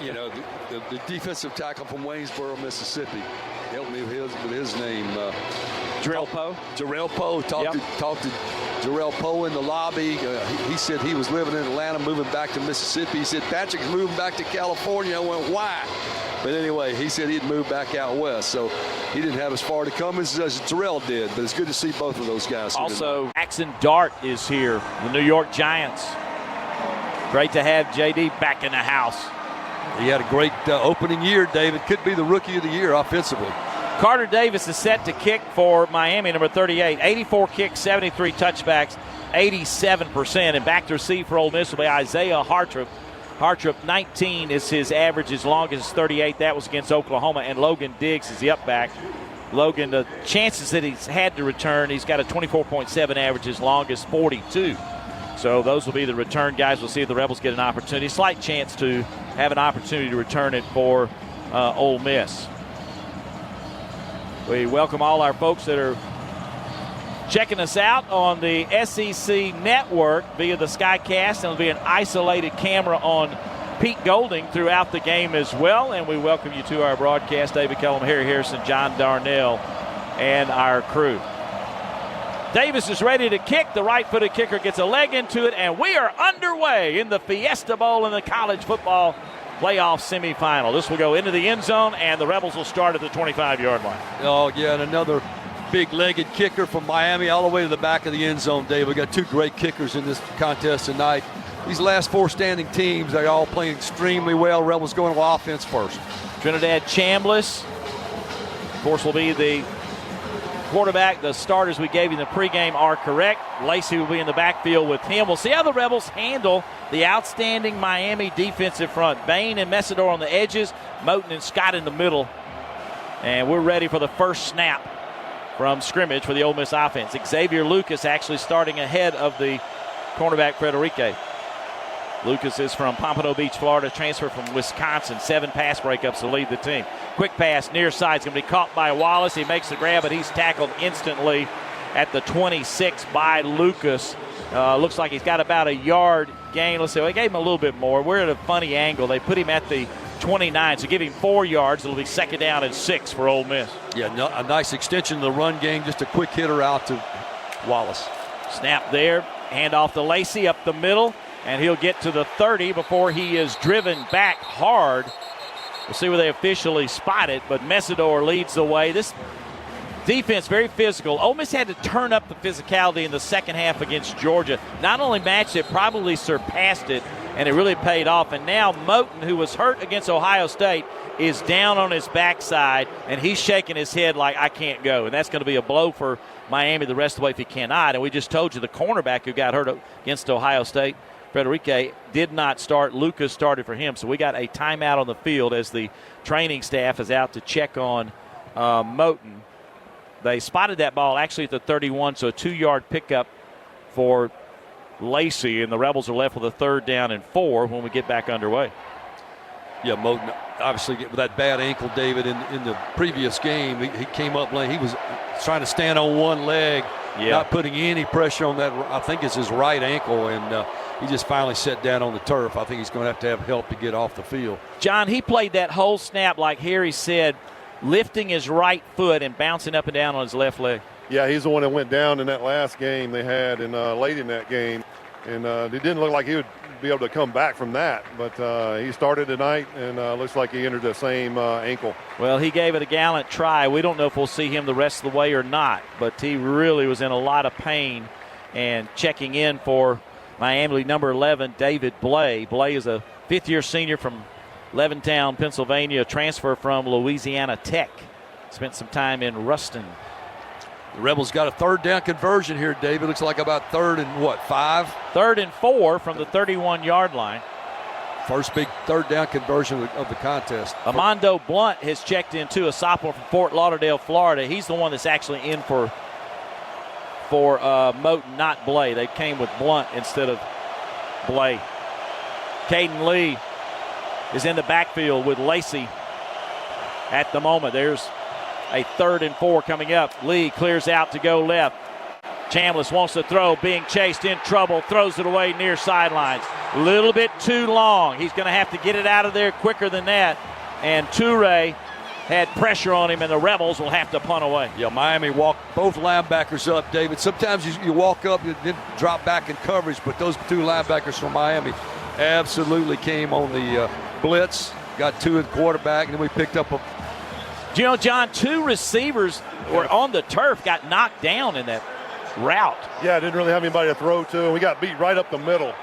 You know, the defensive tackle from Waynesboro, Mississippi. Help me with his name. Jarrell Poe. Jarrell Poe. Talked to Jarrell Poe in the lobby. He said he was living in Atlanta, moving back to Mississippi. He said, Patrick's moving back to California. I went, why? But anyway, he said he'd moved back out west. So he didn't have as far to come as Jarrell did. But it's good to see both of those guys. Also, Jackson Dart is here, the New York Giants. Great to have J.D. back in the house. He had a great opening year, David. Could be the rookie of the year offensively. Carter Davis is set to kick for Miami, number 38. 84 kicks, 73 touchbacks, 87%. And back to receive for Ole Miss will be Isaiah Hartrop. Hartrop, 19 is his average, as long as 38. That was against Oklahoma. And Logan Diggs is the up back. Logan, the chances that he's had to return, he's got a 24.7 average, as long as 42. So those will be the return guys. We'll see if the Rebels get an opportunity. Slight chance to have an opportunity to return it for Ole Miss. We welcome all our folks that are checking us out on the SEC Network via the Skycast. And there'll be an isolated camera on Pete Golding throughout the game as well. And we welcome you to our broadcast. David Kellum, Harry Harrison, John Darnell, and our crew. Davis is ready to kick. The right-footed kicker gets a leg into it, and we are underway in the Fiesta Bowl in the college football playoff semifinal. This will go into the end zone, and the Rebels will start at the 25-yard line. Oh, yeah, and another big-legged kicker from Miami all the way to the back of the end zone, Dave. We got two great kickers in this contest tonight. These last four standing teams, they're all playing extremely well. Rebels going to offense first. Trinidad Chambliss, of course, will be the quarterback. The starters we gave you in the pregame are correct. Lacey will be in the backfield with him. We'll see how the Rebels handle the outstanding Miami defensive front. Bain and Mesidor on the edges, Moten and Scott in the middle. And we're ready for the first snap from scrimmage for the Ole Miss offense. Xavier Lucas actually starting ahead of the cornerback Frederique. Lucas is from Pompano Beach, Florida, transfer from Wisconsin. 7 pass breakups to lead the team. Quick pass near side is going to be caught by Wallace. He makes the grab, but he's tackled instantly at the 26 by Lucas. Looks like he's got about a yard gain. Let's see, they gave him a little bit more. We're at a funny angle. They put him at the 29, so give him 4 yards. It'll be 2nd down and 6 for Ole Miss. Yeah, a nice extension of the run game. Just a quick hitter out to Wallace. Snap there. Hand off to Lacey up the middle. And he'll get to the 30 before he is driven back hard. We'll see where they officially spot it, but Mesidor leads the way. This defense, very physical. Ole Miss had to turn up the physicality in the second half against Georgia. Not only matched it, probably surpassed it, and it really paid off. And now Moten, who was hurt against Ohio State, is down on his backside, and he's shaking his head like, I can't go. And that's going to be a blow for Miami the rest of the way if he cannot. And we just told you the cornerback who got hurt against Ohio State, Frederique, did not start. Lucas started for him. So we got a timeout on the field as the training staff is out to check on Moten. They spotted that ball actually at the 31, so a 2-yard pickup for Lacey, and the Rebels are left with a 3rd down and 4 when we get back underway. Yeah, Moten obviously with that bad ankle, David, in the previous game. He came up late. He was trying to stand on one leg, not putting any pressure on that, I think it's his right ankle, and he just finally sat down on the turf. I think he's going to have help to get off the field. John, he played that whole snap, like Harry said, lifting his right foot and bouncing up and down on his left leg. Yeah, he's the one that went down in that last game they had and late in that game. And it didn't look like he would be able to come back from that. But he started tonight, and looks like he entered the same ankle. Well, he gave it a gallant try. We don't know if we'll see him the rest of the way or not. But he really was in a lot of pain. And checking in for Miami, number 11, David Blay. Blay is a 5th-year senior from Levittown, Pennsylvania, a transfer from Louisiana Tech. Spent some time in Ruston. The Rebels got a 3rd down conversion here, David. Looks like about 3rd and 5? 3rd and 4 from the 31-yard line. First big 3rd down conversion of the contest. Armando Blunt has checked in, too, a sophomore from Fort Lauderdale, Florida. He's the one that's actually in for Moten, not Blay. They came with Blunt instead of Blay. Caden Lee is in the backfield with Lacey at the moment. There's a 3rd and 4 coming up. Lee clears out to go left. Chambliss wants to throw, being chased, in trouble, throws it away near sidelines. A little bit too long. He's going to have to get it out of there quicker than that. And Toure had pressure on him, and the Rebels will have to punt away. Yeah, Miami walked both linebackers up, David. Sometimes you walk up and then drop back in coverage, but those two linebackers from Miami absolutely came on the blitz, got to the quarterback, and then we picked up a... You know, John, two receivers were on the turf, got knocked down in that route. Yeah, didn't really have anybody to throw to, and we got beat right up the middle.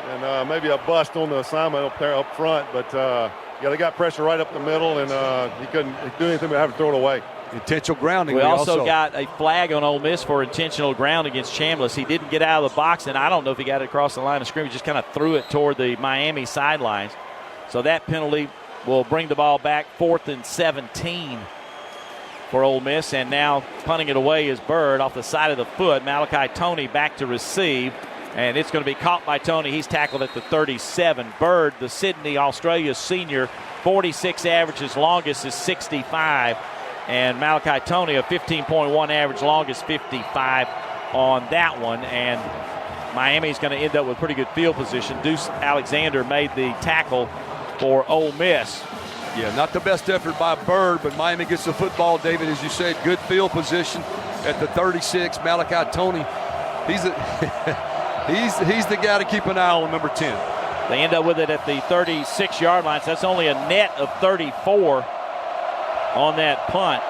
And maybe a bust on the assignment up there up front, but yeah, they got pressure right up the middle, and he couldn't do anything but have to throw it away. Intentional grounding. We also got a flag on Ole Miss for intentional ground against Chambliss. He didn't get out of the box, and I don't know if he got it across the line of scrimmage, just kind of threw it toward the Miami sidelines. So that penalty will bring the ball back, 4th and 17 for Ole Miss, and now punting it away is Bird off the side of the foot. Malachi Toney back to receive, and it's going to be caught by Toney. He's tackled at the 37. Bird, the Sydney, Australia senior, 46 averages, longest is 65. And Malachi Toney, a 15.1 average, longest 55 on that one. And Miami's going to end up with pretty good field position. Deuce Alexander made the tackle for Ole Miss. Yeah, not the best effort by Bird, but Miami gets the football, David, as you said, good field position at the 36. Malachi Toney, he's the guy to keep an eye on, number 10. They end up with it at the 36-yard line, so that's only a net of 34 on that punt.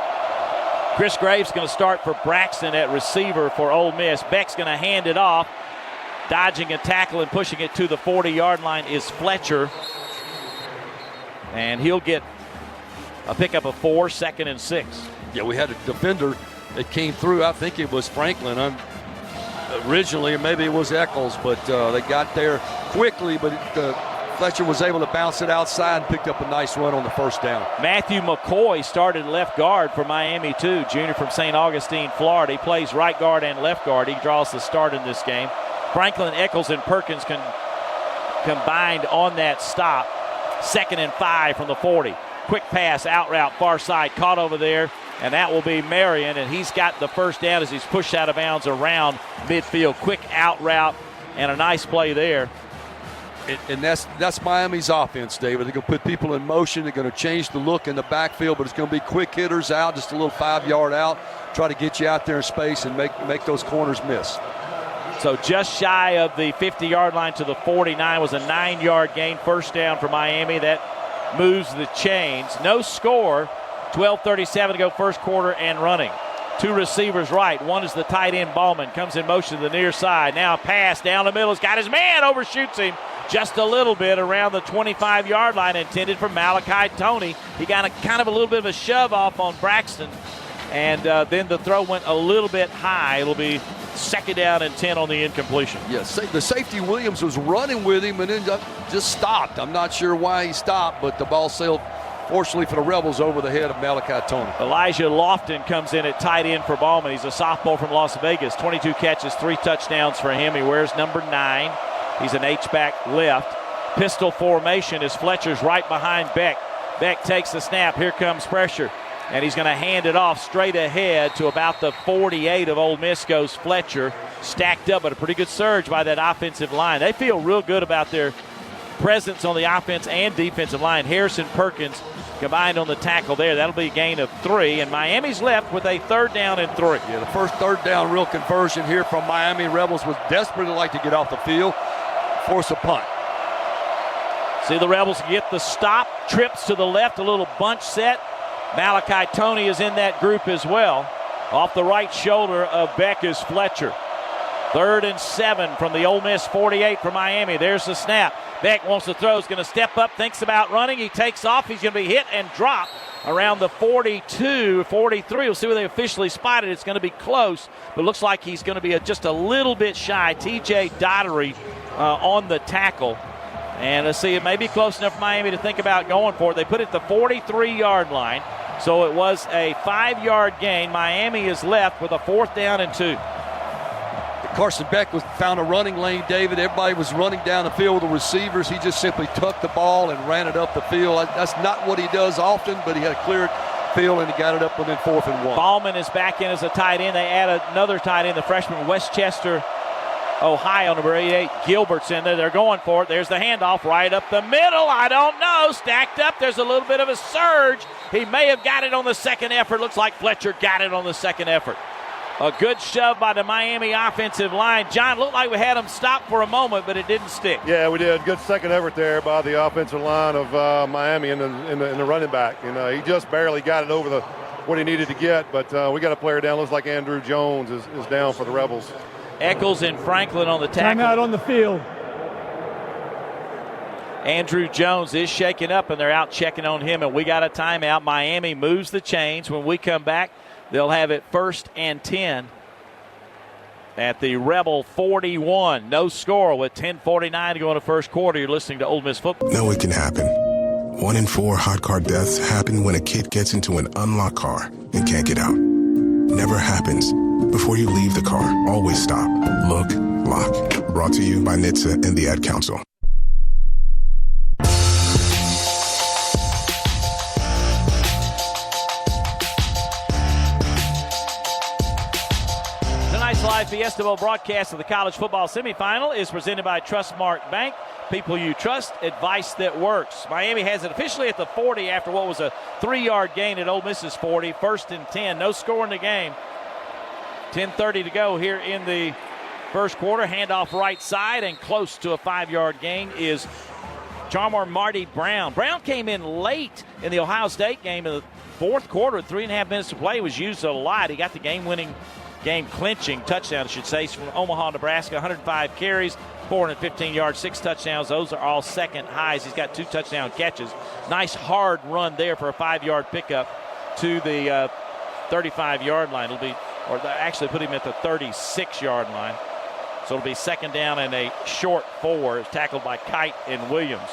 Chris Graves going to start for Braxton at receiver for Ole Miss. Beck's going to hand it off. Dodging a tackle and pushing it to the 40-yard line is Fletcher. And he'll get a pickup of 4, 2nd and 6. Yeah, we had a defender that came through. I think it was Franklin originally, or maybe it was Eccles, but they got there quickly, but Fletcher was able to bounce it outside and picked up a nice run on the first down. Matthew McCoy started left guard for Miami too, junior from St. Augustine, Florida. He plays right guard and left guard. He draws the start in this game. Franklin, Eccles, and Perkins combined on that stop. 2nd and 5 from the 40. Quick pass, out route, far side, caught over there, and that will be Marion, and he's got the first down as he's pushed out of bounds around midfield. Quick out route and a nice play there. And that's Miami's offense, David. They're going to put people in motion. They're going to change the look in the backfield, but it's going to be quick hitters out, just a little 5-yard out, try to get you out there in space and make those corners miss. So just shy of the 50-yard line to the 49 was a 9-yard gain, first down for Miami. That moves the chains. No score, 12:37 to go first quarter and running. Two receivers right. One is the tight end, Ballman. Comes in motion to the near side. Now a pass down the middle. He's got his man, overshoots him just a little bit around the 25-yard line, intended for Malachi Toney. He got kind of a little bit of a shove off on Braxton, and then the throw went a little bit high. It'll be 2nd down and 10 on the incompletion. Yes, the safety Williams was running with him and then just stopped. I'm not sure why he stopped, but the ball sailed, fortunately for the Rebels, over the head of Malachi Toney. Elijah Lofton comes in at tight end for Ballman. He's a sophomore from Las Vegas. 22 catches, 3 touchdowns for him. He wears number 9. He's an H-back left. Pistol formation is Fletcher's right behind Beck. Beck takes the snap. Here comes pressure. And he's going to hand it off straight ahead to about the 48 of Ole Miss goes Fletcher. Stacked up, but a pretty good surge by that offensive line. They feel real good about their presence on the offense and defensive line. Harrison Perkins combined on the tackle there. That'll be a gain of 3. And Miami's left with a 3rd down and 3. Yeah, the first 3rd down real conversion here from Miami. Rebels would desperately like to get off the field, force a punt. See the Rebels get the stop. Trips to the left, a little bunch set. Malachi Toney is in that group as well. Off the right shoulder of Beck is Fletcher. 3rd and 7 from the Ole Miss 48 for Miami. There's the snap. Beck wants to throw. He's going to step up, thinks about running. He takes off. He's going to be hit and drop around the 42, 43. We'll see where they officially spot it. It's going to be close, but it looks like he's going to be just a little bit shy. TJ Dottery on the tackle. And let's see, it may be close enough for Miami to think about going for it. They put it at the 43-yard line, so it was a 5-yard gain. Miami is left with a 4th down and 2. Carson Beck found a running lane, David. Everybody was running down the field with the receivers. He just simply tucked the ball and ran it up the field. That's not what he does often, but he had a clear midfield, and he got it up within 4th and 1. Ballman is back in as a tight end. They add another tight end, the freshman Westchester, Ohio, number 88. Gilbert's in there. They're going for it. There's the handoff right up the middle. I don't know. Stacked up. There's a little bit of a surge. He may have got it on the second effort. Looks like Fletcher got it on the second effort. A good shove by the Miami offensive line. John, looked like we had him stop for a moment, but it didn't stick. Yeah, we did. Good second effort there by the offensive line of Miami and the running back. He just barely got it over what he needed to get, but we got a player down. Looks like Andrew Jones is down for the Rebels. Eccles and Franklin on the tackle. Timeout on the field. Andrew Jones is shaken up, and they're out checking on him, and we got a timeout. Miami moves the chains. When we come back, they'll have it 1st and 10 at the Rebel 41. No score with 10:49 to go in the first quarter. You're listening to Ole Miss football. Know it can happen. 1 in 4 hot car deaths happen when a kid gets into an unlocked car and can't get out. Never happens. Before you leave the car, always stop, look, lock. Brought to you by NHTSA and the Ad Council. Tonight's live Fiesta Bowl broadcast of the college football semifinal is presented by Trustmark Bank. People you trust, advice that works. Miami has it officially at the 40 after what was a 3-yard gain at Ole Miss's 40. 1st and 10. No score in the game. 10:30 to go here in the first quarter. Handoff right side, and close to a 5-yard gain is Jarmar Marty Brown. Brown came in late in the Ohio State game in the 4th quarter. 3.5 minutes to play, was used a lot. He got the game-clinching touchdown, I should say, from Omaha, Nebraska. 105 carries, 415 yards, 6 touchdowns. Those are all second highs. He's got 2 touchdown catches. Nice hard run there for a 5-yard pickup to the 35-yard line. Actually put him at the 36-yard line. So it'll be 2nd down and a short 4. It's tackled by Kite and Williams.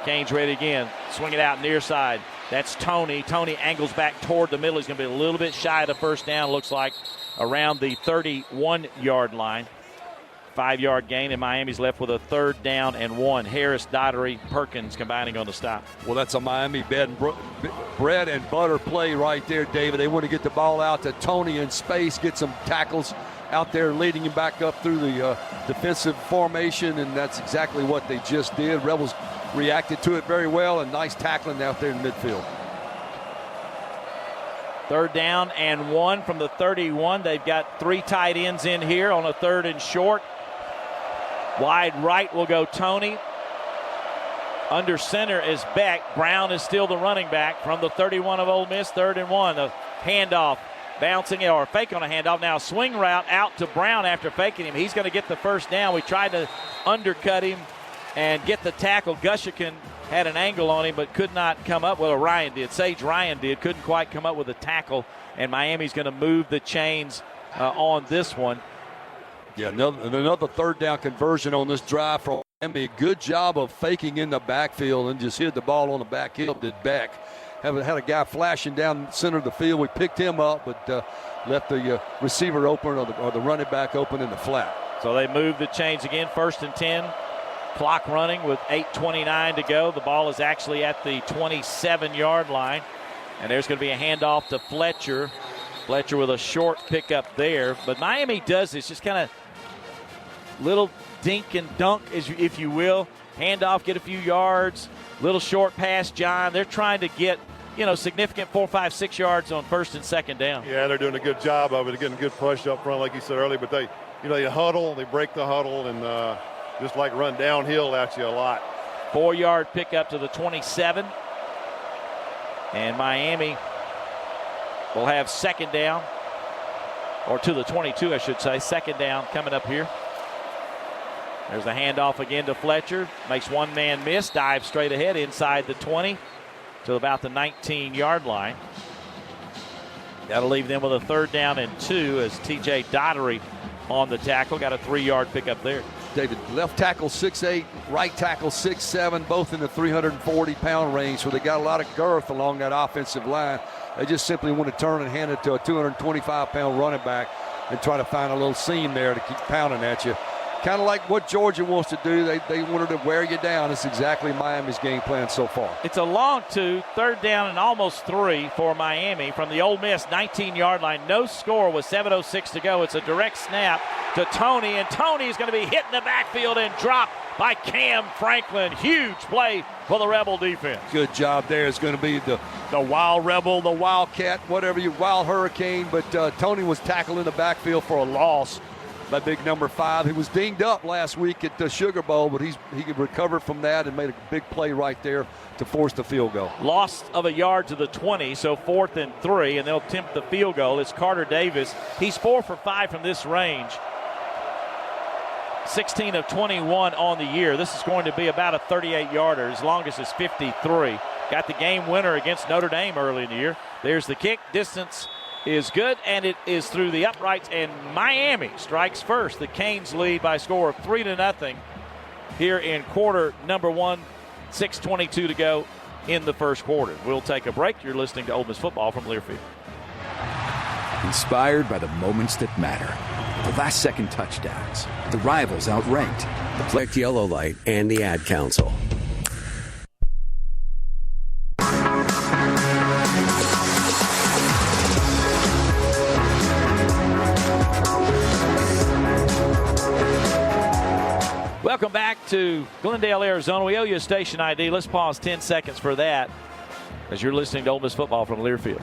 Kane's ready again. Swing it out near side. That's Tony. Tony angles back toward the middle. He's going to be a little bit shy of the first down. Looks like around the 31-yard line. 5-yard gain, and Miami's left with a 3rd down and 1. Harris, Daughtery, Perkins combining on the stop. Well, that's a Miami bread and butter play right there, David. They want to get the ball out to Tony in space, get some tackles out there leading him back up through the defensive formation, and that's exactly what they just did. Rebels reacted to it very well, and nice tackling out there in midfield. 3rd down and 1 from the 31. They've got 3 tight ends in here on a 3rd and short. Wide right will go Tony. Under center is Beck. Brown is still the running back from the 31 of Ole Miss. 3rd and 1. The handoff, bouncing it, or fake on a handoff. Now swing route out to Brown after faking him. He's going to get the first down. We tried to undercut him and get the tackle. Gushican had an angle on him but could not come up with a Ryan did. Sage Ryan did. Couldn't quite come up with a tackle. And Miami's going to move the chains on this one. Yeah, another 3rd down conversion on this drive from Miami. Good job of faking in the backfield and just hit the ball on the back heel. Did Beck. Had a guy flashing down the center of the field. We picked him up, but left the receiver open or the running back open in the flat. So they move the chains again. 1st and 10. Clock running with 8:29 to go. The ball is actually at the 27-yard line. And there's going to be a handoff to Fletcher. Fletcher with a short pickup there. But Miami does this just kind of little dink and dunk, if you will. Handoff, get a few yards. Little short pass, John. They're trying to get, significant 4, 5, 6 yards on 1st and 2nd down. Yeah, they're doing a good job of it, getting good push up front, like you said earlier. But they huddle, they break the huddle, and just run downhill at you a lot. 4-yard pickup to the 27. And Miami will have 2nd down, or to the 22, I should say. 2nd down coming up here. There's the handoff again to Fletcher. Makes one man miss. Dives straight ahead inside the 20 to about the 19-yard line. That'll leave them with a 3rd down and 2 as T.J. Daughtery on the tackle. Got a 3-yard pickup there. David, left tackle 6'8", right tackle 6'7", both in the 340-pound range, so they got a lot of girth along that offensive line. They just simply want to turn and hand it to a 225-pound running back and try to find a little seam there to keep pounding at you. kind of like what Georgia wants to do. They wanted to wear you down. It's exactly Miami's game plan so far. It's a long 2, 3rd down and almost 3 for Miami from the Ole Miss 19-yard line. No score with 7:06 to go. It's a direct snap to Tony, and Tony is going to be hit in the backfield and dropped by Cam Franklin. Huge play for the Rebel defense. Good job there. It's going to be the Wild Rebel, the Wildcat, whatever you, Wild Hurricane. But Tony was tackled in the backfield for a loss by big number 5. He was dinged up last week at the Sugar Bowl, but he recovered from that and made a big play right there to force the field goal. Loss of a yard to the 20, so 4th and 3, and they'll attempt the field goal. It's Carter Davis. He's 4 for 5 from this range. 16 of 21 on the year. This is going to be about a 38-yarder. His longest is 53. Got the game winner against Notre Dame early in the year. There's the kick. Distance is good, and it is through the uprights, and Miami strikes first. The Canes lead by a score of 3-0 here in quarter number 1. 6:22 to go in the first quarter. We'll take a break. You're listening to Ole Miss football from Learfield. Inspired by the moments that matter. The last-second touchdowns. The rivals outranked. The Click Yellow Light and the Ad Council. Welcome back to Glendale, Arizona. We owe you a station ID. Let's pause 10 seconds for that as you're listening to Ole Miss football from Learfield.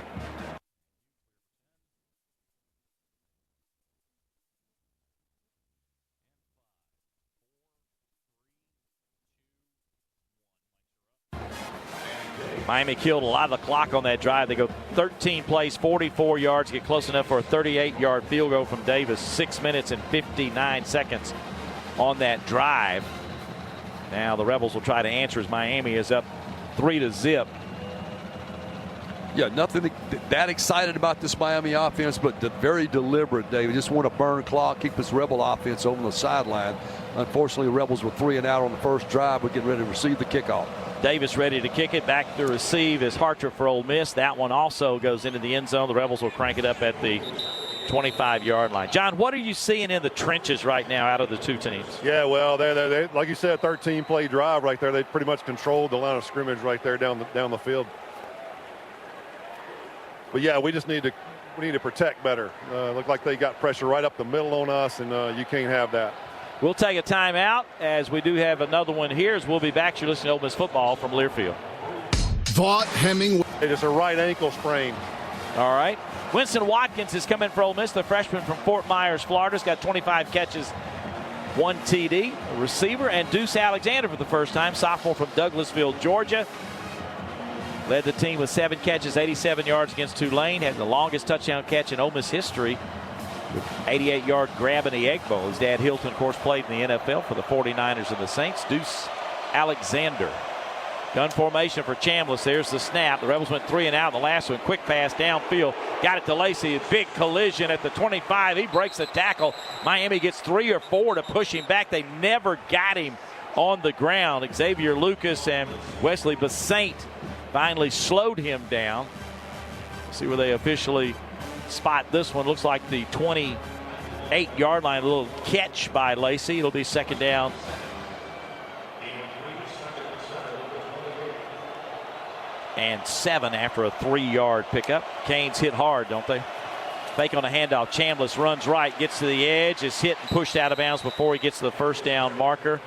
Miami killed a lot of the clock on that drive. They go 13 plays, 44 yards, get close enough for a 38-yard field goal from Davis. 6 minutes and 59 seconds on that drive. Now the Rebels will try to answer as Miami is up 3-0. Yeah, nothing that excited about this Miami offense, but very deliberate, David. Just want to burn clock, keep this Rebel offense on the sideline. Unfortunately, the Rebels were 3 and out on the first drive. We're getting ready to receive the kickoff. Davis ready to kick it. Back to receive is Harter for Ole Miss. That one also goes into the end zone. The Rebels will crank it up at the 25-yard line. John, what are you seeing in the trenches right now out of the two teams? Yeah, well, they like you said, 13-play drive right there. They pretty much controlled the line of scrimmage right there down the field. But yeah, we need to protect better. Look like they got pressure right up the middle on us, and you can't have that. We'll take a timeout as we do have another one here. As we'll be back. You're listening to Ole Miss football from Learfield. Vaught Hemingway. It is a right ankle sprain. All right. Winston Watkins is coming for Ole Miss, the freshman from Fort Myers, Florida. He's got 25 catches, 1 TD, a receiver, and Deuce Alexander for the first time, sophomore from Douglasville, Georgia. Led the team with 7 catches, 87 yards against Tulane. Had the longest touchdown catch in Ole Miss history with 88-yard grab in the Egg Bowl. His dad, Hilton, of course, played in the NFL for the 49ers and the Saints. Deuce Alexander. Gun formation for Chambliss. There's the snap. The Rebels went 3 and out. The last one, quick pass downfield. Got it to Lacey. A big collision at the 25. He breaks the tackle. Miami gets 3 or 4 to push him back. They never got him on the ground. Xavier Lucas and Wesley Basaint finally slowed him down. See where they officially spot this one. Looks like the 28-yard line. A little catch by Lacey. It'll be second down. And 7 after a 3-yard pickup. Canes hit hard, don't they? Fake on a handoff. Chambliss runs right, gets to the edge, is hit and pushed out of bounds before he gets to the first down marker.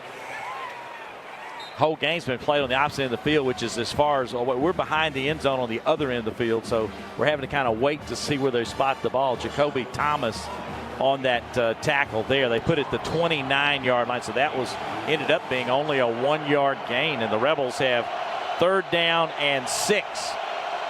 Whole game's been played on the opposite end of the field, which is as far as we're behind the end zone on the other end of the field, so we're having to kind of wait to see where they spot the ball. Jacoby Thomas on that tackle there. They put it the 29-yard line, so that ended up being only a 1-yard gain, and the Rebels have 3rd down and 6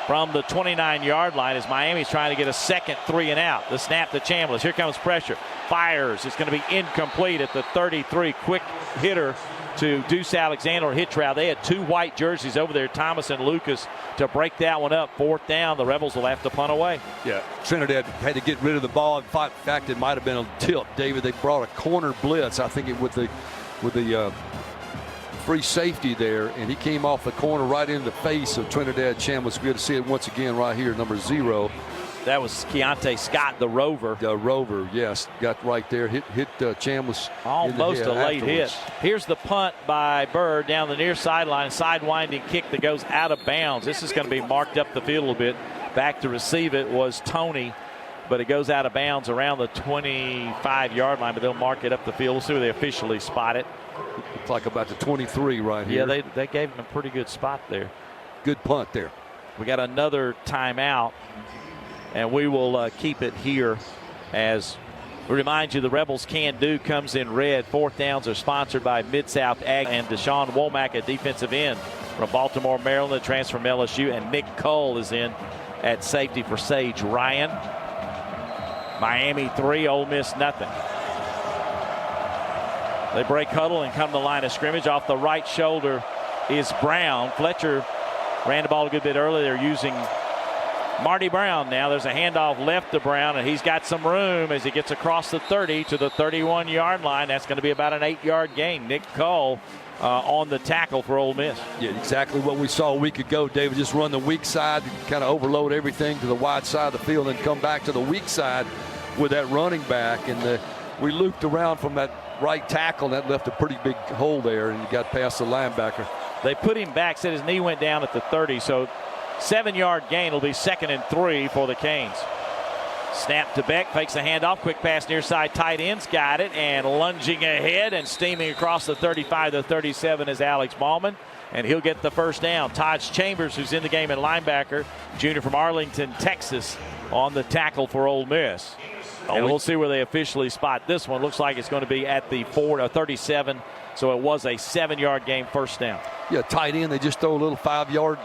from the 29-yard line as Miami's trying to get a second 3 and out. The snap to Chambliss. Here comes pressure. Fires. It's going to be incomplete at the 33. Quick hitter to Deuce Alexander hitch route. They had 2 white jerseys over there, Thomas and Lucas, to break that one up. 4th down. The Rebels will have to punt away. Yeah, Trinidad had to get rid of the ball. In fact, it might have been a tilt, David. They brought a corner blitz, I think, with the free safety there, and he came off the corner right into the face of Trinidad Chambliss. Good to see it once again right here, number 0. That was Keontae Scott, the rover. The rover, yes, got right there. Hit Chambliss. Almost in the a late afterwards. hit. Here's the punt by Bird down the near sideline. Sidewinding kick that goes out of bounds. This is going to be marked up the field a little bit. Back to receive it was Tony, but it goes out of bounds around the 25-yard line, but they'll mark it up the field. We'll see where they officially spot it. Looks like about the 23 right here. Yeah, they gave him a pretty good spot there. Good punt there. We got another timeout, and we will keep it here as we remind you the Rebels Can Do comes in red. Fourth downs are sponsored by Mid-South Ag and Deshaun Womack, a defensive end from Baltimore, Maryland, the transfer from LSU, and Nick Cole is in at safety for Sage Ryan. Miami 3, Ole Miss nothing. They break huddle and come to the line of scrimmage. Off the right shoulder is Brown. Fletcher ran the ball a good bit earlier. They're using Marty Brown now. There's a handoff left to Brown, and he's got some room as he gets across the 30 to the 31-yard line. That's going to be about an 8-yard gain. Nick Cole on the tackle for Ole Miss. Yeah, exactly what we saw a week ago, David. Just run the weak side, kind of overload everything to the wide side of the field, and come back to the weak side with that running back. And we looped around from that right tackle, and that left a pretty big hole there, and he got past the linebacker. They put him back, said his knee went down at the 30, so 7-yard gain will be 2nd and 3 for the Canes. Snap to Beck, fakes the handoff, quick pass near side, tight ends got it, and lunging ahead and steaming across the 35 to 37 is Alex Ballman, and he'll get the first down. Taj Chambers, who's in the game at linebacker, junior from Arlington, Texas, on the tackle for Ole Miss. And we'll see where they officially spot this one. Looks like it's going to be at the 37, so it was a 7-yard gain, first down. Yeah, tight end, they just throw a little 5-yard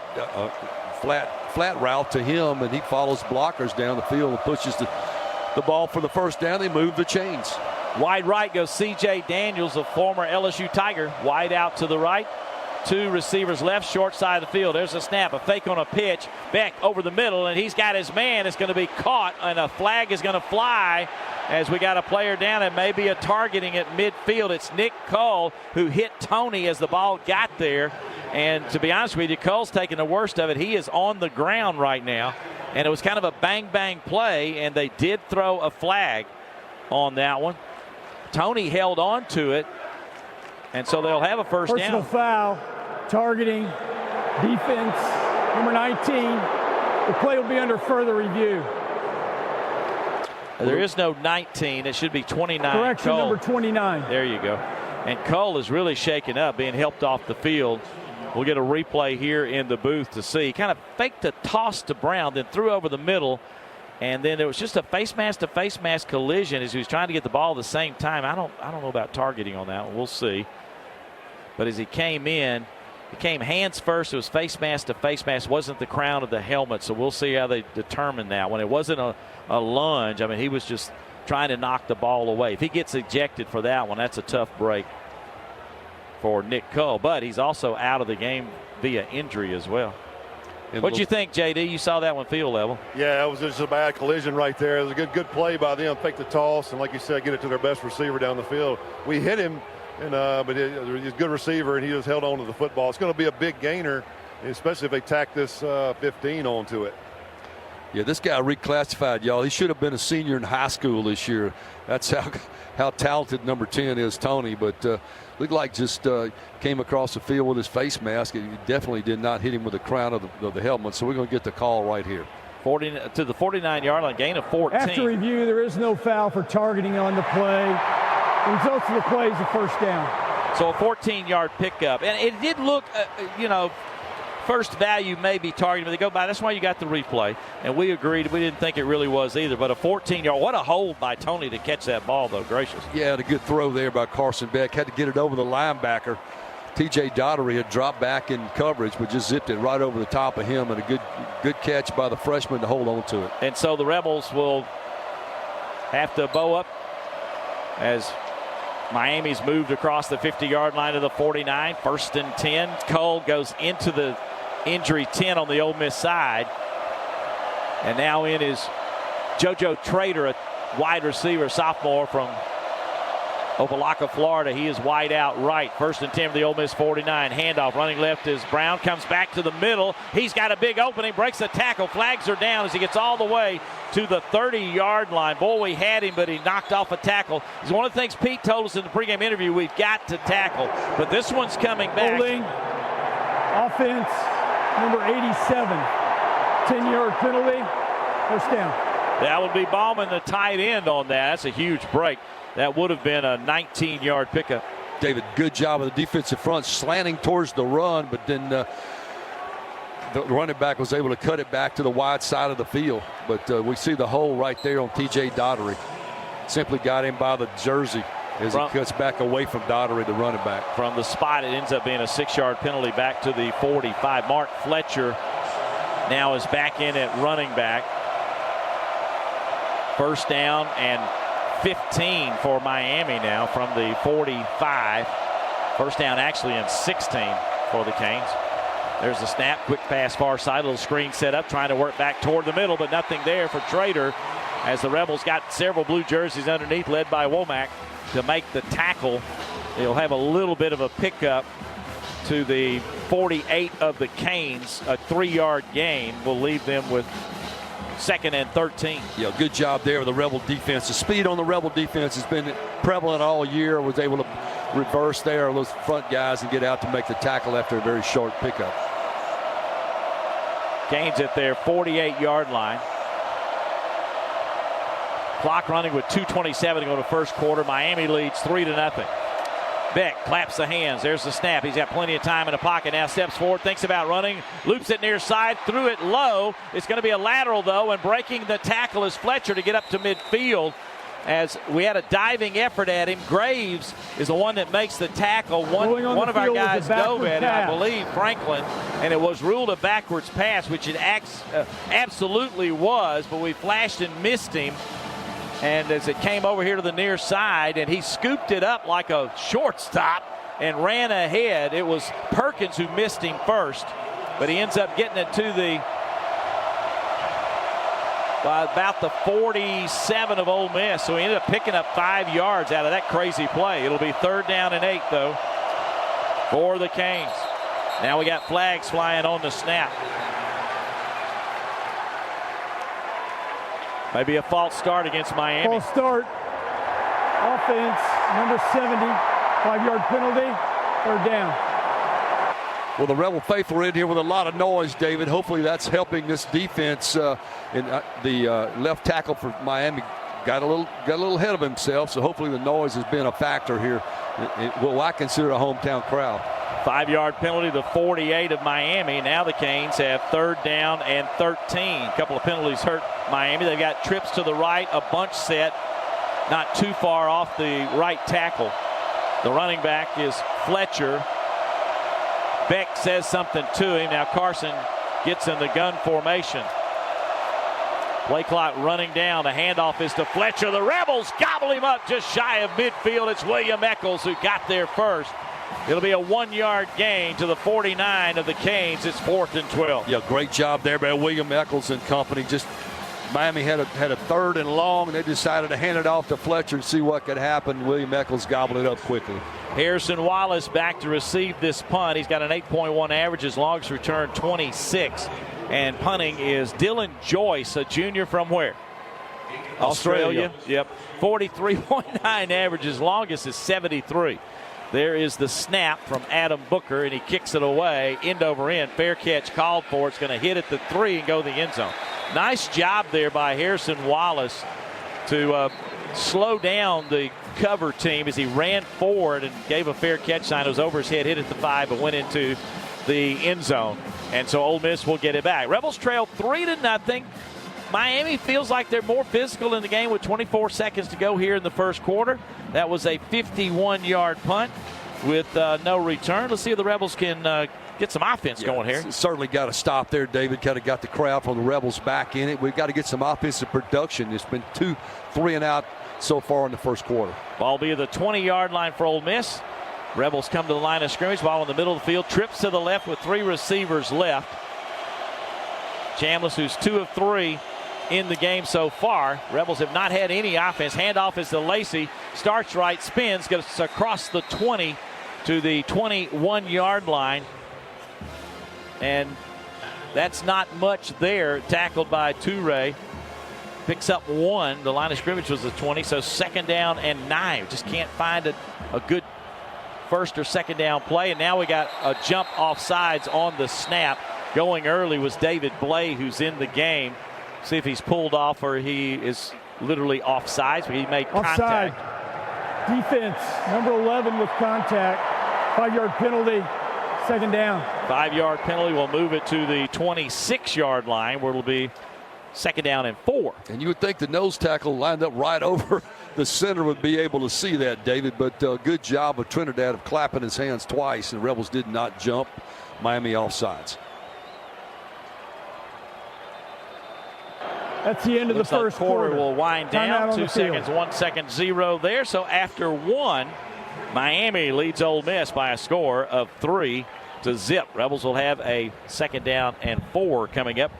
flat route to him, and he follows blockers down the field and pushes the ball for the first down. They move the chains. Wide right goes C.J. Daniels, a former LSU Tiger. Wide out to the right. 2 receivers left, short side of the field. There's a snap, a fake on a pitch. Beck over the middle, and he's got his man. It's going to be caught, and a flag is going to fly as we got a player down and maybe a targeting at midfield. It's Nick Cole who hit Tony as the ball got there. And to be honest with you, Cole's taking the worst of it. He is on the ground right now, and it was kind of a bang-bang play, and they did throw a flag on that one. Tony held on to it, and so they'll have a first down. Personal foul, targeting, defense, number 19. The play will be under further review. There is no 19. It should be 29. Correction, Cole. number 29. There you go. And Cole is really shaken up, being helped off the field. We'll get a replay here in the booth to see. Kind of faked a toss to Brown, then threw over the middle, and then there was just a face mask to face mask collision as he was trying to get the ball at the same time. I don't know about targeting on that one. We'll see. But as he came in, he came hands first. It was face mask to face mask. Wasn't the crown of the helmet, so we'll see how they determine that one. It wasn't a lunge. I mean, he was just trying to knock the ball away. If he gets ejected for that one, that's a tough break for Nick Cole. But he's also out of the game via injury as well. What'd you think, JD? You saw that one field level. Yeah, it was just a bad collision right there. It was a good play by them. Fake the toss, and like you said, get it to their best receiver down the field. We hit him, and but he's a good receiver, and he just held on to the football. It's going to be a big gainer, especially if they tack this 15 onto it. Yeah, this guy reclassified, y'all. He should have been a senior in high school this year. That's how talented number 10 is, Tony. But looked like just came across the field with his face mask. He definitely did not hit him with the crown of the helmet. So we're going to get the call right here. 40 to the 49-yard line, gain of 14. After review, there is no foul for targeting on the play. The results of the play is a first down. So a 14-yard pickup. And it did look, first value may be targeted, but they go by. That's why you got the replay. And we agreed. We didn't think it really was either. But a 14-yard, what a hold by Tony to catch that ball, though. Gracious. Yeah, and a good throw there by Carson Beck. Had to get it over the linebacker. T.J. Daugherty had dropped back in coverage, but just zipped it right over the top of him. And a good catch by the freshman to hold on to it. And so the Rebels will have to bow up as Miami's moved across the 50-yard line to the 49. 1st and 10. Cole goes into the injury 10 on the Ole Miss side. And now in is JoJo Trader, a wide receiver, sophomore from Opelika, Florida. He is wide out right. 1st and 10 for the Ole Miss 49. Handoff running left is Brown. Comes back to the middle. He's got a big opening. Breaks the tackle. Flags are down as he gets all the way to the 30-yard line. Boy, we had him, but he knocked off a tackle. It's one of the things Pete told us in the pregame interview. We've got to tackle. But this one's coming back. Holding. Offense, number 87. 10-yard penalty. First down. That would be Ballman, the tight end, on that. That's a huge break. That would have been a 19-yard pickup. David, good job of the defensive front slanting towards the run, but then the running back was able to cut it back to the wide side of the field. But we see the hole right there on T.J. Daugherty. Simply got him by the jersey as he cuts back away from Daugherty, the running back. From the spot, it ends up being a 6-yard penalty back to the 45. Mark Fletcher now is back in at running back. 1st down and 15 for Miami now from the 45. 1st down actually and 16 for the Canes. There's the snap, quick pass far side, little screen set up, trying to work back toward the middle, but nothing there for Trader as the Rebels got several blue jerseys underneath, led by Womack, to make the tackle. They'll have a little bit of a pickup to the 48 of the Canes. A 3-yard gain will leave them with 2nd and 13. Yeah, good job there with the Rebel defense. The speed on the Rebel defense has been prevalent all year. Was able to reverse there those front guys and get out to make the tackle after a very short pickup. Canes at their 48-yard line. Clock running with 2:27 to go to first quarter. Miami leads 3-0. Beck claps the hands. There's the snap. He's got plenty of time in the pocket. Now steps forward, thinks about running, loops it near side, threw it low. It's going to be a lateral, though, and breaking the tackle is Fletcher to get up to midfield. As we had a diving effort at him. Graves is the one that makes the tackle. One of our guys dove at it, I believe, Franklin, and it was ruled a backwards pass, which it absolutely was, but we flashed and missed him. And as it came over here to the near side, and he scooped it up like a shortstop and ran ahead. It was Perkins who missed him first, but he ends up getting it to the about the 47 of Ole Miss. So he ended up picking up 5 yards out of that crazy play. It'll be 3rd down and 8, though, for the Canes. Now we got flags flying on the snap. Maybe a false start against Miami. False start. Offense, number 70. 5-yard penalty. 3rd down. Well, the Rebel faithful are in here with a lot of noise, David. Hopefully that's helping this defense. The left tackle for Miami got a little ahead of himself, so hopefully the noise has been a factor here. What I consider a hometown crowd. 5-yard penalty, the 48 of Miami. Now the Canes have 3rd down and 13. A couple of penalties hurt Miami. They've got trips to the right, a bunch set, not too far off the right tackle. The running back is Fletcher. Beck says something to him. Now Carson gets in the gun formation. Play clock running down. The handoff is to Fletcher. The Rebels gobble him up just shy of midfield. It's William Eccles who got there first. It'll be a 1-yard gain to the 49 of the Canes. It's 4th and 12. Yeah, great job there by William Eccles and company. Just Miami had a 3rd and long, and they decided to hand it off to Fletcher and see what could happen. William Eccles gobbled it up quickly. Harrison Wallace back to receive this punt. He's got an 8.1 average. His longest return 26. And punting is Dylan Joyce, a junior from where? Australia. Yep. 43.9 average. His longest is 73. There is the snap from Adam Booker, and he kicks it away, end over end. Fair catch called for. It's going to hit at the 3 and go to the end zone. Nice job there by Harrison Wallace to slow down the cover team as he ran forward and gave a fair catch sign. It was over his head, hit at the 5, but went into the end zone. And so Ole Miss will get it back. Rebels trail 3-0. Miami feels like they're more physical in the game with 24 seconds to go here in the first quarter. That was a 51-yard punt with no return. Let's see if the Rebels can get some offense going here. Certainly got to stop there, David. Kind of got the crowd from the Rebels back in it. We've got to get some offensive production. It's been 2 3 and out so far in the first quarter. Ball be at the 20-yard line for Ole Miss. Rebels come to the line of scrimmage. Ball in the middle of the field. Trips to the left with 3 receivers left. Chambliss, who's 2 of 3 in the game so far. Rebels have not had any offense. Handoff is to Lacey. starts right, spins, gets across the 20 to the 21-yard line. And that's not much there. Tackled by Toure. Picks up 1. The line of scrimmage was the 20, so second down and 9. Just can't find a good first or second down play. And now we got a jump off sides on the snap. Going early was David Blay, who's in the game. See if he's pulled off or he is literally offsides, but he made Offside. contact. Defense, number 11 with contact. 5-yard penalty, second down. 5-yard penalty will move it to the 26-yard line, where it'll be second down and 4. And you would think the nose tackle lined up right over the center would be able to see that, David, but good job of Trinidad of clapping his hands twice, and Rebels did not jump. Miami offsides. That's the end of the first quarter. Will wind down. 2 seconds, 1 second, 0 there. So after 1, Miami leads Ole Miss by a score of 3-0. Rebels will have a second down and 4 coming up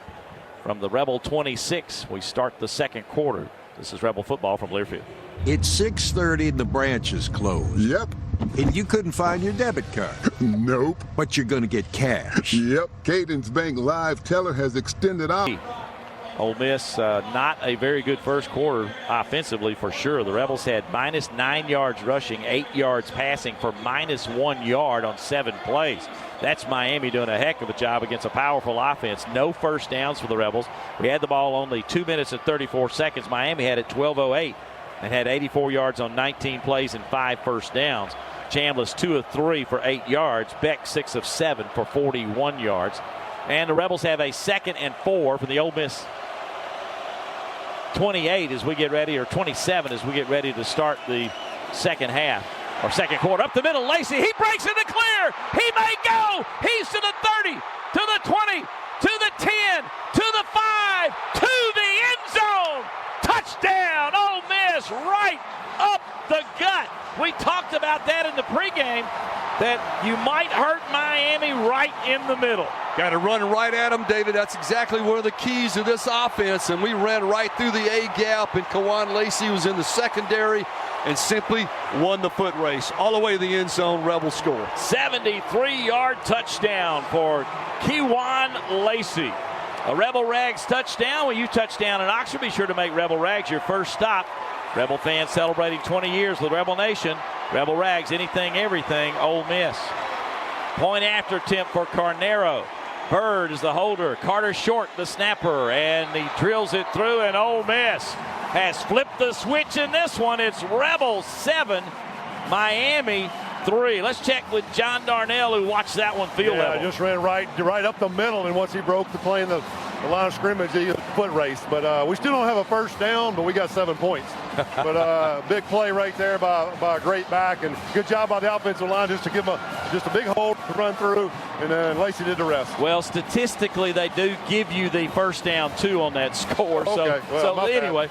from the Rebel 26. We start the second quarter. This is Rebel football from Learfield. It's 6:30 and the branch is closed. Yep. And you couldn't find your debit card. Nope. But you're going to get cash. Yep. Cadence Bank Live Teller has extended out. Ole Miss, not a very good first quarter offensively for sure. The Rebels had minus 9 yards rushing, 8 yards passing for minus 1 yard on 7 plays. That's Miami doing a heck of a job against a powerful offense. No first downs for the Rebels. We had the ball only 2 minutes and 34 seconds. Miami had it 12:08 and had 84 yards on 19 plays and 5 first downs. Chambliss 2 of 3 for 8 yards. Beck 6 of 7 for 41 yards. And the Rebels have a second and 4 for the Ole Miss 28 as we get ready, or 27 as we get ready to start the second half, or second quarter. Up the middle, Lacey, he breaks in the clear. He may go. He's to the 30, to the 20, to the 10, to the 5, to the end zone. Touchdown, Ole Miss, right up the gut. We talked about that in the pregame, that you might hurt Miami right in the middle. Got to run right at him, David. That's exactly one of the keys to this offense. And we ran right through the A gap, and Kawan Lacey was in the secondary and simply won the foot race all the way to the end zone. Rebel score. 73-yard touchdown for Kawan Lacey. A Rebel Rags touchdown. When you touchdown in Oxford, be sure to make Rebel Rags your first stop. Rebel fans celebrating 20 years with Rebel Nation. Rebel Rags, anything, everything, Ole Miss. Point after attempt for Carnero. Bird is the holder. Carter Short, the snapper, and he drills it through, and Ole Miss has flipped the switch in this one. It's Rebels 7, Miami 3. Let's check with John Darnell, who watched that one field level. Just ran right up the middle, and once he broke the play in the line of scrimmage, he foot race. But we still don't have a first down, but we got 7 points. But big play right there by a great back, and good job by the offensive line just to give him just a big hole to run through, and then Lacey did the rest. Well, statistically, they do give you the first down, too, on that score. Okay. So anyway,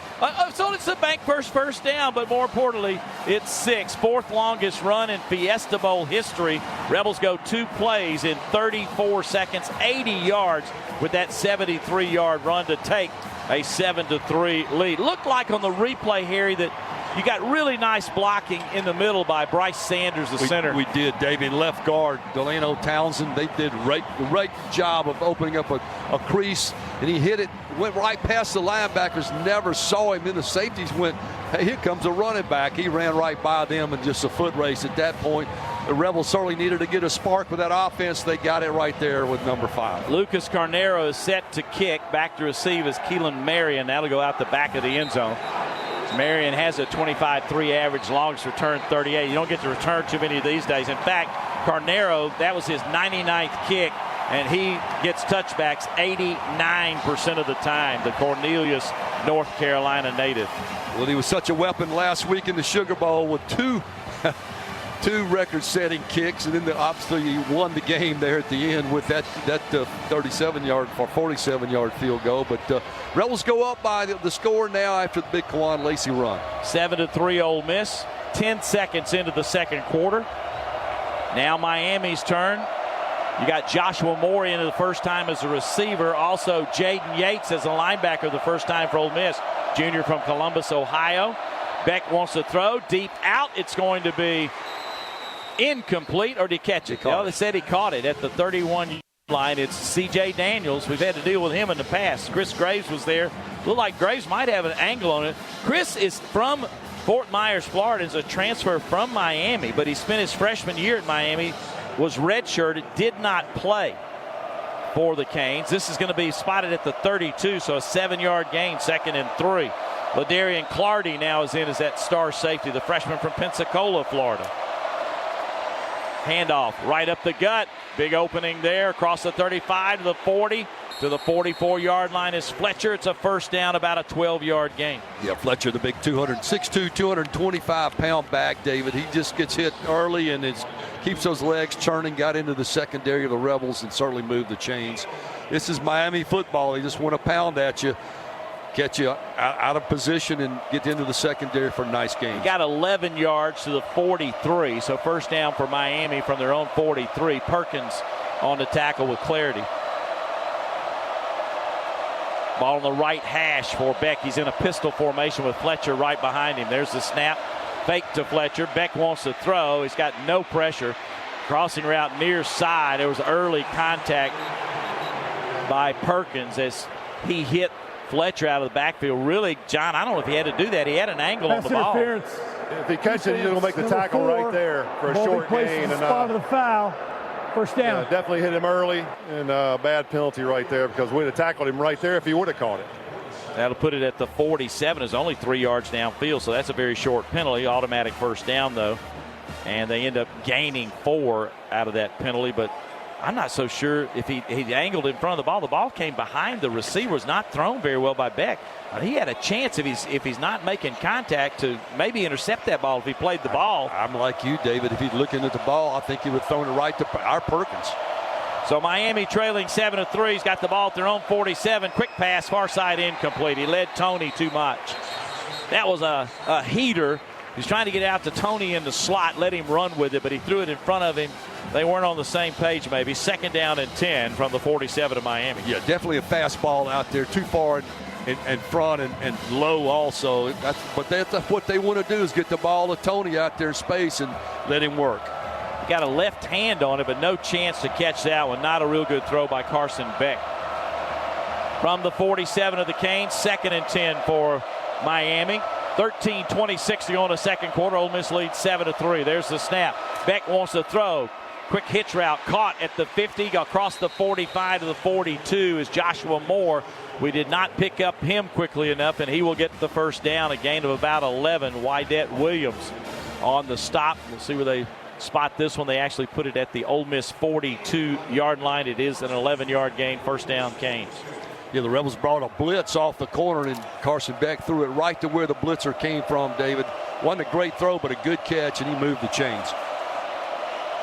so it's the bank first down, but more importantly, it's 6. 4th longest run in Fiesta Bowl history. Rebels go 2 plays in 34 seconds, 80 yards with that 73-yard run to take a 7-3 lead. Looked like on the replay, Harry, that you got really nice blocking in the middle by Bryce Sanders, the center. We did, David. Left guard, Delano Townsend, they did a great job of opening up a crease, and he hit it, went right past the linebackers, never saw him. Then the safeties went, hey, here comes a running back. He ran right by them, and just a foot race at that point. The Rebels certainly needed to get a spark with that offense. They got it right there with number 5. Lucas Carnero is set to kick. Back to receive is Keelan Marion. That'll go out the back of the end zone. Marion has a 25-3 average, longest return 38. You don't get to return too many of these days. In fact, Carnero, that was his 99th kick, and he gets touchbacks 89% of the time, the Cornelius, North Carolina native. Well, he was such a weapon last week in the Sugar Bowl with two record-setting kicks, and then obviously he won the game there at the end with that 37-yard or 47-yard field goal. But Rebels go up by the score now after the big Kawan Lacey run. 7-3 Ole Miss. 10 seconds into the second quarter. Now Miami's turn. You got Joshua Moore in the first time as a receiver. Also Jaden Yates as a linebacker the first time for Ole Miss. Junior from Columbus, Ohio. Beck wants to throw deep out. It's going to be incomplete, or did he catch it? They said he caught it at the 31 line. It's C.J. Daniels. We've had to deal with him in the past. Chris Graves was there. Looked like Graves might have an angle on it. Chris is from Fort Myers, Florida. Is a transfer from Miami, but he spent his freshman year at Miami, was redshirted, did not play for the Canes. This is going to be spotted at the 32, so a 7-yard gain, 2nd and 3. Ladarian Clardy now is in as that star safety, the freshman from Pensacola, Florida. Handoff right up the gut. Big opening there across the 35 to the 40 to the 44-yard line is Fletcher. It's a first down, about a 12-yard gain. Yeah, Fletcher, the big 206'2", 225-pound back, David. He just gets hit early and keeps those legs churning, got into the secondary of the Rebels and certainly moved the chains. This is Miami football. They just want to pound at you, get you out of position and get into the secondary for a nice game. He got 11 yards to the 43, so first down for Miami from their own 43. Perkins on the tackle with clarity. Ball on the right hash for Beck. He's in a pistol formation with Fletcher right behind him. There's the snap. Fake to Fletcher. Beck wants to throw. He's got no pressure. Crossing route near side. There was early contact by Perkins as he hit Fletcher out of the backfield. Really, John, I don't know if he had to do that. He had an angle on the ball. If he catches it, he's going to make the tackle right there for a short gain. And spot of the foul. First down. Yeah, definitely hit him early, and a bad penalty right there because we'd have tackled him right there if he would have caught it. That'll put it at the 47. It's only 3 yards downfield, so that's a very short penalty. Automatic first down, though. And they end up gaining 4 out of that penalty, but I'm not so sure if he angled in front of the ball. The ball came behind the receiver. Was not thrown very well by Beck. He had a chance if he's not making contact to maybe intercept that ball if he played the ball. I'm like you, David. If he's looking at the ball, I think he would have thrown it right to our Perkins. So Miami trailing 7-3. He's got the ball at their own 47. Quick pass, far side incomplete. He led Tony too much. That was a heater. He's trying to get out to Tony in the slot, let him run with it, but he threw it in front of him. They weren't on the same page maybe. 2nd down and 10 from the 47 of Miami. Yeah, definitely a fast ball out there, too far in front and low also. That's what they want to do is get the ball to Tony out there in space and let him work. Got a left hand on it, but no chance to catch that one. Not a real good throw by Carson Beck. From the 47 of the Canes, 2nd and 10 for Miami. 13:26 to go in the second quarter. Ole Miss leads 7-3. There's the snap. Beck wants to throw. Quick hitch route caught at the 50, across the 45 to the 42 is Joshua Moore. We did not pick up him quickly enough, and he will get the first down, a gain of about 11. Wydette Williams on the stop. We'll see where they spot this one. They actually put it at the Ole Miss 42-yard line. It is an 11-yard gain, first down Canes. Yeah, the Rebels brought a blitz off the corner, and Carson Beck threw it right to where the blitzer came from, David. Wasn't a great throw, but a good catch, and he moved the chains.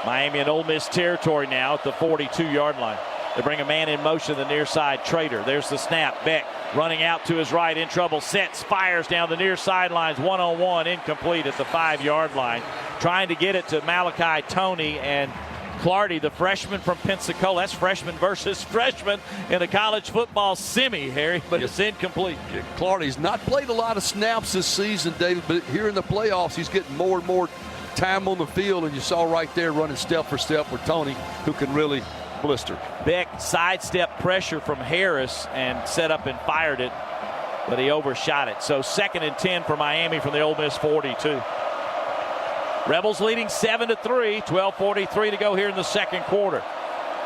Miami in Ole Miss territory now at the 42-yard line. They bring a man in motion, the near side, Trader. There's the snap. Beck running out to his right, in trouble, sets, fires down the near sidelines, one-on-one, incomplete at the 5-yard line. Trying to get it to Malachi Tony, and Clardy, the freshman from Pensacola. That's freshman versus freshman in a college football semi, Harry, but it's incomplete. Clardy's not played a lot of snaps this season, David, but here in the playoffs, he's getting more and more time on the field, and you saw right there running step for step with Tony, who can really blister. Beck sidestep pressure from Harris and set up and fired it, but he overshot it. So 2nd and 10 for Miami from the Ole Miss 42. Rebels leading 7-3, 12:43 to go here in the second quarter.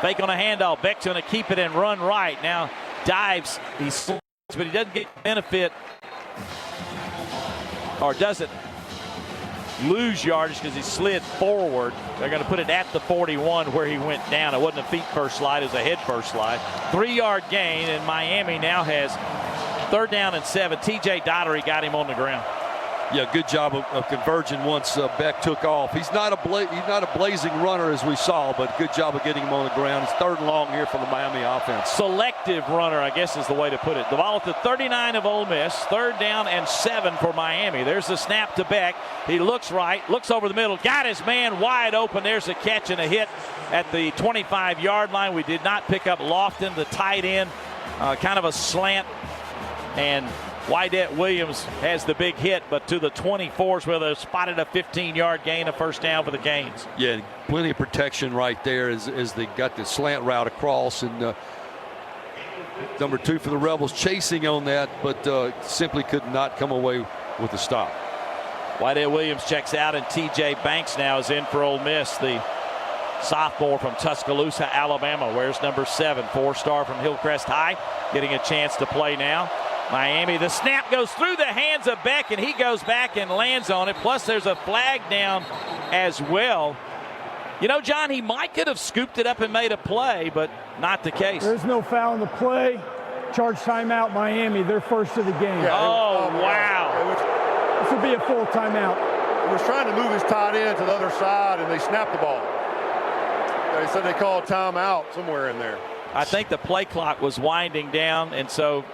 Fake on a handoff. Beck's going to keep it and run right. Now dives, he slides, but he doesn't get benefit, or doesn't lose yardage because he slid forward. They're going to put it at the 41 where he went down. It wasn't a feet first slide, it was a head first slide. 3-yard gain, and Miami now has 3rd down and 7. TJ Dottery got him on the ground. Yeah, good job of converging once Beck took off. He's not a blazing runner as we saw, but good job of getting him on the ground. It's 3rd and long here for the Miami offense. Selective runner, I guess is the way to put it. The ball at the 39 of Ole Miss. 3rd down and 7 for Miami. There's the snap to Beck. He looks right, looks over the middle, got his man wide open. There's a catch and a hit at the 25-yard line. We did not pick up Lofton, the tight end, kind of a slant, and Wydett Williams has the big hit, but to the 24s where they spotted a 15-yard gain, a first down for the Canes. Yeah, plenty of protection right there as they got the slant route across. And number 2 for the Rebels chasing on that, but simply could not come away with the stop. Wydett Williams checks out, and T.J. Banks now is in for Ole Miss, the sophomore from Tuscaloosa, Alabama. Wears number 7, 4-star from Hillcrest High, getting a chance to play now. Miami, the snap goes through the hands of Beck, and he goes back and lands on it. Plus, there's a flag down as well. You know, John, he might could have scooped it up and made a play, but not the case. There's no foul in the play. Charge timeout, Miami. They're first of the game. Yeah, wow. This would be a full timeout. He was trying to move his tight end to the other side, and they snapped the ball. They said they called timeout somewhere in there. I think the play clock was winding down, and so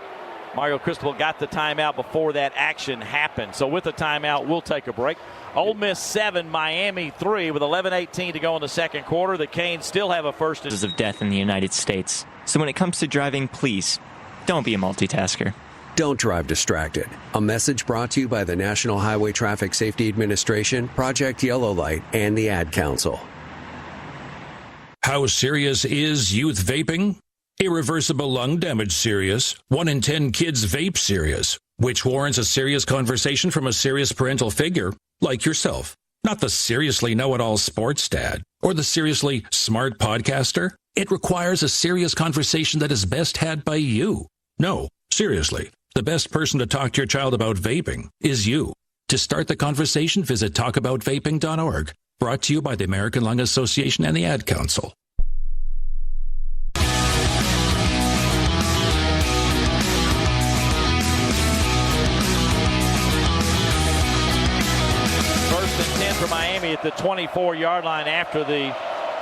Mario Cristobal got the timeout before that action happened. So with the timeout, we'll take a break. Ole Miss 7, Miami 3 with 11:18 to go in the second quarter. The Canes still have a first. Of death in the United States. So when it comes to driving, please don't be a multitasker. Don't drive distracted. A message brought to you by the National Highway Traffic Safety Administration, Project Yellow Light, and the Ad Council. How serious is youth vaping? Irreversible lung damage serious. 1 in 10 kids vape serious, which warrants a serious conversation from a serious parental figure like yourself. Not the seriously know-it-all sports dad or the seriously smart podcaster. It requires a serious conversation that is best had by you. No, seriously, the best person to talk to your child about vaping is you. To start the conversation, visit talkaboutvaping.org. Brought to you by the American Lung Association and the Ad Council. For Miami at the 24-yard line after the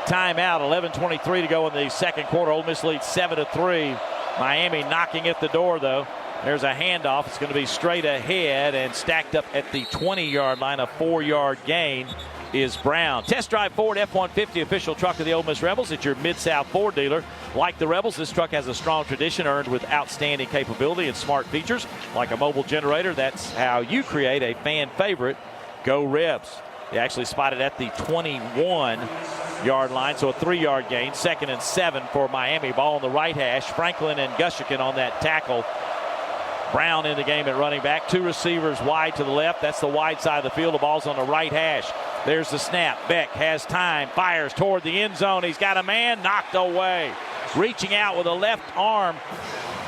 timeout. 11:23 to go in the second quarter. Ole Miss leads 7-3. Miami knocking at the door, though. There's a handoff. It's going to be straight ahead and stacked up at the 20-yard line. A 4-yard gain is Brown. Test drive Ford F-150, official truck of the Ole Miss Rebels. It's your Mid-South Ford dealer. Like the Rebels, this truck has a strong tradition earned with outstanding capability and smart features. Like a mobile generator, that's how you create a fan favorite. Go Rebs. They actually spotted at the 21-yard line, so a 3-yard gain. 2nd and 7 for Miami. Ball on the right hash. Franklin and Gushikin on that tackle. Brown in the game at running back. 2 receivers wide to the left. That's the wide side of the field. The ball's on the right hash. There's the snap. Beck has time. Fires toward the end zone. He's got a man. Knocked away. Reaching out with a left arm.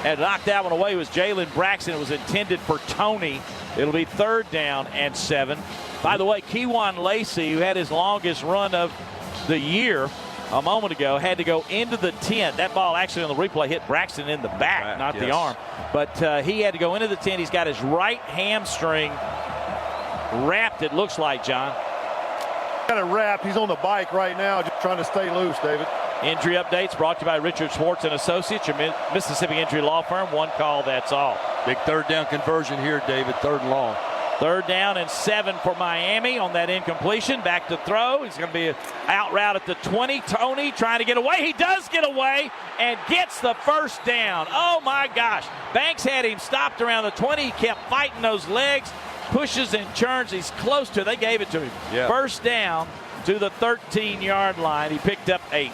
And knocked that one away was Jalen Braxton. It was intended for Tony. It'll be 3rd down and 7. By the way, Kewan Lacey, who had his longest run of the year a moment ago, had to go into the tent. That ball actually on the replay hit Braxton in the back, not the arm. But he had to go into the tent. He's got his right hamstring wrapped, it looks like, John. Got it wrapped. He's on the bike right now, just trying to stay loose, David. Injury updates brought to you by Richard Schwartz and Associates, your Mississippi injury law firm. One call, that's all. Big 3rd down conversion here, David. 3rd and long. 3rd down and 7 for Miami on that incompletion. Back to throw. He's going to be out route at the 20. Tony trying to get away. He does get away and gets the first down. Oh, my gosh. Banks had him stopped around the 20. He kept fighting those legs, pushes and churns. He's close to it. They gave it to him. Yeah. First down to the 13-yard line. He picked up 8.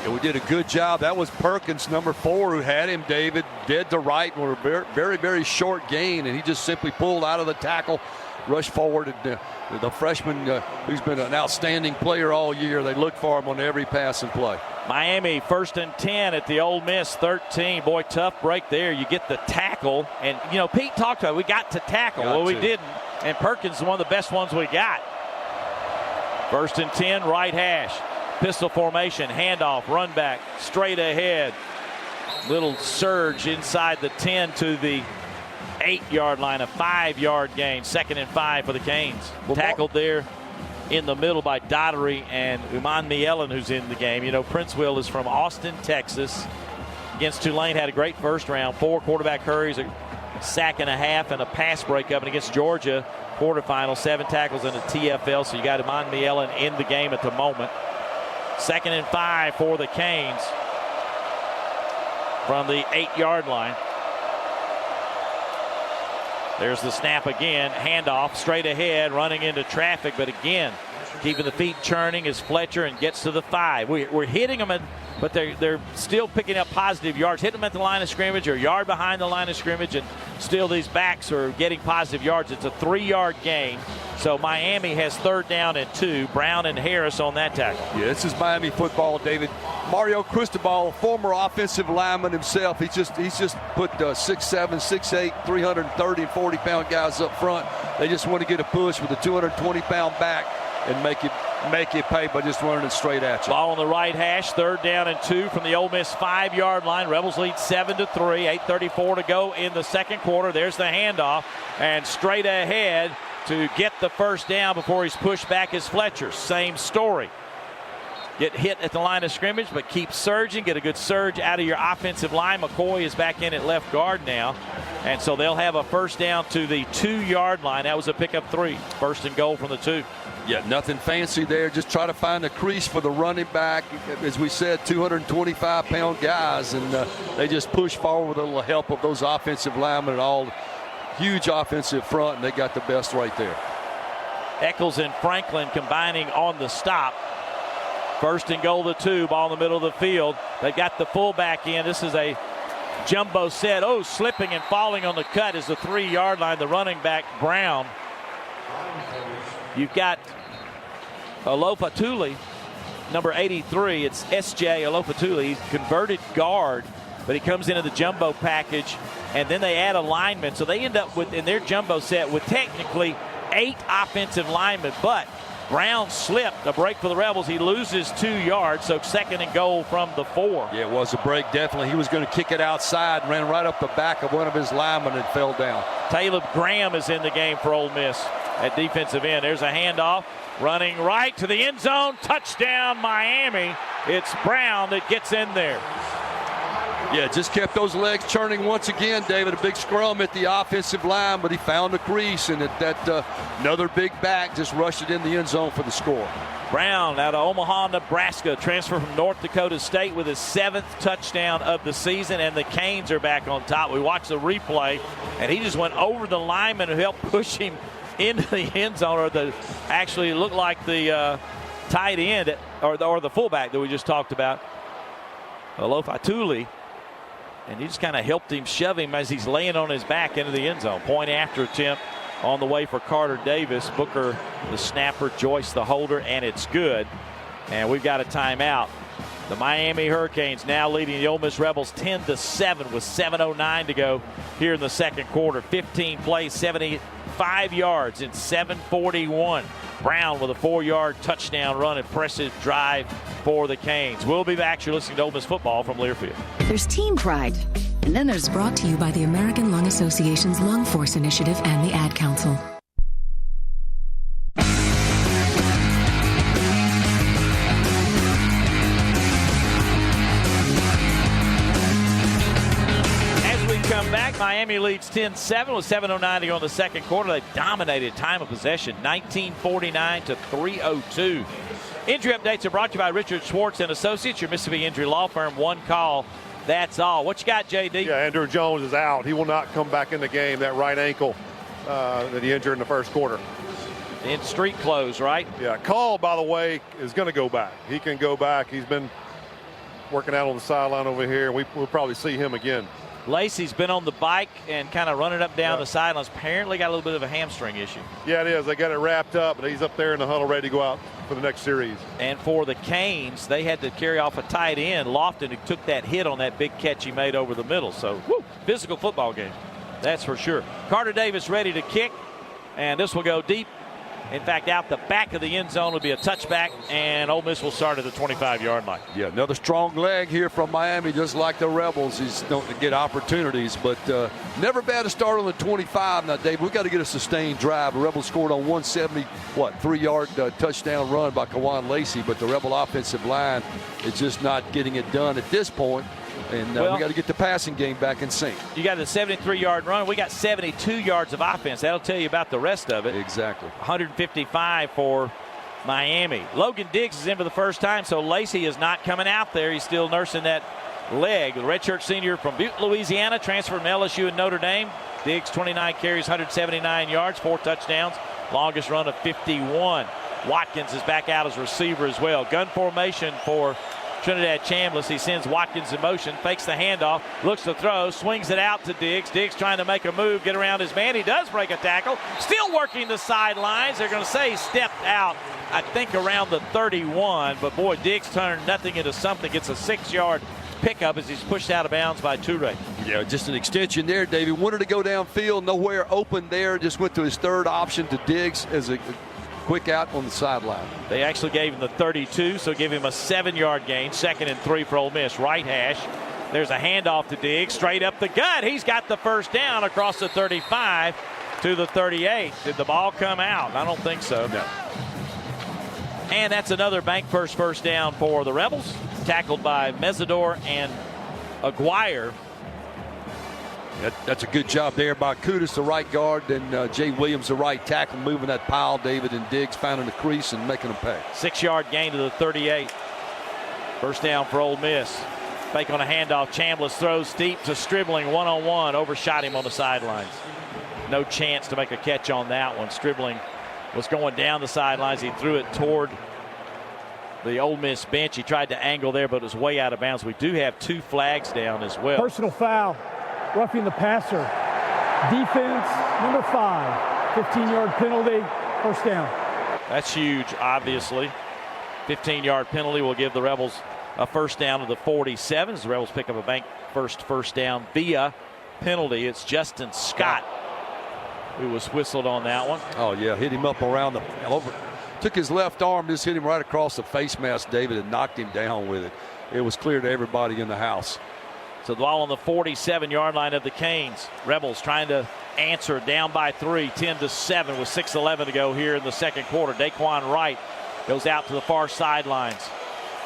And we did a good job. That was Perkins, number 4, who had him, David, dead to right. Were a very, very short gain, and he just simply pulled out of the tackle, rushed forward. And the freshman, who's been an outstanding player all year, they look for him on every pass and play. Miami 1st and 10 at the Ole Miss 13. Boy, tough break there. You get the tackle. And, you know, Pete talked about it. We got to tackle. We didn't. And Perkins is one of the best ones we got. 1st and 10, right hash. Pistol formation, handoff, run back, straight ahead. Little surge inside the 10 to the 8-yard line, a 5-yard gain. 2nd and 5 for the Canes. Tackled there in the middle by Dottery and Uman Mielen, who's in the game. You know, Prince Will is from Austin, Texas. Against Tulane, had a great first round. 4 quarterback hurries, a sack and a half, and a pass breakup. And against Georgia, quarterfinal, 7 tackles and a TFL. So you got Uman Mielen in the game at the moment. 2nd and 5 for the Canes from the 8-yard line. There's the snap again. Handoff straight ahead, running into traffic, but again, keeping the feet churning is Fletcher and gets to the 5. We're hitting them, but they're still picking up positive yards. Hitting them at the line of scrimmage or a yard behind the line of scrimmage, and still these backs are getting positive yards. It's a 3-yard gain. So Miami has 3rd down and 2. Brown and Harris on that tackle. Yeah, this is Miami football, David. Mario Cristobal, former offensive lineman himself, he's just put 6'7", 6'8", 330 and 40-pound guys up front. They just want to get a push with a 220-pound back and make it pay by just running it straight at you. Ball on the right hash, 3rd down and 2 from the Ole Miss 5-yard line. Rebels lead 7-3, 8:34 to go in the second quarter. There's the handoff, and straight ahead to get the 1st down before he's pushed back is Fletcher. Same story. Get hit at the line of scrimmage, but keep surging. Get a good surge out of your offensive line. McCoy is back in at left guard now. And so they'll have a 1st down to the 2-yard line. That was a pickup 3. 1st and goal from the 2. Yeah, nothing fancy there. Just try to find a crease for the running back. As we said, 225-pound guys, and they just push forward with a little help of those offensive linemen and all. Huge offensive front, and they got the best right there. Eccles and Franklin combining on the stop. 1st and goal to 2. Ball in the middle of the field. They got the fullback in. This is a jumbo set. Oh, slipping and falling on the cut is the 3-yard line. The running back, Brown. You've got Olofatuli, number 83. It's S.J. Olofatuli. He's converted guard, but he comes into the jumbo package, and then they add a lineman. So they end up with, in their jumbo set, with technically 8 offensive linemen, but Brown slipped, a break for the Rebels. He loses 2 yards, so 2nd and goal from the 4. Yeah, it was a break, definitely. He was going to kick it outside, ran right up the back of one of his linemen and fell down. Caleb Graham is in the game for Ole Miss at defensive end. There's a handoff, running right to the end zone. Touchdown, Miami. It's Brown that gets in there. Yeah, just kept those legs churning once again, David. A big scrum at the offensive line, but he found the crease, and another big back just rushed it in the end zone for the score. Brown out of Omaha, Nebraska, transfer from North Dakota State with his 7th touchdown of the season, and the Canes are back on top. We watched the replay, and he just went over the lineman who helped push him into the end zone, or actually it looked like the tight end or the fullback that we just talked about, Olofatuli. And he just kind of helped him, shove him as he's laying on his back into the end zone. Point after attempt on the way for Carter Davis. Booker, the snapper, Joyce, the holder, and it's good. And we've got a timeout. The Miami Hurricanes now leading the Ole Miss Rebels 10-7 with 7:09 to go here in the second quarter. 15 plays, 75 yards in 7:41. Brown with a 4-yard touchdown run. Impressive drive for the Canes. We'll be back. You're listening to Ole Miss football from Learfield. There's team pride, and then there's brought to you by the American Lung Association's Lung Force Initiative and the Ad Council. Come back. Miami leads 10-7 with 7:09 to go in the second quarter. They dominated time of possession, 19:49 to 3:02. Injury updates are brought to you by Richard Schwartz and Associates, your Mississippi injury law firm. One call, that's all. What you got, JD? Yeah, Andrew Jones is out. He will not come back in the game. That right ankle that he injured in the first quarter. In street clothes, right? Yeah, Call, by the way, is going to go back. He can go back. He's been working out on the sideline over here. We'll probably see him again. Lacey's been on the bike and kind of running up down the sidelines. Apparently got a little bit of a hamstring issue. Yeah, it is. They got it wrapped up, but he's up there in the huddle ready to go out for the next series. And for the Canes, they had to carry off a tight end, Lofton, who took that hit on that big catch he made over the middle. So, physical football game. That's for sure. Carter Davis ready to kick, and this will go deep. In fact, out the back of the end zone will be a touchback, and Ole Miss will start at the 25-yard line. Yeah, another strong leg here from Miami, just like the Rebels. He's don't get opportunities, but never bad to start on the 25. Now, Dave, we've got to get a sustained drive. The Rebels scored on 170, 3-yard touchdown run by Kawan Lacey, but the Rebel offensive line is just not getting it done at this point. And we got to get the passing game back in sync. You got the 73-yard run. We got 72 yards of offense. That'll tell you about the rest of it. Exactly. 155 for Miami. Logan Diggs is in for the first time, so Lacey is not coming out there. He's still nursing that leg. The redshirt senior from Butte, Louisiana, transferred from LSU and Notre Dame. Diggs, 29 carries, 179 yards, 4 touchdowns, longest run of 51. Watkins is back out as receiver as well. Gun formation for Trinidad Chambliss. He sends Watkins in motion, fakes the handoff, looks to throw, swings it out to Diggs. Diggs trying to make a move, get around his man. He does break a tackle, still working the sidelines. They're going to say he stepped out, I think, around the 31. But, boy, Diggs turned nothing into something. Gets a 6-yard pickup as he's pushed out of bounds by Toure. Yeah, just an extension there, David. Wanted to go downfield, nowhere open there. Just went to his third option to Diggs as a quick out on the sideline. They actually gave him the 32, so give him a 7-yard gain. 2nd and 3 for Ole Miss. Right hash. There's a handoff to Diggs. Straight up the gut. He's got the first down across the 35 to the 38. Did the ball come out? I don't think so. No. And that's another bank first down for the Rebels. Tackled by Mesidor and Aguirre. That's a good job there by Kudus, the right guard, and Jay Williams, the right tackle, moving that pile, David, and Diggs finding the crease and making them pay. 6-yard gain to the 38. First down for Ole Miss. Fake on a handoff. Chambliss throws deep to Stribling, one-on-one. Overshot him on the sidelines. No chance to make a catch on that one. Stribling was going down the sidelines. He threw it toward the Ole Miss bench. He tried to angle there, but it was way out of bounds. We do have 2 flags down as well. Personal foul. Roughing the passer. Defense, number 5. 15-yard penalty, first down. That's huge, obviously. 15-yard penalty will give the Rebels a first down to the 47 as the Rebels pick up a bank first down via penalty. It's Justin Scott who was whistled on that one. Oh, yeah, hit him up around the over. Took his left arm, just hit him right across the face mask, David, and knocked him down with it. It was clear to everybody in the house. So the ball on the 47-yard line of the Canes. Rebels trying to answer, down by 3, 10-7 with 6:11 to go here in the second quarter. Daquan Wright goes out to the far sidelines.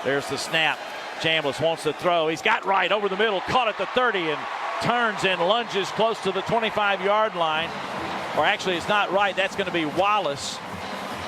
There's the snap. Chambliss wants to throw. He's got Wright over the middle, caught at the 30 and turns and lunges close to the 25-yard line. Or actually, it's not Wright. That's going to be Wallace.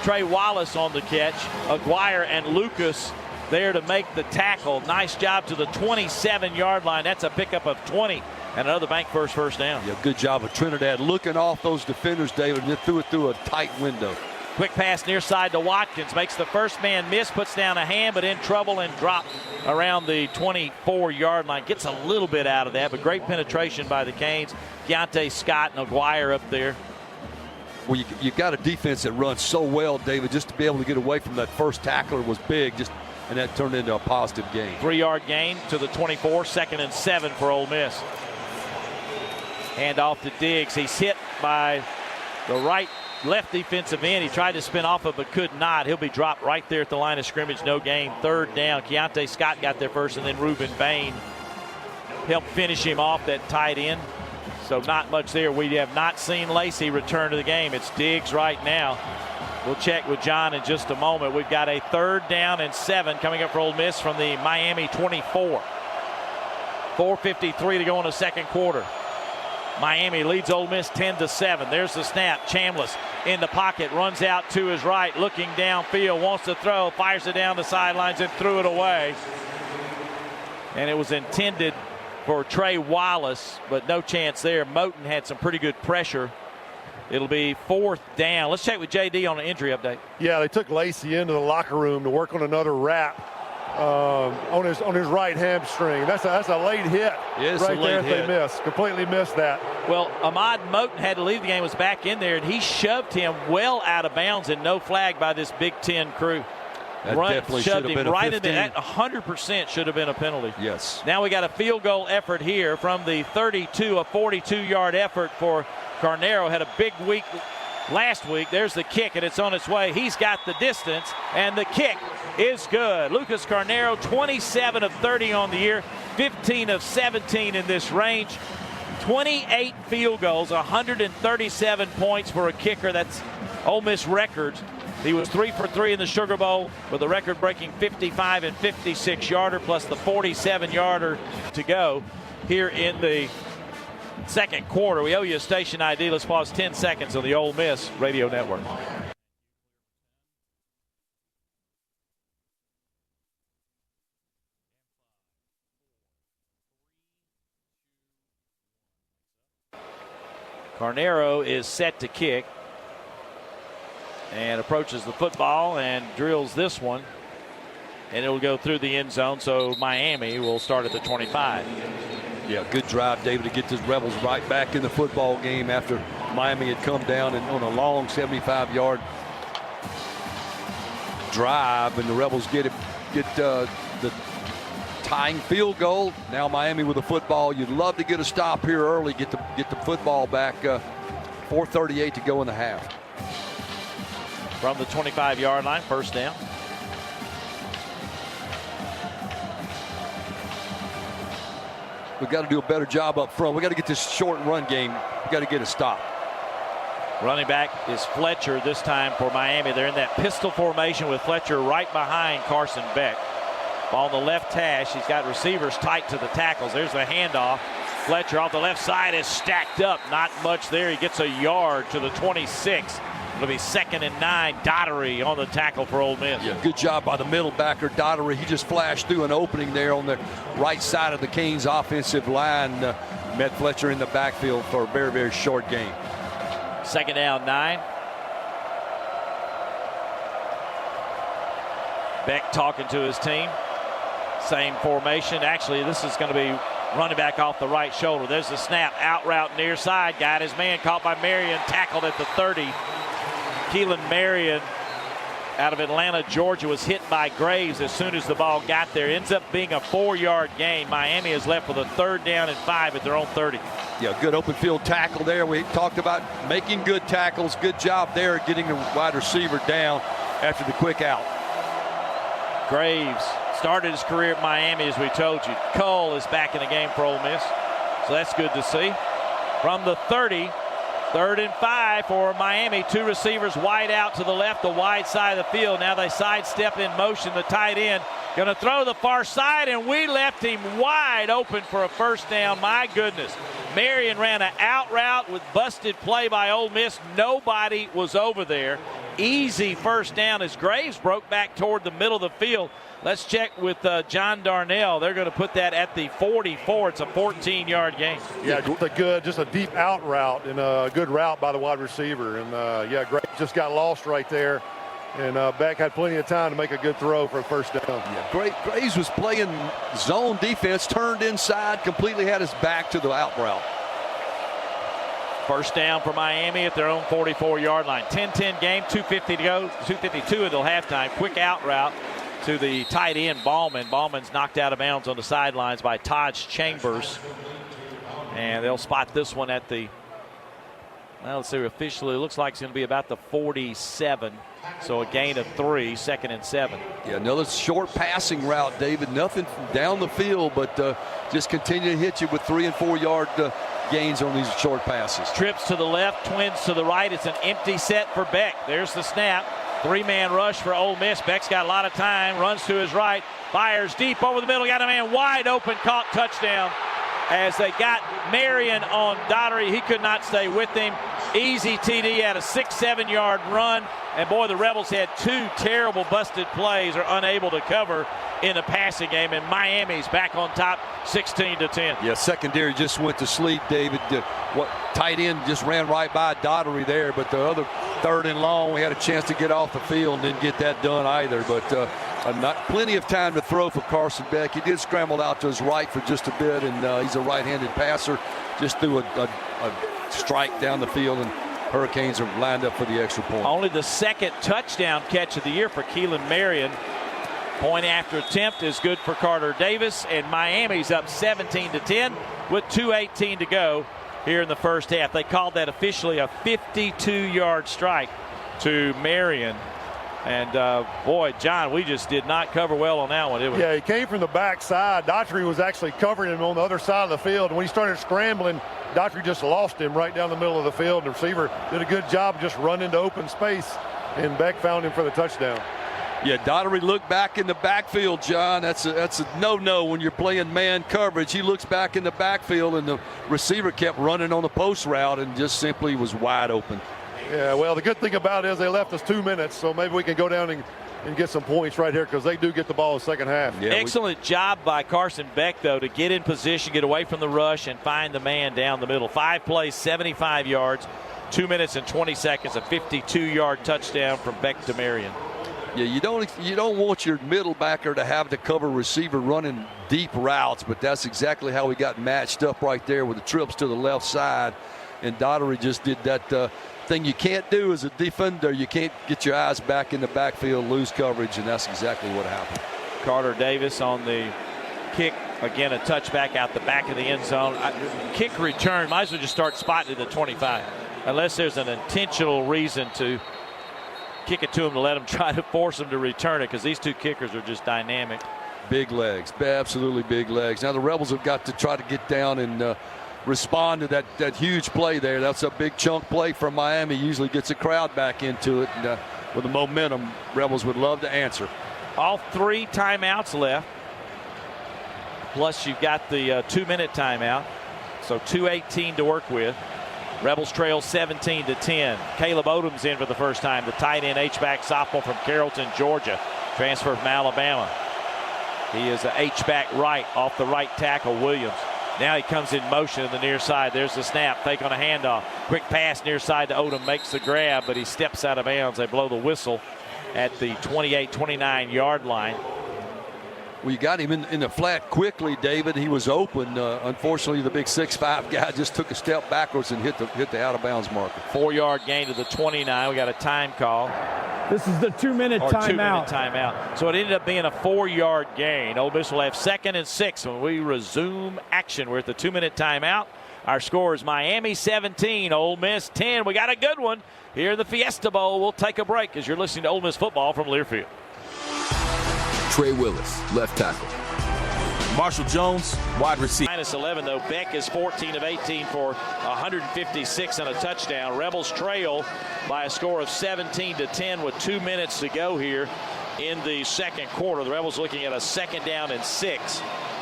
Trey Wallace on the catch. Aguirre and Lucas there to make the tackle. Nice job to the 27-yard line. That's a pickup of 20 and another bank first down. Yeah, good job of Trinidad looking off those defenders, David, and threw it through a tight window. Quick pass near side to Watkins. Makes the first man miss, puts down a hand, but in trouble and dropped around the 24-yard line. Gets a little bit out of that, but great penetration by the Canes. Keontae Scott and Aguirre up there. Well, you got a defense that runs so well, David. Just to be able to get away from that first tackler was big. And that turned into a positive gain. 3-yard gain to the 24, 2nd and 7 for Ole Miss. Hand off to Diggs. He's hit by the left defensive end. He tried to spin off of but could not. He'll be dropped right there at the line of scrimmage. No gain. 3rd down. Keontae Scott got there first, and then Reuben Bain helped finish him off, that tight end. So not much there. We have not seen Lacey return to the game. It's Diggs right now. We'll check with John in just a moment. We've got a 3rd down and 7 coming up for Ole Miss from the Miami 24. 4:53 to go in the second quarter. Miami leads Ole Miss 10-7. There's the snap. Chambliss in the pocket, runs out to his right, looking downfield, wants to throw, fires it down the sidelines and threw it away. And it was intended for Trey Wallace, but no chance there. Moten had some pretty good pressure. It'll be 4th down. Let's check with JD on an injury update. Yeah, they took Lacey into the locker room to work on another wrap on his right hamstring. That's a late hit. Yes, right a late there. hit. They missed. Completely missed that. Well, Ahmad Moten had to leave the game, was back in there, and he shoved him well out of bounds and no flag by this Big Ten crew. That definitely should have been a 15. That 100% should have been a penalty. Yes. Now we got a field goal effort here from the 32, a 42-yard effort for Carnero. Had a big week last week. There's the kick, and it's on its way. He's got the distance, and the kick is good. Lucas Carnero, 27 of 30 on the year, 15 of 17 in this range. 28 field goals, 137 points for a kicker. That's Ole Miss record. He was 3 for 3 in the Sugar Bowl with a record-breaking 55 and 56-yarder plus the 47-yarder to go here in the second quarter. We owe you a station ID. Let's pause 10 seconds on the Ole Miss Radio Network. Carnero is set to kick and approaches the football and drills this one, and it'll go through the end zone, so Miami will start at the 25. Yeah, good drive, David, to get the Rebels right back in the football game after Miami had come down and on a long 75-yard drive, and the Rebels get the tying field goal. Now Miami with the football. You'd love to get a stop here early, get the football back. 4:38 to go in the half. From the 25-yard line, first down. We've got to do a better job up front. We've got to get this short run game. We've got to get a stop. Running back is Fletcher this time for Miami. They're in that pistol formation with Fletcher right behind Carson Beck. On the left hash, he's got receivers tight to the tackles. There's the handoff. Fletcher off the left side is stacked up. Not much there. He gets a yard to the 26. It'll be 2nd and 9. Daugherty on the tackle for Ole Miss. Yeah, good job by the middle backer, Daugherty. He just flashed through an opening there on the right side of the Canes offensive line. Met Fletcher in the backfield for a very, very short game. 2nd down, 9. Beck talking to his team. Same formation. Actually, this is going to be running back off the right shoulder. There's the snap. Out route near side. Got his man caught by Marion. Tackled at the 30. Keelan Marion out of Atlanta, Georgia, was hit by Graves as soon as the ball got there. Ends up being a 4-yard gain. Miami is left with a 3rd down and 5 at their own 30. Yeah, good open field tackle there. We talked about making good tackles. Good job there getting the wide receiver down after the quick out. Graves started his career at Miami, as we told you. Cole is back in the game for Ole Miss, so that's good to see. From the 30, 3rd and 5 for Miami. 2 receivers wide out to the left, the wide side of the field. Now they sidestep in motion. The tight end going to throw the far side, and we left him wide open for a first down. My goodness. Marion ran an out route with busted play by Ole Miss. Nobody was over there. Easy first down as Graves broke back toward the middle of the field. Let's check with John Darnell. They're going to put that at the 44. It's a 14-yard gain. Yeah, just a deep out route and a good route by the wide receiver. And yeah, Graves just got lost right there. And Beck had plenty of time to make a good throw for a first down. Yeah, Graves was playing zone defense, turned inside, completely had his back to the out route. First down for Miami at their own 44-yard line. 10-10 game, 2:50 to go, 2:52 until halftime. Quick out route to the tight end, Ballman. Ballman's knocked out of bounds on the sidelines by Todd Chambers. And they'll spot this one at the, well, let's see, officially it looks like it's going to be about the 47. So a gain of 3, 2nd and 7. Yeah, another short passing route, David. Nothing down the field, but just continue to hit you with 3- and 4-yard gains on these short passes. Trips to the left, twins to the right. It's an empty set for Beck. There's the snap. 3-man rush for Ole Miss. Beck's got a lot of time, runs to his right, fires deep over the middle, got a man wide open, caught, touchdown. As they got Marion on Daugherty, he could not stay with him. Easy TD at a 6-7-yard run. And boy, the Rebels had 2 terrible busted plays, or unable to cover in the passing game. And Miami's back on top, 16-10. Yeah, secondary just went to sleep, David. Tight end just ran right by Daugherty there, but the other 3rd and long, we had a chance to get off the field and didn't get that done either. But not plenty of time to throw for Carson Beck. He did scramble out to his right for just a bit, and he's a right-handed passer. Just threw a strike down the field, and Hurricanes are lined up for the extra point. Only the 2nd touchdown catch of the year for Keelan Marion. Point after attempt is good for Carter Davis, and Miami's up 17-10 with 2:18 to go here in the first half. They called that officially a 52-yard strike to Marion. And, boy, John, we just did not cover well on that one, did we? Yeah, he came from the backside. Daugherty was actually covering him on the other side of the field. And when he started scrambling, Daugherty just lost him right down the middle of the field. The receiver did a good job just running to open space, and Beck found him for the touchdown. Yeah, Daugherty looked back in the backfield, John. That's a no-no when you're playing man coverage. He looks back in the backfield, and the receiver kept running on the post route and just simply was wide open. Yeah, well, the good thing about it is they left us 2 minutes, so maybe we can go down and get some points right here because they do get the ball in the second half. Yeah, excellent job by Carson Beck, though, to get in position, get away from the rush, and find the man down the middle. 5 plays, 75 yards, 2 minutes and 20 seconds, a 52-yard touchdown from Beck to Marion. Yeah, you don't want your middle backer to have to cover receiver running deep routes, but that's exactly how we got matched up right there with the trips to the left side. And Daugherty just did that thing you can't do as a defender. You can't get your eyes back in the backfield, lose coverage, and that's exactly what happened. Carter Davis on the kick. Again, a touchback out the back of the end zone. Kick return, might as well just start spotting at the 25. Unless there's an intentional reason to kick it to him to let him try to force him to return it, because these two kickers are just dynamic. Big legs, absolutely big legs. Now the Rebels have got to try to get down and respond to that huge play there. That's a big chunk play from Miami. Usually gets a crowd back into it. And, with the momentum, Rebels would love to answer. All 3 timeouts left. Plus you've got the 2-minute timeout. So 2:18 to work with. Rebels trail 17-10. Caleb Odom's in for the first time. The tight end H-back sophomore from Carrollton, Georgia. Transfer from Alabama. He is a H-back right off the right tackle, Williams. Now he comes in motion in the near side. There's the snap. Fake on a handoff. Quick pass near side to Odom. Makes the grab, but he steps out of bounds. They blow the whistle at the 28-29 yard line. Well, you got him in the flat quickly, David. He was open. Unfortunately, the big 6'5" guy just took a step backwards and hit the out-of-bounds marker. 4-yard gain to the 29. We got a time call. This is the 2-minute timeout. 2-minute timeout. So it ended up being a 4-yard gain. Ole Miss will have 2nd and 6 when we resume action. We're at the 2-minute timeout. Our score is Miami 17, Ole Miss 10. We got a good one here in the Fiesta Bowl. We'll take a break as you're listening to Ole Miss football from Learfield. Trey Willis, left tackle. Marshall Jones, wide receiver. -11, though. Beck is 14 of 18 for 156 and a touchdown. Rebels trail by a score of 17-10 with 2 minutes to go here in the second quarter. The Rebels looking at a 2nd down and 6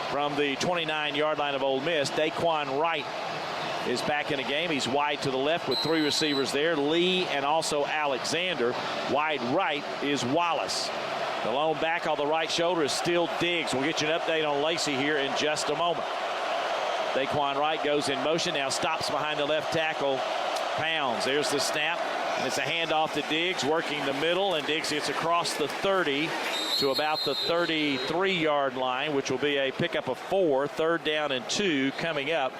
from the 29-yard line of Ole Miss. Daquan Wright is back in the game. He's wide to the left with 3 receivers there, Lee and also Alexander. Wide right is Wallace. The lone back on the right shoulder is still Diggs. We'll get you an update on Lacey here in just a moment. Daquan Wright goes in motion, now stops behind the left tackle. Pounds. There's the snap. And it's a handoff to Diggs, working the middle, and Diggs gets across the 30 to about the 33-yard line, which will be a pickup of 4, 3rd down and 2 coming up.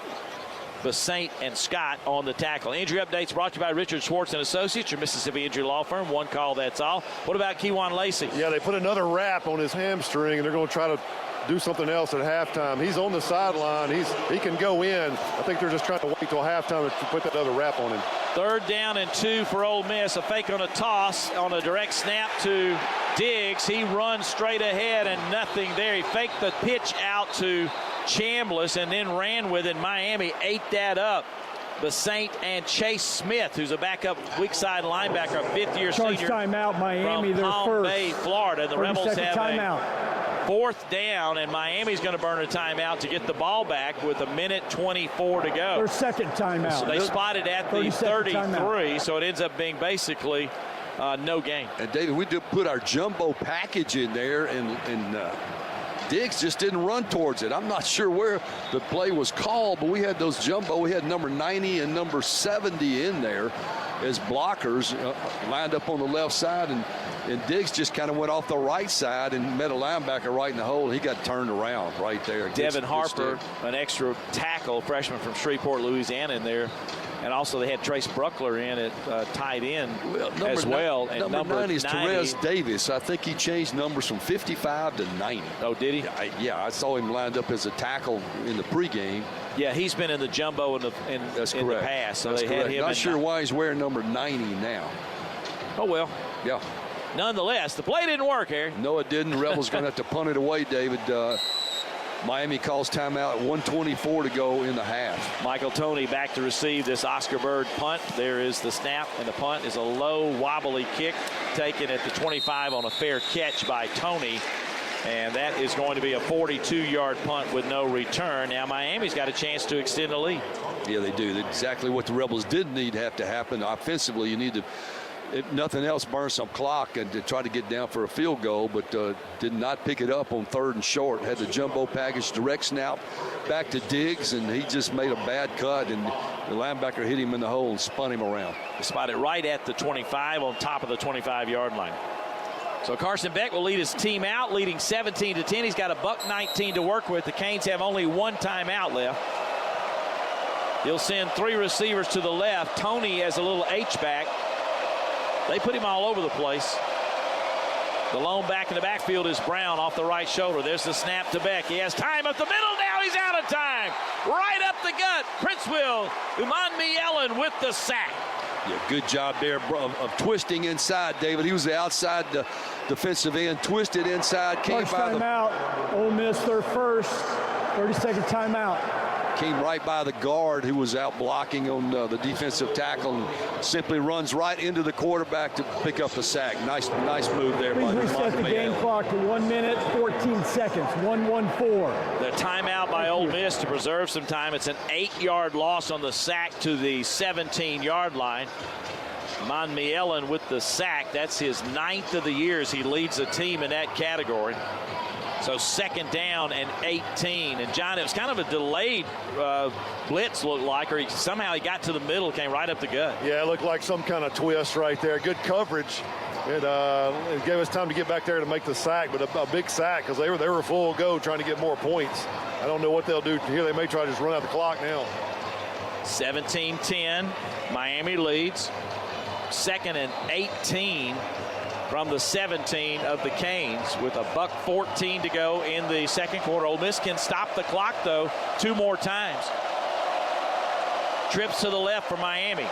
Saint and Scott on the tackle. Injury updates brought to you by Richard Schwartz and Associates, your Mississippi injury law firm. One call, that's all. What about Kewan Lacey? Yeah, they put another wrap on his hamstring, and they're going to try to do something else at halftime. He's on the sideline. He can go in. I think they're just trying to wait till halftime to put that other wrap on him. 3rd down and 2 for Ole Miss. A fake on a toss on a direct snap to Diggs. He runs straight ahead and nothing there. He faked the pitch out to Chambliss and then ran with it. Miami ate that up. Saint and Chase Smith, who's a backup weak side linebacker, a 5th-year senior timeout, Miami, from Palm Bay, Florida. The Rebels have timeout. a 4th down, and Miami's going to burn a timeout to get the ball back with 1:24 to go. Their 2nd timeout. So they spotted at the 33, so it ends up being basically no gain. And David, we did put our jumbo package in there, and Diggs just didn't run towards it. I'm not sure where the play was called, but we had those jumbo. We had number 90 and number 70 in there as blockers lined up on the left side, and Diggs just kind of went off the right side and met a linebacker right in the hole. He got turned around right there. Devin Harper, an extra tackle, freshman from Shreveport, Louisiana, in there. And also they had Trace Bruckler in at tight end as well. And number 90 is Therese Davis. I think he changed numbers from 55 to 90. Oh, did he? Yeah, I saw him lined up as a tackle in the pregame. Yeah, he's been in the jumbo in the past. So That's they correct. had him. Not sure why he's wearing number 90 now. Oh, well. Yeah. Nonetheless, the play didn't work, Harry. No, it didn't. Rebels going to have to punt it away, David. Miami calls timeout at 1:24 to go in the half. Michael Toney back to receive this Oscar Bird punt. There is the snap, and the punt is a low, wobbly kick taken at the 25 on a fair catch by Toney. And that is going to be a 42-yard punt with no return. Now Miami's got a chance to extend the lead. Yeah, they do. That's exactly what the Rebels didn't need to have to happen. Offensively, you need to, if nothing else, burn some clock and to try to get down for a field goal, but did not pick it up on 3rd and short. Had the jumbo package, direct snap back to Diggs, and he just made a bad cut, and the linebacker hit him in the hole and spun him around. Spotted right at the 25 on top of the 25-yard line. So Carson Beck will lead his team out, leading 17-10. He's got a $1.19 to work with. The Canes have only one timeout left. He'll send 3 receivers to the left. Tony has a little H-back. They put him all over the place. The lone back in the backfield is Brown off the right shoulder. There's the snap to Beck. He has time up the middle. Now he's out of time. Right up the gut. Princeville, Umanmielen with the sack. Yeah, good job there of twisting inside, David. He was the outside defensive end, twisted inside. Came by timeout. Ole Miss, their first 30-second timeout. Came right by the guard who was out blocking on the defensive tackle and simply runs right into the quarterback to pick up the sack. Nice move there. Please reset the game clock to 1 minute, 14 seconds, 1:14. The timeout by Ole Miss to preserve some time. It's an 8-yard loss on the sack to the 17-yard line. Umanmielen with the sack. That's his 9th of the year as he leads the team in that category. So 2nd down and 18. And, John, it was kind of a delayed blitz, looked like, or somehow he got to the middle, came right up the gut. Yeah, it looked like some kind of twist right there. Good coverage. It gave us time to get back there to make the sack, but a big sack because they were full go trying to get more points. I don't know what they'll do here. They may try to just run out the clock now. 17-10. Miami leads. 2nd and 18. From the 17 of the Canes with a $1:14 to go in the second quarter. Ole Miss can stop the clock, though, 2 more times. Trips to the left for Miami.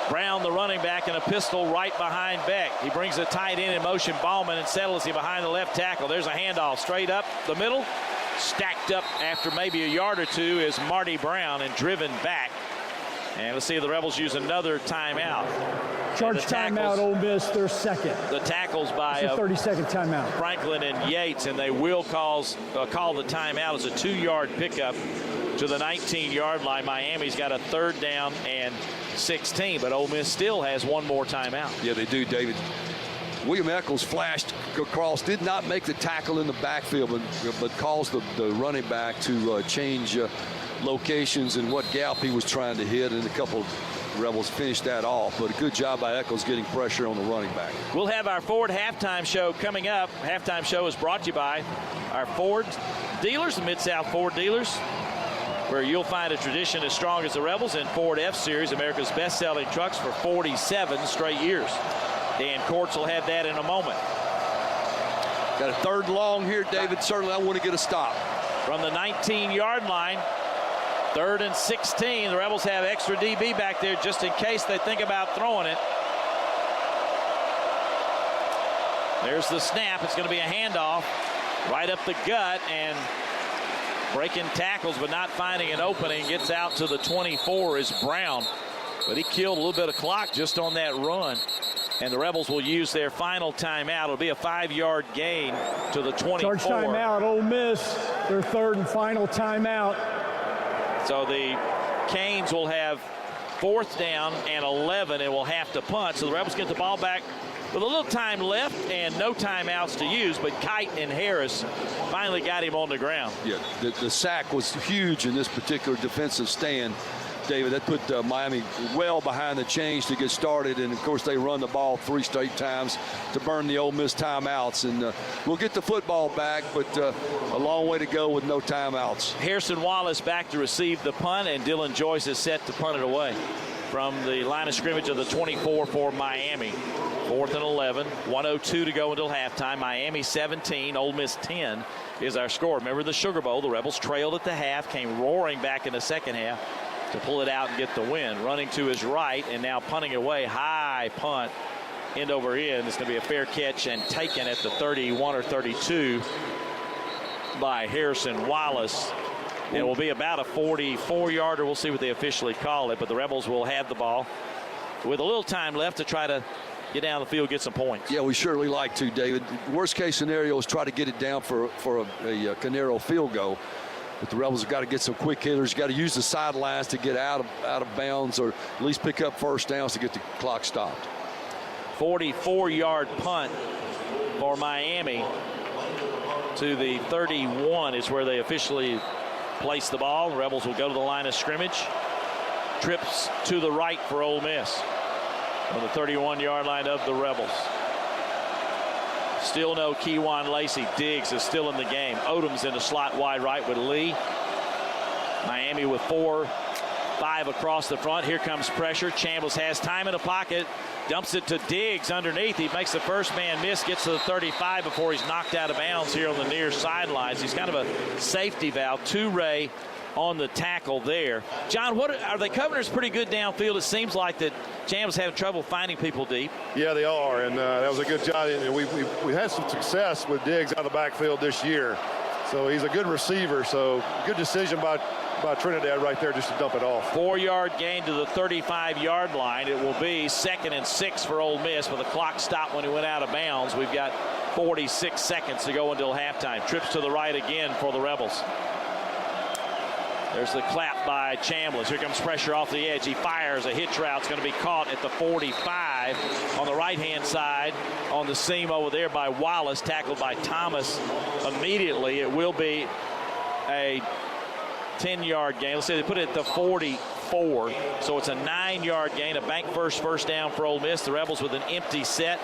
Brown, the running back, and a pistol right behind Beck. He brings a tight end in motion, Ballman, and settles him behind the left tackle. There's a handoff straight up the middle. Stacked up after maybe a yard or two is Marty Brown and driven back. And let's see if the Rebels use another timeout. Charge timeout, Ole Miss, their 2nd. The tackles by 30-second timeout. Franklin and Yates, and they will call the timeout as a 2-yard pickup to the 19-yard line. Miami's got a 3rd down and 16, but Ole Miss still has one more timeout. Yeah, they do, David. William Eccles flashed across, did not make the tackle in the backfield, but caused the running back to change locations and what gap he was trying to hit, and a couple of Rebels finished that off. But a good job by Eccles getting pressure on the running back. We'll have our Ford halftime show coming up. Halftime show is brought to you by our Ford dealers, the Mid-South Ford dealers, where you'll find a tradition as strong as the Rebels in Ford F-Series, America's best-selling trucks for 47 straight years. Dan Courts will have that in a moment. Got a 3rd and long here, David. Certainly I want to get a stop. From the 19-yard line, 3rd and 16. The Rebels have extra DB back there just in case they think about throwing it. There's the snap. It's going to be a handoff right up the gut, and breaking tackles but not finding an opening. Gets out to the 24 is Brown. But he killed a little bit of clock just on that run. And the Rebels will use their final timeout. It'll be a 5-yard gain to the 24. Charge timeout, Ole Miss, their 3rd and final timeout. So the Canes will have 4th down and 11 and will have to punt. So the Rebels get the ball back with a little time left and no timeouts to use. But Kite and Harris finally got him on the ground. Yeah, the sack was huge in this particular defensive stand, David. That put Miami well behind the chains to get started. And, of course, they run the ball 3 straight times to burn the Ole Miss timeouts. And we'll get the football back, but a long way to go with no timeouts. Harrison Wallace back to receive the punt, and Dylan Joyce is set to punt it away from the line of scrimmage of the 24 for Miami. 4th and 11, 1:02 to go until halftime. Miami 17, Ole Miss 10 is our score. Remember the Sugar Bowl, the Rebels trailed at the half, came roaring back in the second half to pull it out and get the win. Running to his right and now punting away. High punt, end over end. It's going to be a fair catch and taken at the 31 or 32 by Harrison Wallace. It will be about a 44-yarder. We'll see what they officially call it, but the Rebels will have the ball with a little time left to try to get down the field, get some points. Yeah, we surely like to, David. Worst case scenario is try to get it down for a Canero field goal. But the Rebels have got to get some quick hitters. Got to use the sidelines to get out of bounds, or at least pick up first downs to get the clock stopped. 44-yard punt for Miami to the 31 is where they officially place the ball. The Rebels will go to the line of scrimmage. Trips to the right for Ole Miss on the 31-yard line of the Rebels. Still no Keywan Lacey. Diggs is still in the game. Odom's in the slot wide right with Lee. Miami with 4-5 across the front. Here comes pressure. Chambliss has time in the pocket. Dumps it to Diggs underneath. He makes the first man miss, gets to the 35 before he's knocked out of bounds here on the near sidelines. He's kind of a safety valve. Toure on the tackle there. John, what are they covering us pretty good downfield? It seems like that Chambliss having trouble finding people deep. Yeah, they are, and that was a good job. And we had some success with Diggs out of the backfield this year. So he's a good receiver. So good decision by Trinidad right there just to dump it off. 4-yard gain to the 35-yard line. It will be 2nd and 6 for Ole Miss with a clock stop when he went out of bounds. We've got 46 seconds to go until halftime. Trips to the right again for the Rebels. There's the clap by Chambliss. Here comes pressure off the edge. He fires a hitch route. It's going to be caught at the 45 on the right-hand side on the seam over there by Wallace, tackled by Thomas immediately. It will be a 10-yard gain. Let's say they put it at the 44. So it's a 9-yard gain, a bank first down for Ole Miss. The Rebels with an empty set.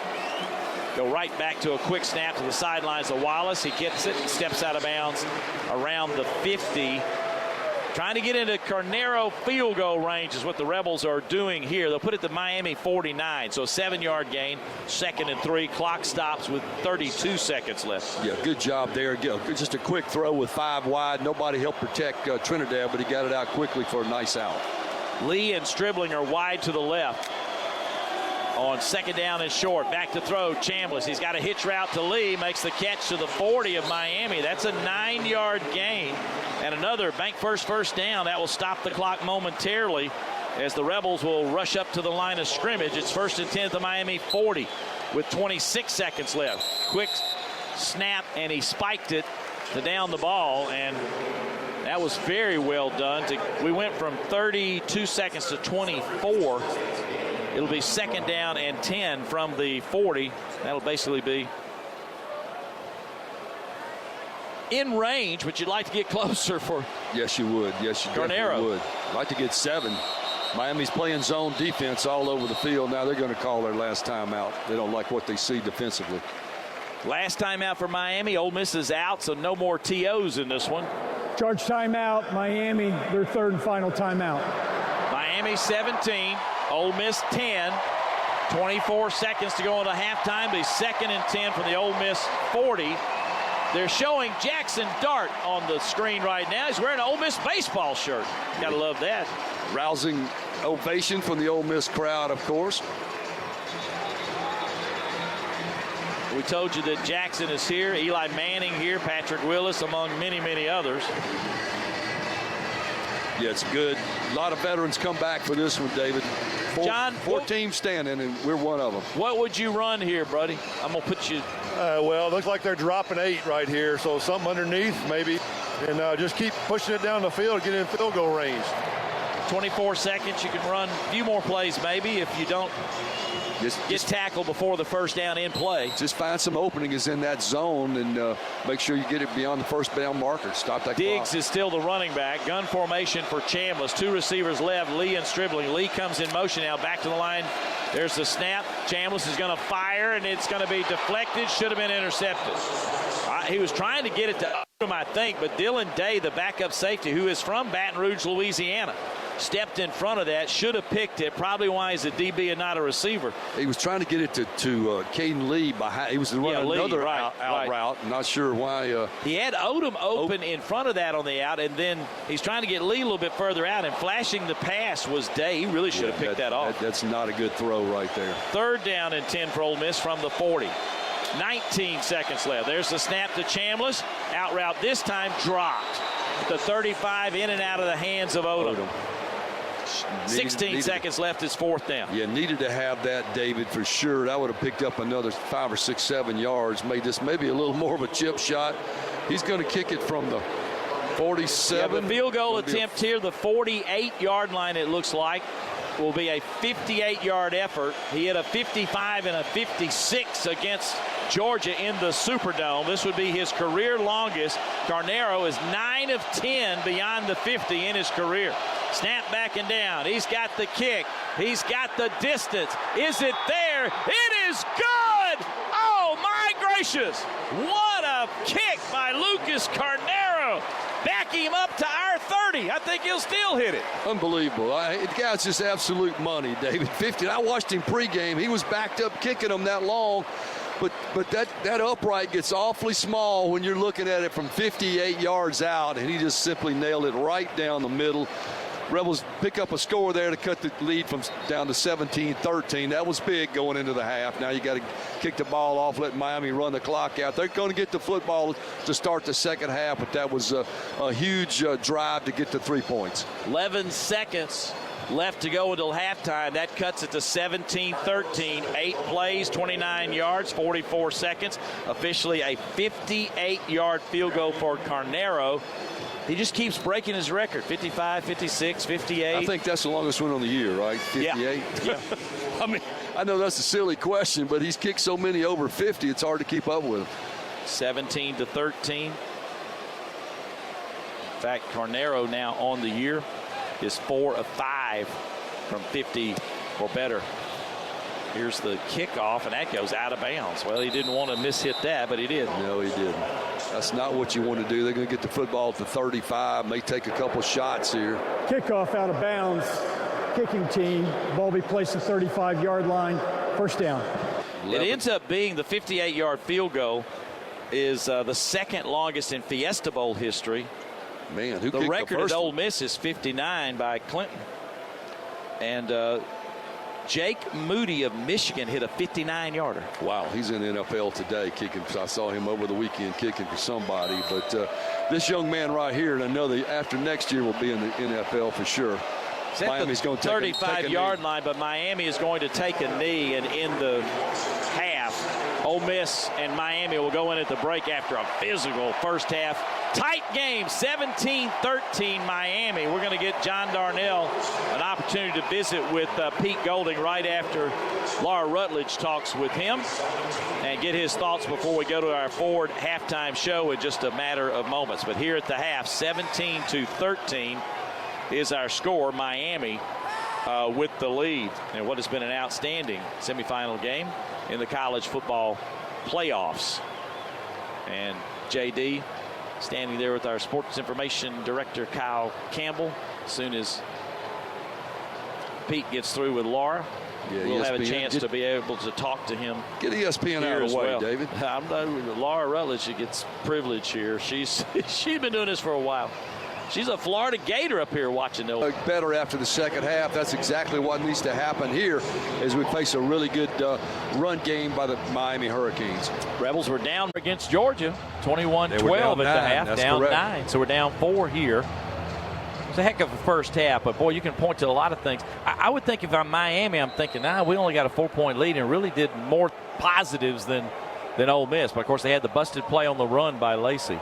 Go right back to a quick snap to the sidelines of Wallace. He gets it, steps out of bounds around the 50. Trying to get into Carnero field goal range is what the Rebels are doing here. They'll put it to Miami 49, so a 7-yard gain, 2nd and 3. Clock stops with 32 seconds left. Yeah, good job there. Just a quick throw with 5 wide. Nobody helped protect Trinidad, but he got it out quickly for a nice out. Lee and Stribling are wide to the left. On 2nd down and short, back to throw, Chambliss. He's got a hitch route to Lee, makes the catch to the 40 of Miami. That's a 9-yard gain. And another bank first down. That will stop the clock momentarily as the Rebels will rush up to the line of scrimmage. It's 1st and 10 at the Miami 40 with 26 seconds left. Quick snap, and he spiked it to down the ball, and that was very well done. We went from 32 seconds to 24. It'll be 2nd down and 10 from the 40. That'll basically be in range, but you'd like to get closer for. Yes, you would. Yes, you definitely would. Like to get 7. Miami's playing zone defense all over the field. Now they're going to call their last timeout. They don't like what they see defensively. Last timeout for Miami. Ole Miss is out, so no more TOs in this one. Charge timeout. Miami, their 3rd and final timeout. Miami 17, Ole Miss 10. 24 seconds to go into halftime. The 2nd and 10 from the Ole Miss 40. They're showing Jackson Dart on the screen right now. He's wearing an Ole Miss baseball shirt. Gotta love that. Rousing ovation from the Ole Miss crowd, of course. We told you that Jackson is here, Eli Manning here, Patrick Willis, among many, many others. Yeah, it's good. A lot of veterans come back for this one, David. Four teams standing, and we're one of them. What would you run here, buddy? I'm going to put you. Well, it looks like they're dropping 8 right here, so something underneath maybe. And just keep pushing it down the field, get in field goal range. 24 seconds, you can run a few more plays maybe if you don't get tackled before the first down in play. Just find some openings in that zone and make sure you get it beyond the first down marker. Stop that Diggs clock. is still the running back. Gun formation for Chambliss. 2 receivers left, Lee and Stribling. Lee comes in motion now, back to the line. There's the snap. Chambliss is going to fire, and it's going to be deflected. Should have been intercepted. He was trying to get it to Odom, I think, but Dylan Day, the backup safety, who is from Baton Rouge, Louisiana, stepped in front of that, should have picked it. Probably why he's a DB and not a receiver. He was trying to get it to Caden Lee behind. He was running another out route. I'm not sure why. He had Odom open in front of that on the out, and then he's trying to get Lee a little bit further out, and flashing the pass was Day. He really should have picked that off. That's not a good throw right there. 3rd down and 10 for Ole Miss from the 40. 19 seconds left. There's the snap to Chambliss. Out route this time dropped. The 35 in and out of the hands of Odom. 16 seconds left is 4th down. Yeah, needed to have that, David, for sure. That would have picked up another 5 or 6, 7 yards, made this maybe a little more of a chip shot. He's going to kick it from the 47. Yeah, the field goal attempt here, the 48-yard line, it looks like, will be a 58-yard effort. He had a 55 and a 56 against Georgia in the Superdome. This would be his career longest. Carnero is 9 of 10 beyond the 50 in his career. Snap back and down. He's got the kick. He's got the distance. Is it there? It is good! Oh, my gracious! What a kick by Lucas Carnero. Back him up to our 30. I think he'll still hit it. Unbelievable. The guy's just absolute money, David. 50. I watched him pregame. He was backed up kicking them that long. But that upright gets awfully small when you're looking at it from 58 yards out, and he just simply nailed it right down the middle. Rebels pick up a score there to cut the lead from down to 17-13. That was big going into the half. Now you got to kick the ball off, let Miami run the clock out. They're going to get the football to start the second half, but that was a huge drive to get to 3 points. 11 seconds left to go until halftime. That cuts it to 17-13. 8 plays, 29 yards, 44 seconds. Officially a 58-yard field goal for Carnero. He just keeps breaking his record. 55, 56, 58. I think that's the longest one on the year, right? 58? Yeah. I mean, I know that's a silly question, but he's kicked so many over 50, it's hard to keep up with him. 17-13. In fact, Carnero now on the year is 4 of 5 from 50 or better. Here's the kickoff, and that goes out of bounds. Well, he didn't want to mishit that, but he did. No, he didn't. That's not what you want to do. They're going to get the football to 35. May take a couple shots here. Kickoff out of bounds. Kicking team. Ball be placed at 35-yard line. First down. It ends up being the 58-yard field goal is the second longest in Fiesta Bowl history. Man, who the kicked record the first at Ole one? Miss is 59 by Clinton. And Jake Moody of Michigan hit a 59-yarder. Wow, he's in the NFL today kicking. I saw him over the weekend kicking for somebody. But this young man right here, and I know that after next year will be in the NFL for sure. Miami's going to take 35-yard line, but Miami is going to take a knee, and in the half, Ole Miss and Miami will go in at the break after a physical first half. Tight game, 17-13 Miami. We're going to get John Darnell an opportunity to visit with Pete Golding right after Laura Rutledge talks with him and get his thoughts before we go to our Ford halftime show in just a matter of moments. But here at the half, 17-13 is our score. Miami with the lead in what has been an outstanding semifinal game in the college football playoffs. And JD standing there with our sports information director, Kyle Campbell. As soon as Pete gets through with Laura, we'll have a chance to be able to talk to him. Get ESPN out of the way, David. Laura Rutledge, she gets privilege here. She's been doing this for a while. She's a Florida Gator up here watching those. Better after the second half. That's exactly what needs to happen here as we face a really good run game by the Miami Hurricanes. Rebels were down against Georgia, 21-12 at the half, That's down correct. 9. So we're down 4 here. It's a heck of a first half, but boy, you can point to a lot of things. I would think if I'm Miami, I'm thinking, we only got a 4-point lead and really did more positives than Ole Miss. But of course, they had the busted play on the run by Lacey.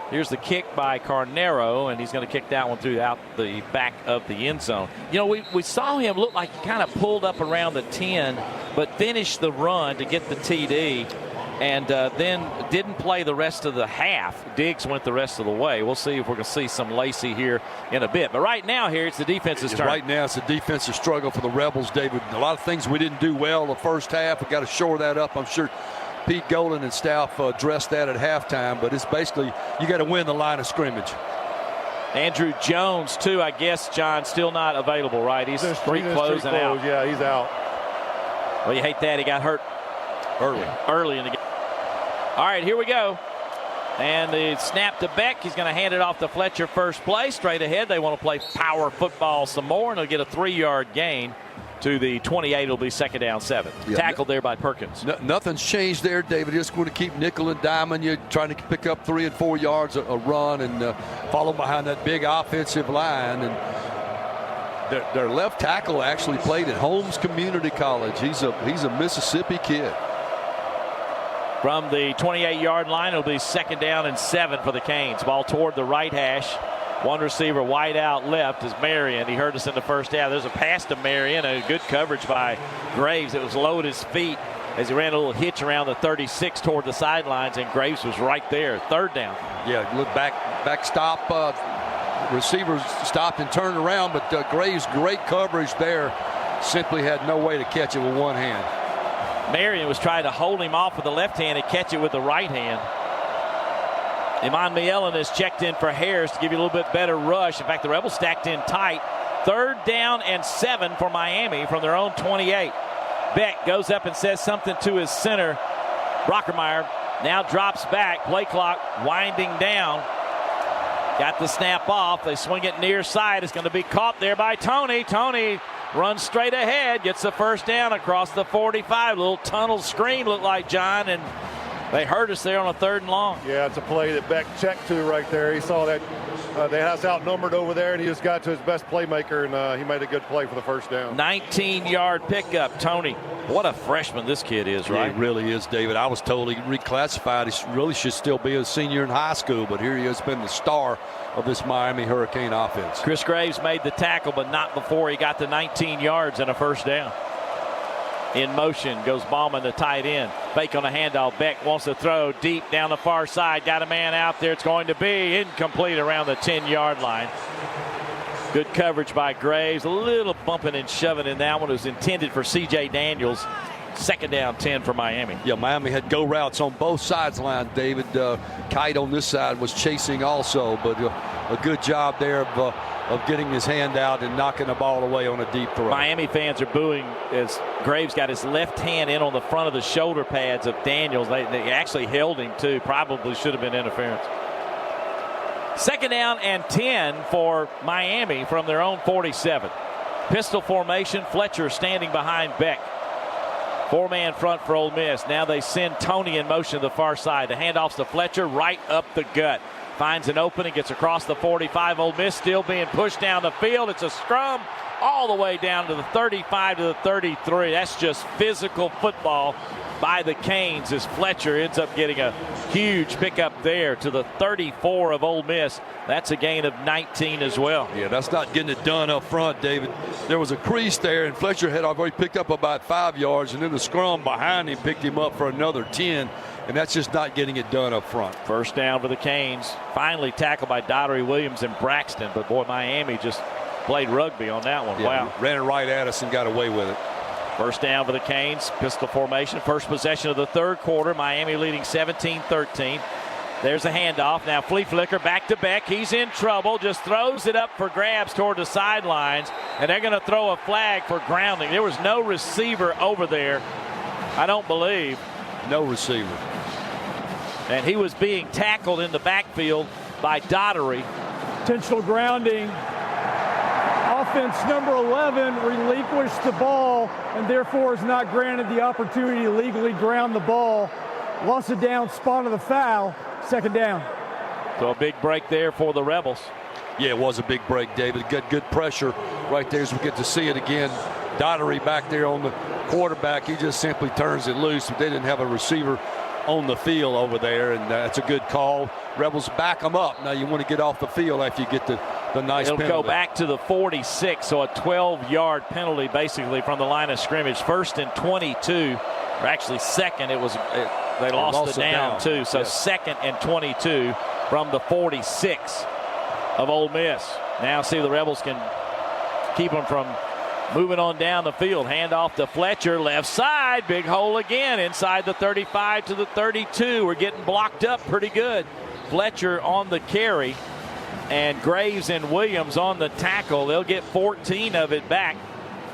Here's the kick by Carnero, and he's going to kick that one throughout the back of the end zone. You know, we saw him look like he kind of pulled up around the 10, but finished the run to get the TD, and then didn't play the rest of the half. Diggs went the rest of the way. We'll see if we're going to see some Lacey here in a bit. But right now here, it's the defense's turn. Right now, it's a defensive struggle for the Rebels, David. A lot of things we didn't do well the first half. We've got to shore that up. I'm sure Pete Golden and staff addressed that at halftime, but it's basically you got to win the line of scrimmage. Andrew Jones, too, I guess, John, still not available, right? He's street closed and out. Yeah, he's out. Well, you hate that. He got hurt early in the game. All right, here we go. And the snap to Beck. He's going to hand it off to Fletcher first play. Straight ahead, they want to play power football some more, and they'll get a 3-yard gain to the 28. It'll be second down 7. Yeah, tackled there by Perkins. Nothing's changed there, David. Just going to keep nickel and diming you, trying to pick up 3 and 4 yards a run and follow behind that big offensive line. And Their left tackle actually played at Holmes Community College. He's a Mississippi kid. From the 28-yard line, it'll be 2nd down and 7 for the Canes. Ball toward the right hash. One receiver wide out left is Marion. He heard us in the first half. There's a pass to Marion, a good coverage by Graves. It was low at his feet as he ran a little hitch around the 36 toward the sidelines, and Graves was right there. 3rd down. Yeah, look back stop. Receivers stopped and turned around, but Graves, great coverage there. Simply had no way to catch it with one hand. Marion was trying to hold him off with the left hand and catch it with the right hand. Iman Mielen has checked in for Harris to give you a little bit better rush. In fact, the Rebels stacked in tight. 3rd down and 7 for Miami from their own 28. Beck goes up and says something to his center. Brockermeyer now drops back. Play clock winding down. Got the snap off. They swing it near side. It's going to be caught there by Tony. Tony runs straight ahead. Gets the 1st down across the 45. Little tunnel screen looked like, John, and they hurt us there on a 3rd and long. Yeah, it's a play that Beck checked to right there. He saw that they had us outnumbered over there, and he just got to his best playmaker, and he made a good play for the 1st down. 19-yard pickup, Tony. What a freshman this kid is, right? Yeah, he really is, David. I was told he reclassified. He really should still be a senior in high school, but here he has been the star of this Miami Hurricane offense. Chris Graves made the tackle, but not before he got the 19 yards and a 1st down. In motion goes Ballman, the tight end. Fake on a handoff. Beck wants to throw deep down the far side. Got a man out there. It's going to be incomplete around the 10-yard line. Good coverage by Graves. A little bumping and shoving in that one. It was intended for C.J. Daniels. 2nd down 10 for Miami. Yeah, Miami had go routes on both sides of the line. David Kite on this side was chasing also, but a good job there of getting his hand out and knocking the ball away on a deep throw. Miami fans are booing as Graves got his left hand in on the front of the shoulder pads of Daniels. They actually held him too. Probably should have been interference. 2nd down and 10 for Miami from their own 47. Pistol formation. Fletcher standing behind Beck. 4-man front for Ole Miss. Now they send Tony in motion to the far side. The handoff's to Fletcher right up the gut. Finds an opening, gets across the 45. Ole Miss still being pushed down the field. It's a scrum all the way down to the 35 to the 33. That's just physical football by the Canes as Fletcher ends up getting a huge pickup there to the 34 of Ole Miss. That's a gain of 19 as well. Yeah, that's not getting it done up front, David. There was a crease there, and Fletcher had already picked up about 5 yards, and then the scrum behind him picked him up for another 10. And that's just not getting it done up front. 1st down for the Canes. Finally tackled by Daughtery, Williams, and Braxton. But, boy, Miami just played rugby on that one. Yeah, wow. Ran it right at us and got away with it. 1st down for the Canes. Pistol formation. First possession of the 3rd quarter. Miami leading 17-13. There's a handoff. Now flea flicker back to Beck. He's in trouble. Just throws it up for grabs toward the sidelines. And they're going to throw a flag for grounding. There was no receiver over there, I don't believe. No receiver. And he was being tackled in the backfield by Daughtery. Intentional grounding. Offense number 11 relinquished the ball and therefore is not granted the opportunity to legally ground the ball. Lost it down, spot of the foul, 2nd down. So a big break there for the Rebels. Yeah, it was a big break, David. Good pressure right there as we get to see it again. Daughtery back there on the quarterback. He just simply turns it loose. They didn't have a receiver on the field over there, and that's a good call. Rebels back them up. Now you want to get off the field after you get the nice penalty. It'll go back to the 46, so a 12-yard penalty basically from the line of scrimmage. 1st and 22, or actually 2nd. They lost the down too, so yes. 2nd and 22 from the 46 of Ole Miss. Now see if the Rebels can keep them from moving on down the field. Hand off to Fletcher, left side, big hole again inside the 35 to the 32. We're getting blocked up pretty good. Fletcher on the carry, and Graves and Williams on the tackle. They'll get 14 of it back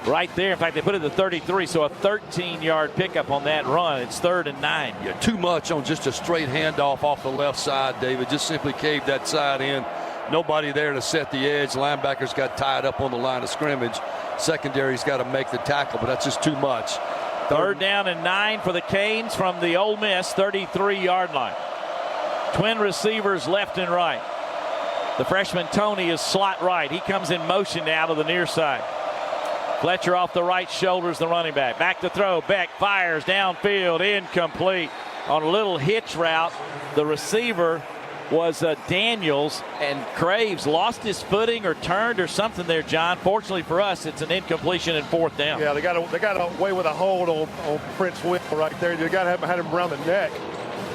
right there. In fact, they put it at the 33, so a 13-yard pickup on that run. It's 3rd and 9. Yeah, too much on just a straight handoff off the left side, David. Just simply caved that side in. Nobody there to set the edge. Linebackers got tied up on the line of scrimmage. Secondary's got to make the tackle, but that's just too much. 3rd down and 9 for the Canes from the Ole Miss 33-yard line. Twin receivers left and right. The freshman Tony is slot right. He comes in motion now to the near side. Fletcher off the right shoulders the running back. Back to throw. Beck fires downfield. Incomplete. On a little hitch route, the receiver was Daniels, and Craves lost his footing or turned or something there, John. Fortunately for us, it's an incompletion and 4th down. Yeah, they got away with a hold on Prince Will right there. They got to have him around the neck,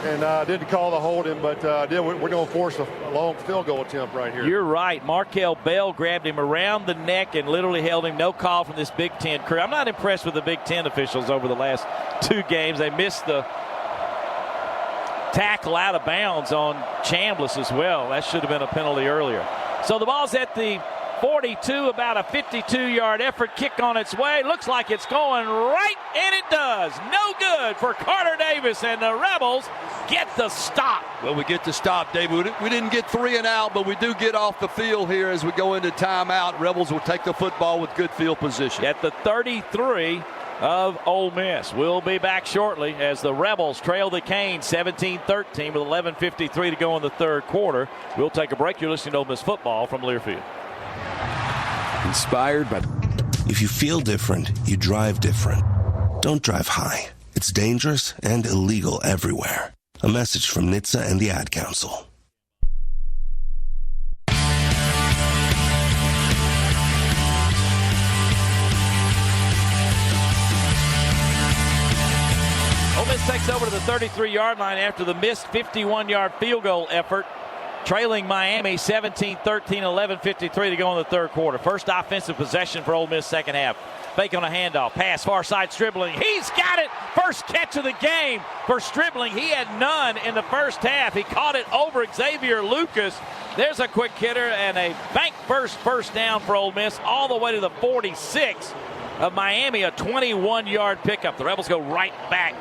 and didn't call the holding, but we're going to force a long field goal attempt right here. You're right. Markel Bell grabbed him around the neck and literally held him. No call from this Big Ten crew. I'm not impressed with the Big Ten officials over the last 2 games. They missed the tackle out of bounds on Chambliss as well. That should have been a penalty earlier. So the ball's at the 42, about a 52-yard effort. Kick on its way. Looks like it's going right, and it does. No good for Carter Davis, and the Rebels get the stop. Well, we get the stop, David. We didn't get 3 and out, but we do get off the field here as we go into timeout. Rebels will take the football with good field position. At the 33 of Ole Miss. We'll be back shortly as the Rebels trail the Canes 17-13 with 11:53 to go in the 3rd quarter. We'll take a break. You're listening to Ole Miss football from Learfield. Inspired by... If you feel different, you drive different. Don't drive high. It's dangerous and illegal everywhere. A message from NHTSA and the Ad Council. Ole Miss takes over to the 33-yard line after the missed 51-yard field goal effort, trailing Miami 17-13, 11:53 to go in the 3rd quarter. First offensive possession for Ole Miss second half. Fake on a handoff. Pass far side Stribling. He's got it. First catch of the game for Stribling. He had none in the first half. He caught it over Xavier Lucas. There's a quick hitter and a bank first down for Ole Miss all the way to the 46 of Miami. A 21-yard pickup. The Rebels go right back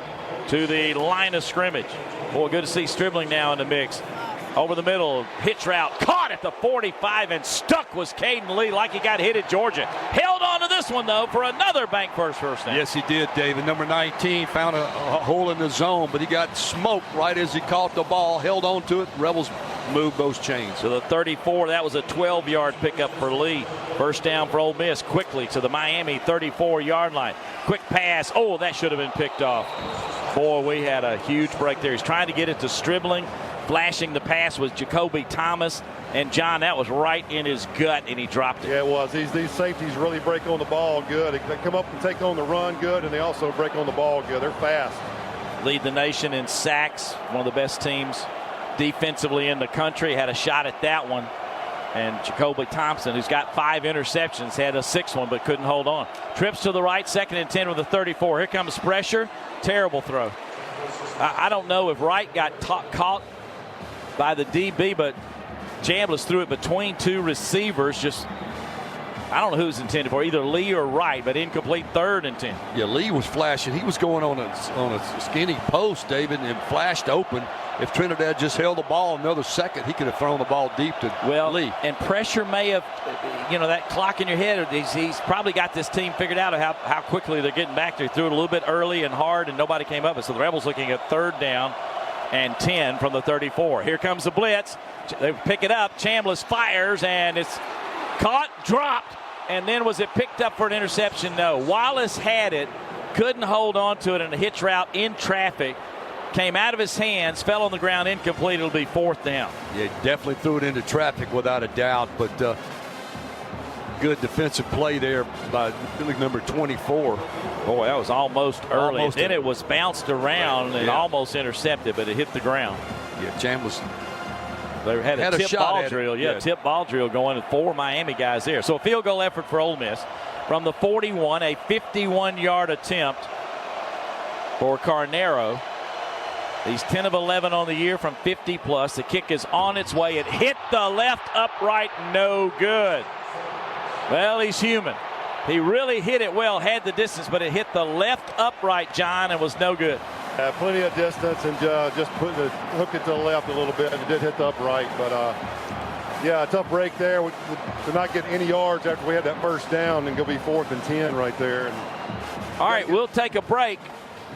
to the line of scrimmage. Boy, good to see Stribling now in the mix. Over the middle, hitch route, caught at the 45 and stuck was Caden Lee like he got hit at Georgia. Held on to this one, though, for another bank first down. Yes, he did, David. Number 19 found a hole in the zone, but he got smoked right as he caught the ball, held on to it. Rebels moved those chains. So the 34, that was a 12-yard pickup for Lee. First down for Ole Miss quickly to the Miami 34-yard line. Quick pass. Oh, that should have been picked off. Boy, we had a huge break there. He's trying to get it to Stribling. Flashing the pass was Jacoby Thomas. And, John, that was right in his gut, and he dropped it. Yeah, it was. These safeties really break on the ball good. They come up and take on the run good, and they also break on the ball good. They're fast. Lead the nation in sacks. One of the best teams defensively in the country. Had a shot at that one. And Jacoby Thompson, who's got 5 interceptions, had a 6th one but couldn't hold on. Trips to the right, 2nd and 10 with the 34. Here comes pressure. Terrible throw. I don't know if Wright got caught by the DB, but Chambliss threw it between 2 receivers. I don't know who's intended for, either Lee or Wright, but incomplete 3rd and 10. Yeah, Lee was flashing. He was going on a skinny post, David, and flashed open. If Trinidad just held the ball another second, he could have thrown the ball deep to Lee. And pressure may have, that clock in your head, he's probably got this team figured out how quickly they're getting back there. He threw it a little bit early and hard, and nobody came up. So the Rebels looking at 3rd down and 10 from the 34. Here comes the blitz. They pick it up. Chambliss fires, and it's caught, dropped, and then was it picked up for an interception? No. Wallace had it, couldn't hold on to it in a hitch route in traffic. Came out of his hands, fell on the ground, incomplete. It'll be 4th down. Yeah, definitely threw it into traffic without a doubt, but good defensive play there by number 24. Boy, that was almost early. Then it was bounced around and almost intercepted, but it hit the ground. Yeah, Chambliss. They had a tip ball drill. Yeah, tip ball drill going with 4 Miami guys there. So a field goal effort for Ole Miss from the 41, a 51-yard attempt for Carnero. He's 10 of 11 on the year from 50 plus. The kick is on its way. It hit the left upright, no good. Well, he's human. He really hit it well, had the distance, but it hit the left upright, John, and was no good. Plenty of distance and just hooked it to the left a little bit, and it did hit the upright. But, yeah, a tough break there. To not get any yards after we had that first down and go be 4th and 10 right there. All right, we'll take a break.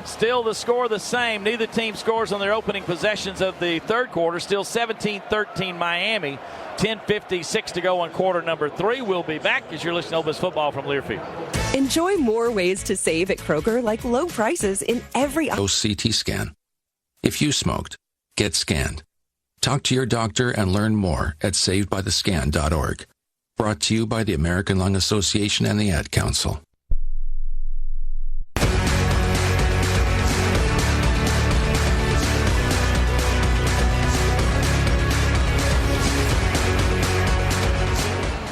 Still the score the same. Neither team scores on their opening possessions of the third quarter. Still 17-13 Miami. 10:56 to go on quarter number 3. We'll be back as you're listening to Ole Miss football from Learfield. Enjoy more ways to save at Kroger, like low prices in every CT scan. If you smoked, get scanned. Talk to your doctor and learn more at savedbythescan.org. Brought to you by the American Lung Association and the Ad Council.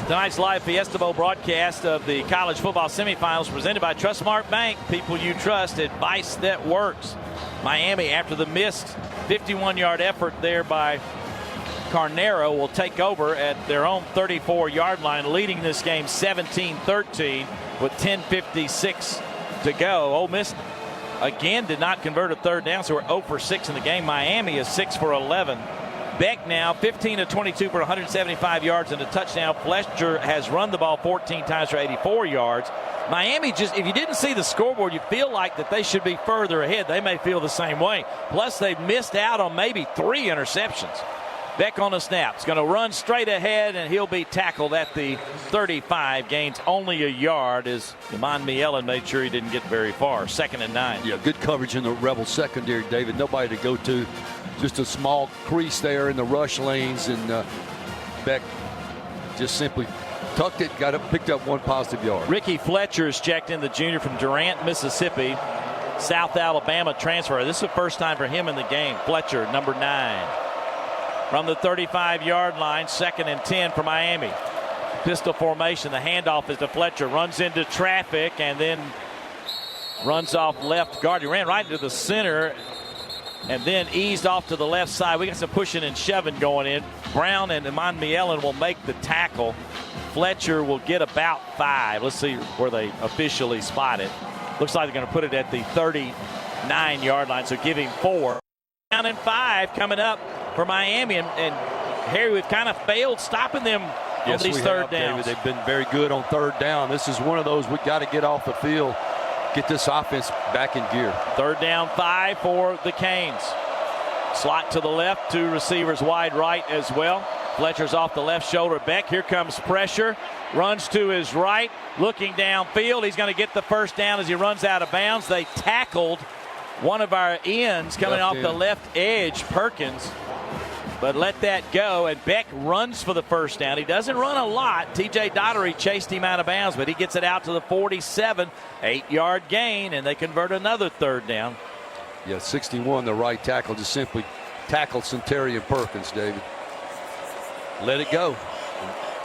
Tonight's live Fiesta Bowl broadcast of the college football semifinals presented by Trustmark Bank. People you trust, advice that works. Miami, after the missed 51-yard effort there by Carnero, will take over at their own 34-yard line, leading this game 17-13 with 10:56 to go. Ole Miss again did not convert a third down, so we're 0 for 6 in the game. Miami is 6 for 11. Beck now 15 of 22 for 175 yards and a touchdown. Fletcher has run the ball 14 times for 84 yards. Miami, just if you didn't see the scoreboard, you feel like that they should be further ahead. They may feel the same way. Plus, they've missed out on maybe 3 interceptions. Beck on the snap. It's going to run straight ahead, and he'll be tackled at the 35. Gains only a yard as Iman Mielen made sure he didn't get very far. 2nd and 9. Yeah, good coverage in the Rebel secondary, David. Nobody to go to. Just a small crease there in the rush lanes, and Beck just simply tucked it, picked up 1 positive yard. Ricky Fletcher is checked in, the junior from Durant, Mississippi. South Alabama transfer. This is the first time for him in the game. Fletcher, number 9. From the 35-yard line, 2nd and 10 for Miami. Pistol formation. The handoff is to Fletcher. Runs into traffic and then runs off left guard. He ran right into the center and then eased off to the left side. We got some pushing and shoving going in. Brown and Iman Mielen will make the tackle. Fletcher will get about 5. Let's see where they officially spot it. Looks like they're going to put it at the 39-yard line, so give him 4. Down and 5 coming up for Miami. And Harry, we've kind of failed stopping them on these third downs. David. They've been very good on third down. This is one of those we got to get off the field. Get this offense back in gear. 3rd down 5 for the Canes. Slot to the left, 2 receivers wide right as well. Fletcher's off the left shoulder. Beck, here comes pressure. Runs to his right, looking downfield. He's going to get the first down as he runs out of bounds. They tackled one of our ends coming off the left edge, Perkins. But let that go, and Beck runs for the first down. He doesn't run a lot. T.J. Daugherty chased him out of bounds, but he gets it out to the 47, 8-yard gain, and they convert another third down. Yeah, 61, the right tackle, just simply tackled Centurion Perkins, David. Let it go.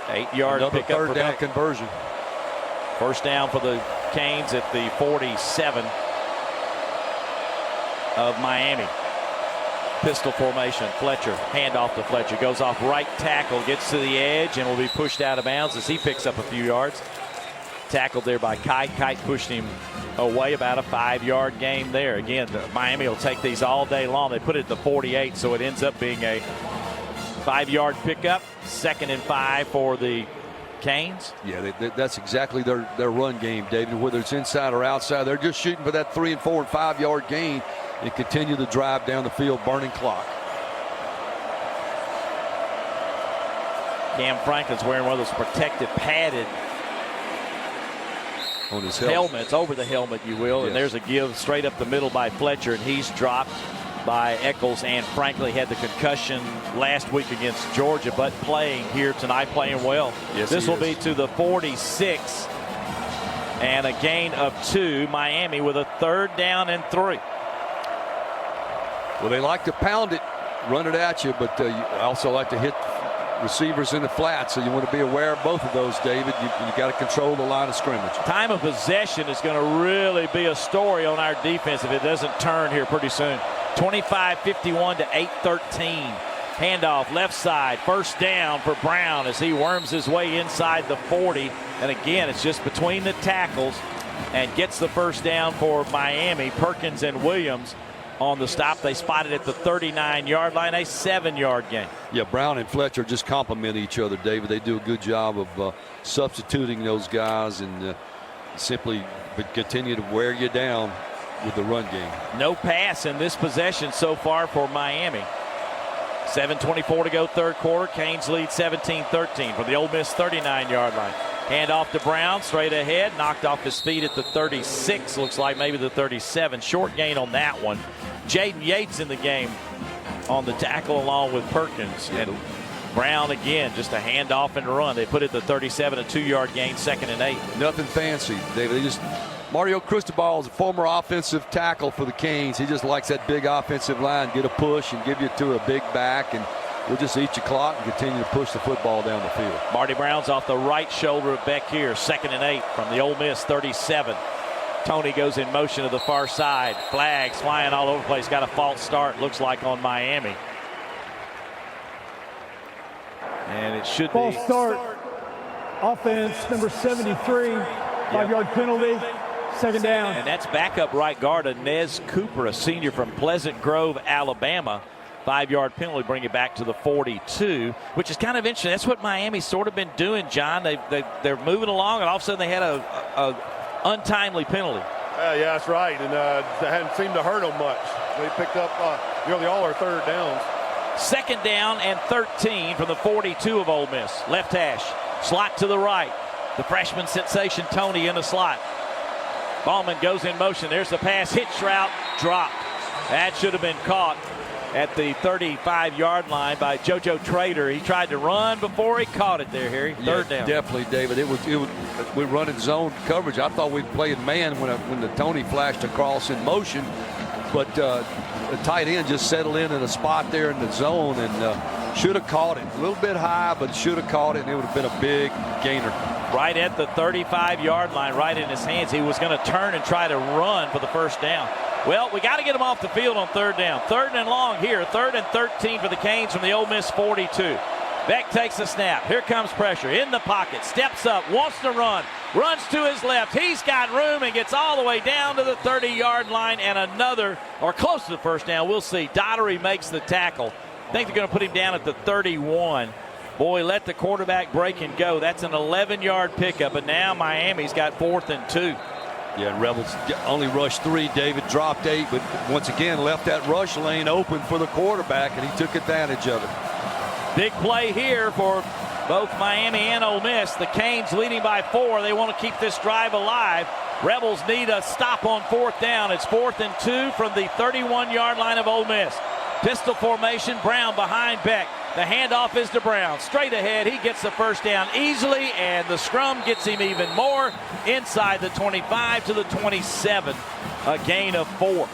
8-yard pickup third for down Beck. conversion. First down for the Canes at the 47 of Miami. Pistol formation. Fletcher, handoff to Fletcher. Goes off right tackle, gets to the edge, and will be pushed out of bounds as he picks up a few yards. Tackled there by Kite. Kite pushed him away, about a 5-yard gain there. Again, Miami will take these all day long. They put it at the 48, so it ends up being a 5-yard pickup. 2nd and 5 for the Canes. Yeah, that's exactly their run game, David. Whether it's inside or outside, they're just shooting for that 3 and 4 and 5-yard gain and continue the drive down the field, burning clock. Cam Franklin's wearing one of those protective padded on his helmets, over the helmet, you will. Yes. And there's a give straight up the middle by Fletcher, and he's dropped by Eccles. And Franklin had the concussion last week against Georgia, but playing here tonight, playing well. Yes, this will be to the 46 and a gain of 2. Miami with a 3rd down and 3. Well, they like to pound it, run it at you, but you also like to hit receivers in the flat, so you want to be aware of both of those, David. You got to control the line of scrimmage. Time of possession is going to really be a story on our defense if it doesn't turn here pretty soon. 25-51 to 8-13. Handoff left side, 1st down for Brown as he worms his way inside the 40. And again, it's just between the tackles and gets the 1st down for Miami. Perkins and Williams on the stop. They spotted at the 39-yard line, a 7-yard gain. Yeah, Brown and Fletcher just complement each other, David. They do a good job of substituting those guys and simply continue to wear you down with the run game. No pass in this possession so far for Miami. 7:24 to go, third quarter. Canes lead 17-13 from the Ole Miss 39-yard line. Hand off to Brown, straight ahead, knocked off his feet at the 36, looks like maybe the 37. Short gain on that one. Jaden Yates in the game on the tackle along with Perkins. And Brown again, just a handoff and run. They put it at the 37, a 2-yard gain, 2nd and 8. Nothing fancy, David. Mario Cristobal is a former offensive tackle for the Canes. He just likes that big offensive line, get a push and give you to a big back, and we'll just eat your clock and continue to push the football down the field. Marty Brown's off the right shoulder of Beck here, 2nd and 8 from the Ole Miss 37. Tony goes in motion to the far side. Flags flying all over the place. Got a false start, looks like, on Miami. And it should false be. Start. Offense, number 73. 5-yard penalty. 2nd down. And that's backup right guard Inez Cooper, a senior from Pleasant Grove, Alabama. 5-yard penalty, bring it back to the 42, which is kind of interesting. That's what Miami's sort of been doing, John. They're moving along, and all of a sudden they had a untimely penalty. Yeah, that's right, and that hadn't seemed to hurt them much. They picked up nearly all our 3rd downs. 2nd down and 13 from the 42 of Ole Miss. Left hash, slot to the right. The freshman sensation Tony in the slot. Ballman goes in motion. There's the pass, hitch route, dropped. That should have been caught at the 35-yard line by JoJo Trader. He tried to run before he caught it there, Harry. 3rd down. Definitely, David. We're running zone coverage. I thought we'd play in man when the Tony flashed across in motion, but the tight end just settled in a spot there in the zone and should have caught it. A little bit high, but should have caught it, and it would have been a big gainer. Right at the 35-yard line, right in his hands. He was going to turn and try to run for the 1st down. Well, we got to get him off the field on 3rd down. 3rd and long here. 3rd and 13 for the Canes from the Ole Miss 42. Beck takes a snap. Here comes pressure in the pocket. Steps up, wants to run. Runs to his left. He's got room and gets all the way down to the 30-yard line and another, or close to the 1st down. We'll see. Daugherty makes the tackle. I think they're going to put him down at the 31. Boy, let the quarterback break and go. That's an 11-yard pickup, but now Miami's got 4th and 2. Yeah, and Rebels only rushed 3. David dropped 8, but once again left that rush lane open for the quarterback, and he took advantage of it. Big play here for both Miami and Ole Miss. The Canes leading by 4. They want to keep this drive alive. Rebels need a stop on 4th down. It's 4th and 2 from the 31-yard line of Ole Miss. Pistol formation, Brown behind Beck. The handoff is to Brown. Straight ahead, he gets the 1st down easily, and the scrum gets him even more inside the 25 to the 27, a gain of 4. Well,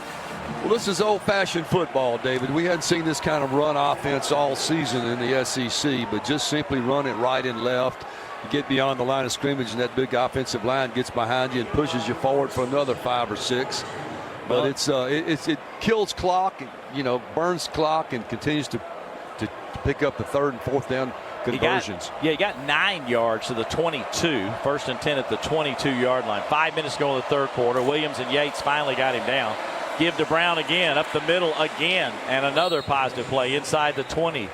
this is old-fashioned football, David. We hadn't seen this kind of run offense all season in the SEC, but just simply run it right and left. You get beyond the line of scrimmage, and that big offensive line gets behind you and pushes you forward for another 5 or 6. But it kills clock, burns clock, and continues to pick up the 3rd and 4th down conversions. He got 9 yards to the 22. 1st and 10 at the 22-yard line. 5 minutes to go in the 3rd quarter. Williams and Yates finally got him down. Give to Brown again, up the middle again, and another positive play inside the 20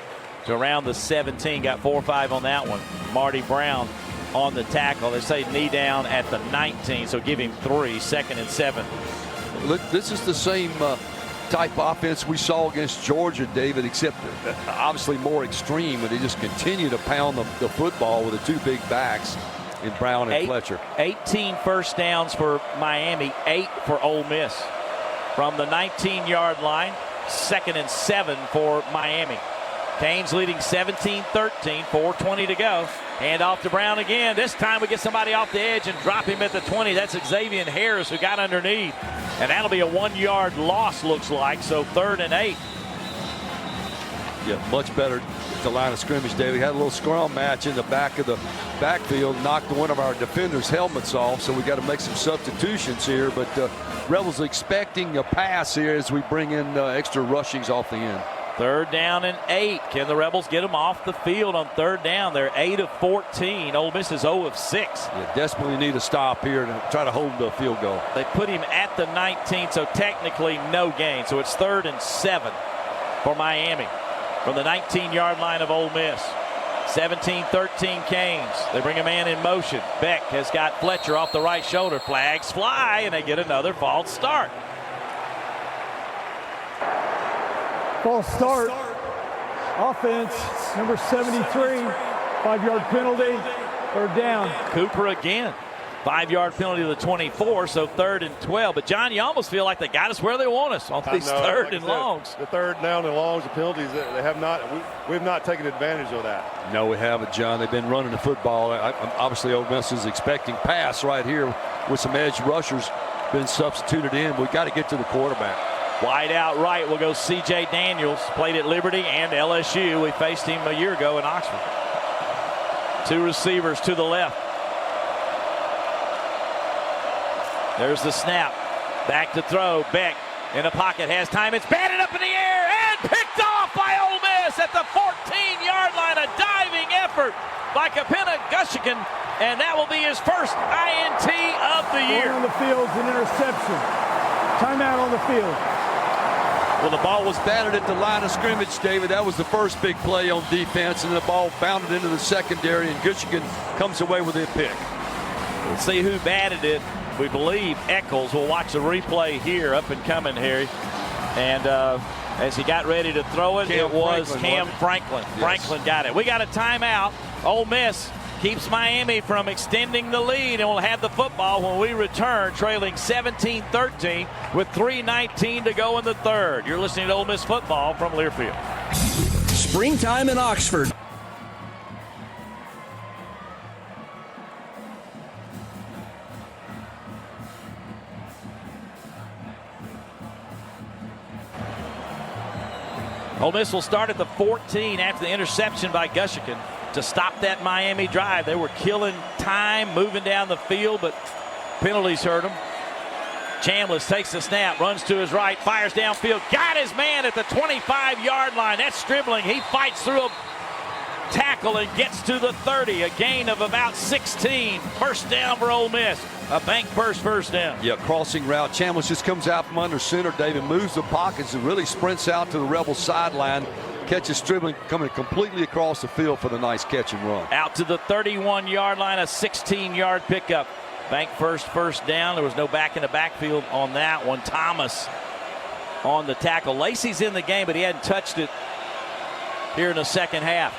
to around the 17. Got 4 or 5 on that one. Marty Brown on the tackle. They say knee down at the 19, so give him 3. 2nd and 7. Look, this is the same type of offense we saw against Georgia, David, except obviously more extreme, and they just continue to pound the football with the 2 big backs in Brown and Fletcher. 18 1st downs for Miami, 8 for Ole Miss. From the 19-yard line, 2nd and 7 for Miami. Canes leading 17-13, 4:20 to go. Hand off to Brown again. This time we get somebody off the edge and drop him at the 20. That's Xavier Harris who got underneath. And that'll be a 1-yard loss, looks like. So 3rd and 8. Yeah, much better at the line of scrimmage, David. We had a little scrum match in the back of the backfield, knocked one of our defenders' helmets off, so we got to make some substitutions here. But Rebels expecting a pass here as we bring in extra rushings off the end. 3rd down and 8. Can the Rebels get them off the field on 3rd down? They're 8 of 14. Ole Miss is 0 of 6. Yeah, desperately need a stop here to try to hold the field goal. They put him at the 19, so technically no gain. So it's 3rd and 7 for Miami from the 19-yard line of Ole Miss. 17-13 Canes. They bring a man in motion. Beck has got Fletcher off the right shoulder. Flags fly, and they get another false start. False start. Offense, number 73, 5-yard penalty, third down. Cooper again. 5-yard penalty to the 24, so 3rd and 12. But, John, you almost feel like they got us where they want us on these third and longs. The third down and longs, the penalties, they have not. We've not taken advantage of that. No, we haven't, John. They've been running the football. Obviously, Ole Miss is expecting pass right here with some edge rushers been substituted in. We've got to get to the quarterback. Wide out right will go C.J. Daniels. Played at Liberty and LSU. We faced him a year ago in Oxford. 2 receivers to the left. There's the snap. Back to throw. Beck in the pocket. Has time. It's batted up in the air and picked off by Ole Miss at the 14-yard line. A diving effort by Kapena Gushigan. And that will be his first INT of the year. On the field's an interception. Timeout on the field. Well, the ball was batted at the line of scrimmage, David. That was the first big play on defense, and the ball bounded into the secondary, and Gushigan comes away with a pick. We'll see who batted it. We believe Eccles. We'll watch the replay here, up and coming, Harry. And as he got ready to throw it, it was Cam Franklin. Yes. Franklin got it. We got a timeout. Ole Miss keeps Miami from extending the lead, and we'll have the football when we return, trailing 17-13 with 3:19 to go in the third. You're listening to Ole Miss football from Learfield. Springtime in Oxford. Ole Miss will start at the 14 after the interception by Gushigan to stop that Miami drive. They were killing time, moving down the field, but penalties hurt them. Chambliss takes the snap, runs to his right, fires downfield, got his man at the 25-yard line. That's Stribling. He fights through a tackle and gets to the 30. A gain of about 16. First down for Ole Miss. A bank first down. Yeah, crossing route. Chambliss just comes out from under center. David moves the pockets and really sprints out to the Rebel sideline. Catches Stribling coming completely across the field for the nice catch and run. Out to the 31-yard line, a 16-yard pickup. Bank first down. There was no back in the backfield on that one. Thomas on the tackle. Lacey's in the game, but he hadn't touched it here in the second half.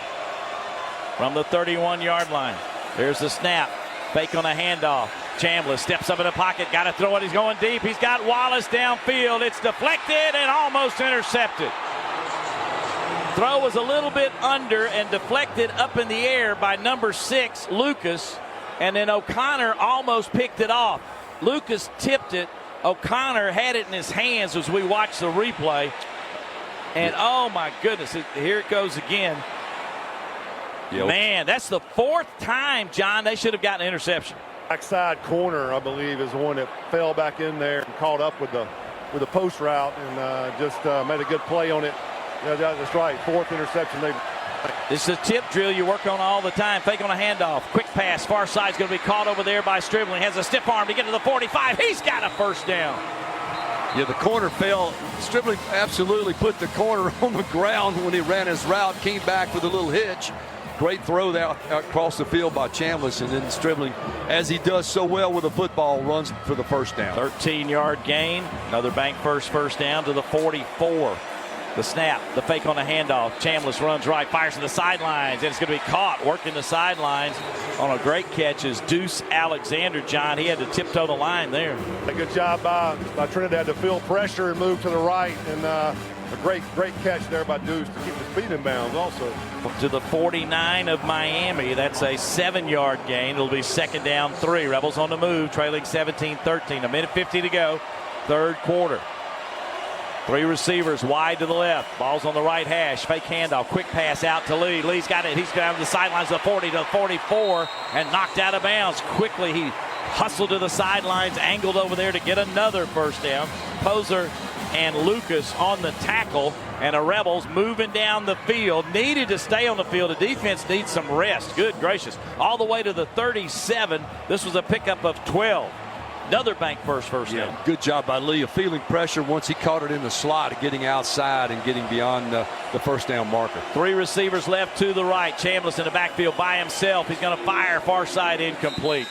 From the 31-yard line. There's the snap. Fake on a handoff. Chambliss steps up in the pocket. Got to throw it. He's going deep. He's got Wallace downfield. It's deflected and almost intercepted. Throw was a little bit under and deflected up in the air by number 6, Lucas. And then O'Connor almost picked it off. Lucas tipped it. O'Connor had it in his hands as we watch the replay. And oh my goodness, here it goes again. Yep. Man, that's the 4th time, John, they should have gotten an interception. Backside corner, I believe, is the one that fell back in there and caught up with the post route and just made a good play on it. Yeah, that's right. 4th interception. This is a tip drill you work on all the time. Fake on a handoff. Quick pass. Far side's going to be caught over there by Stribling. Has a stiff arm to get to the 45. He's got a first down. Yeah, the corner fell. Stribling absolutely put the corner on the ground when he ran his route. Came back with a little hitch. Great throw out across the field by Chambliss, and then Stribling, as he does so well with the football, runs for the first down. 13-yard gain. Another bank first down to the 44. The snap, the fake on the handoff. Chambliss runs right, fires to the sidelines, and it's going to be caught working the sidelines on a great catch is Deuce Alexander. John, he had to tiptoe the line there. A good job by Trinidad to feel pressure and move to the right, and a great catch there by Deuce to keep the speed in bounds also. To the 49 of Miami. That's a 7-yard gain. It'll be 2nd down 3. Rebels on the move, trailing 17-13. A minute 50 to go, third quarter. 3 receivers wide to the left. Ball's on the right hash. Fake handoff. Quick pass out to Lee. Lee's got it. He's down to the sidelines, the 40 to the 44, and knocked out of bounds. Quickly, he hustled to the sidelines, angled over there to get another first down. Poser and Lucas on the tackle, and the Rebels moving down the field. Needed to stay on the field. The defense needs some rest. Good gracious. All the way to the 37. This was a pickup of 12. Another bank first down. Good job by Lee of feeling pressure once he caught it in the slot, getting outside and getting beyond the first down marker. 3 receivers left to the right. Chambliss in the backfield by himself. He's going to fire far side incomplete.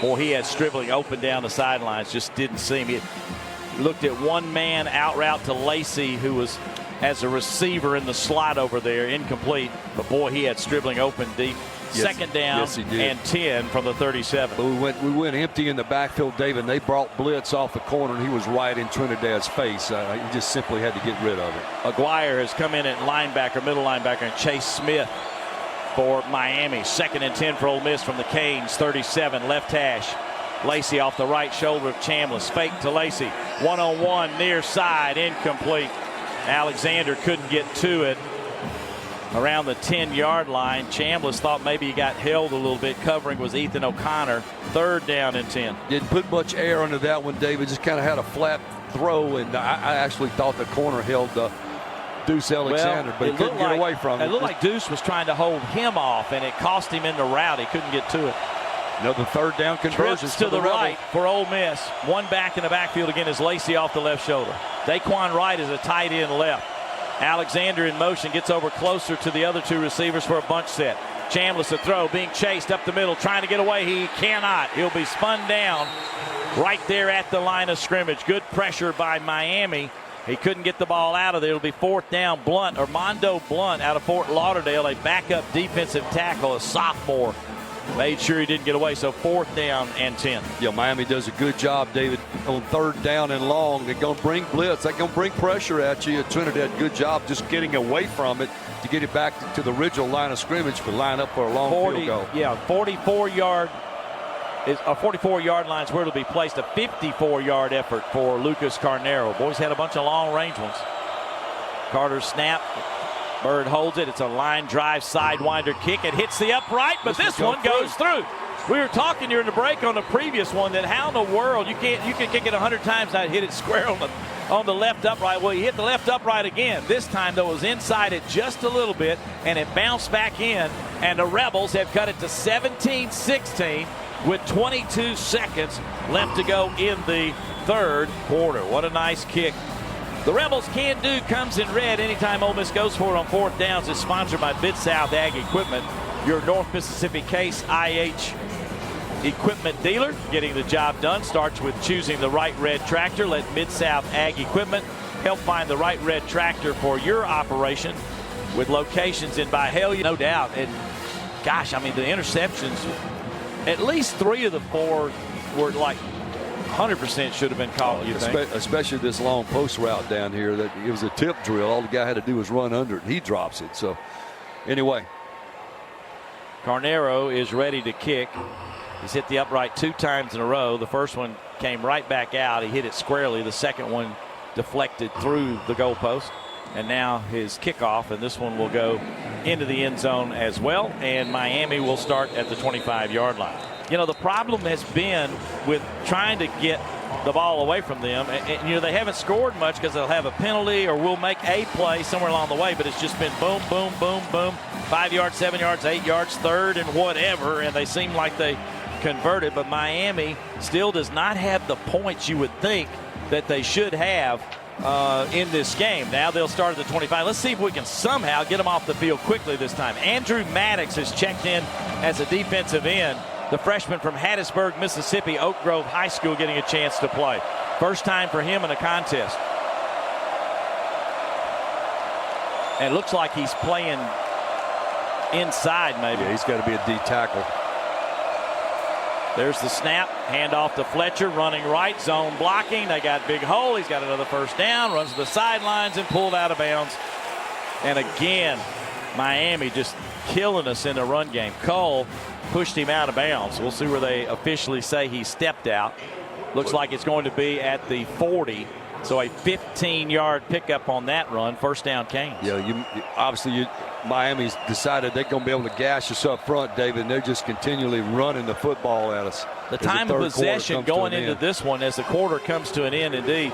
Boy, he had Stribling open down the sidelines. Just didn't see him. He looked at one man out route to Lacey, who was as a receiver in the slot over there, incomplete. But boy, he had Stribling open deep. Yes, Second down yes, he did. and 10 from the 37. But we went empty in the backfield, David. They brought blitz off the corner, and he was right in Trinidad's face. He just simply had to get rid of it. Aguirre has come in at linebacker, middle linebacker, and Chase Smith for Miami. Second and 10 for Ole Miss from the Canes, 37, left hash. Lacey off the right shoulder of Chambliss. Fake to Lacey. One-on-one near side, incomplete. Alexander couldn't get to it. Around the 10-yard line, Chambliss thought maybe he got held a little bit. Covering was Ethan O'Connor. Third down and 10. Didn't put much air under that one, David. Just kind of had a flat throw, and I actually thought the corner held Deuce Alexander, but he couldn't get away from it. It looked like Deuce was trying to hold him off, and it cost him in the route. He couldn't get to it. Another third down conversion Trips to the right for Ole Miss. One back in the backfield again is Lacey off the left shoulder. Daquan Wright is a tight end left. Alexander in motion, gets over closer to the other two receivers for a bunch set. Chambliss a throw, being chased up the middle, trying to get away. He cannot. He'll be spun down right there at the line of scrimmage. Good pressure by Miami. He couldn't get the ball out of there. It'll be fourth down. Blunt, or Mondo Blunt out of Fort Lauderdale, a backup defensive tackle, a sophomore. Made sure he didn't get away, so fourth down and 10. Yeah, Miami does a good job, David, on third down and long. They're going to bring blitz. They're going to bring pressure at you. Trinidad, good job just getting away from it to get it back to the original line of scrimmage for line up for a long field goal. Yeah, 44-yard line is where it'll be placed. A 54-yard effort for Lucas Carnero. Boys had a bunch of long-range ones. Carter snap. Bird holds it. It's a line drive sidewinder kick. It hits the upright, but this one goes through. We were talking during the break on the previous one that how in the world you can kick it 100 times, not hit it square on the left upright. Well, he hit the left upright again. This time, though, it was inside it just a little bit, and it bounced back in, and the Rebels have cut it to 17-16 with 22 seconds left to go in the third quarter. What a nice kick. The Rebels Can Do comes in red anytime Ole Miss goes for it on fourth downs. It's sponsored by Mid-South Ag Equipment, your North Mississippi Case IH equipment dealer. Getting the job done starts with choosing the right red tractor. Let Mid-South Ag Equipment help find the right red tractor for your operation with locations in Byhalia, no doubt. And gosh, I mean, the interceptions, at least 3 of the 4 were like 100% should have been caught, you think? Especially this long post route down here. That it was a tip drill. All the guy had to do was run under it, and he drops it. So, anyway. Carnero is ready to kick. He's hit the upright 2 times in a row. The first one came right back out. He hit it squarely. The second one deflected through the goalpost. And now his kickoff, and this one will go into the end zone as well. And Miami will start at the 25-yard line. You know, the problem has been with trying to get the ball away from them. And you know, they haven't scored much because they'll have a penalty or we'll make a play somewhere along the way. But it's just been boom, boom, boom, boom. 5 yards, 7 yards, 8 yards, third and whatever. And they seem like they converted. But Miami still does not have the points you would think that they should have in this game. Now they'll start at the 25. Let's see if we can somehow get them off the field quickly this time. Andrew Maddox has checked in as a defensive end. The freshman from Hattiesburg, Mississippi, Oak Grove High School, getting a chance to play. First time for him in a contest. And it looks like he's playing inside maybe. Yeah, he's got to be a D tackle. There's the snap, handoff to Fletcher, running right, zone blocking. They got big hole. He's got another first down, runs to the sidelines and pulled out of bounds. And again, Miami just killing us in the run game. Cole pushed him out of bounds. We'll see where they officially say he stepped out. Looks like it's going to be at the 40. So a 15-yard pickup on that run. First down, Canes. Yeah, obviously Miami's decided they're going to be able to gash us up front, David, and they're just continually running the football at us. The time of possession going into this one as the quarter comes to an end, indeed.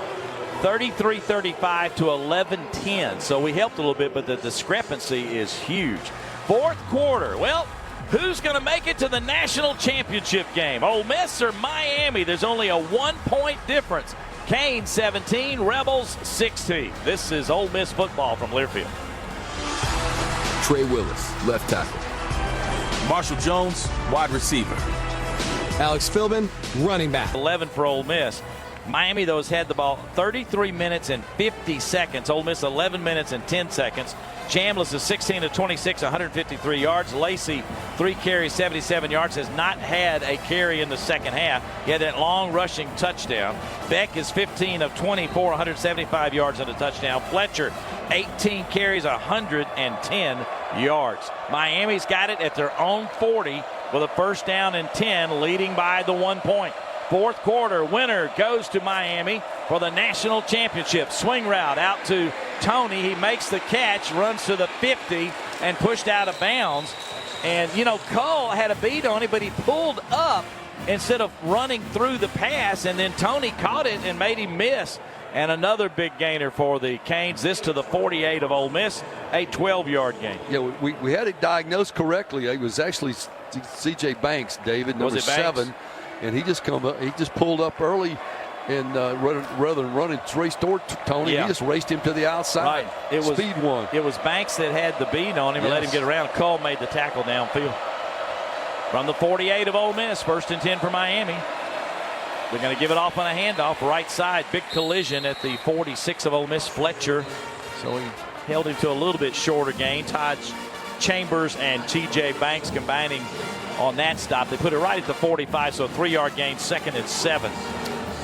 33-35 to 11-10. So we helped a little bit, but the discrepancy is huge. Fourth quarter. Well, who's going to make it to the national championship game? Ole Miss or Miami? There's only a 1-point difference. Canes 17, Rebels 16. This is Ole Miss football from Learfield. Trey Willis, left tackle. Marshall Jones, wide receiver. Alex Philbin, running back. 11 for Ole Miss. Miami, though, has had the ball 33 minutes and 50 seconds. Ole Miss 11 minutes and 10 seconds. Chambliss is 16 of 26, 153 yards. Lacey, 3 carries, 77 yards, has not had a carry in the second half. He had that long rushing touchdown. Beck is 15 of 24, 175 yards and a touchdown. Fletcher, 18 carries, 110 yards. Miami's got it at their own 40 with a first down and 10, leading by the 1 point. Fourth quarter, winner goes to Miami for the national championship. Swing route out to Tony. He makes the catch, runs to the 50, and pushed out of bounds. And, you know, Cole had a beat on him, but he pulled up instead of running through the pass, and then Tony caught it and made him miss. And another big gainer for the Canes, this to the 48 of Ole Miss, a 12-yard gain. Yeah, we had it diagnosed correctly. It was actually C.J. Banks, David, number 7. And he just pulled up early, and rather than running race toward Tony, he just raced him to the outside. Right. It was speed one. It was Banks that had the beat on him and let him get around. Cole made the tackle downfield. From the 48 of Ole Miss, 1st and 10 for Miami. They're going to give it off on a handoff, right side. Big collision at the 46 of Ole Miss. Fletcher, so he held him to a little bit shorter gain. Todd Chambers and T.J. Banks combining on that stop. They put it right at the 45, so a 3-yard gain, 2nd and 7.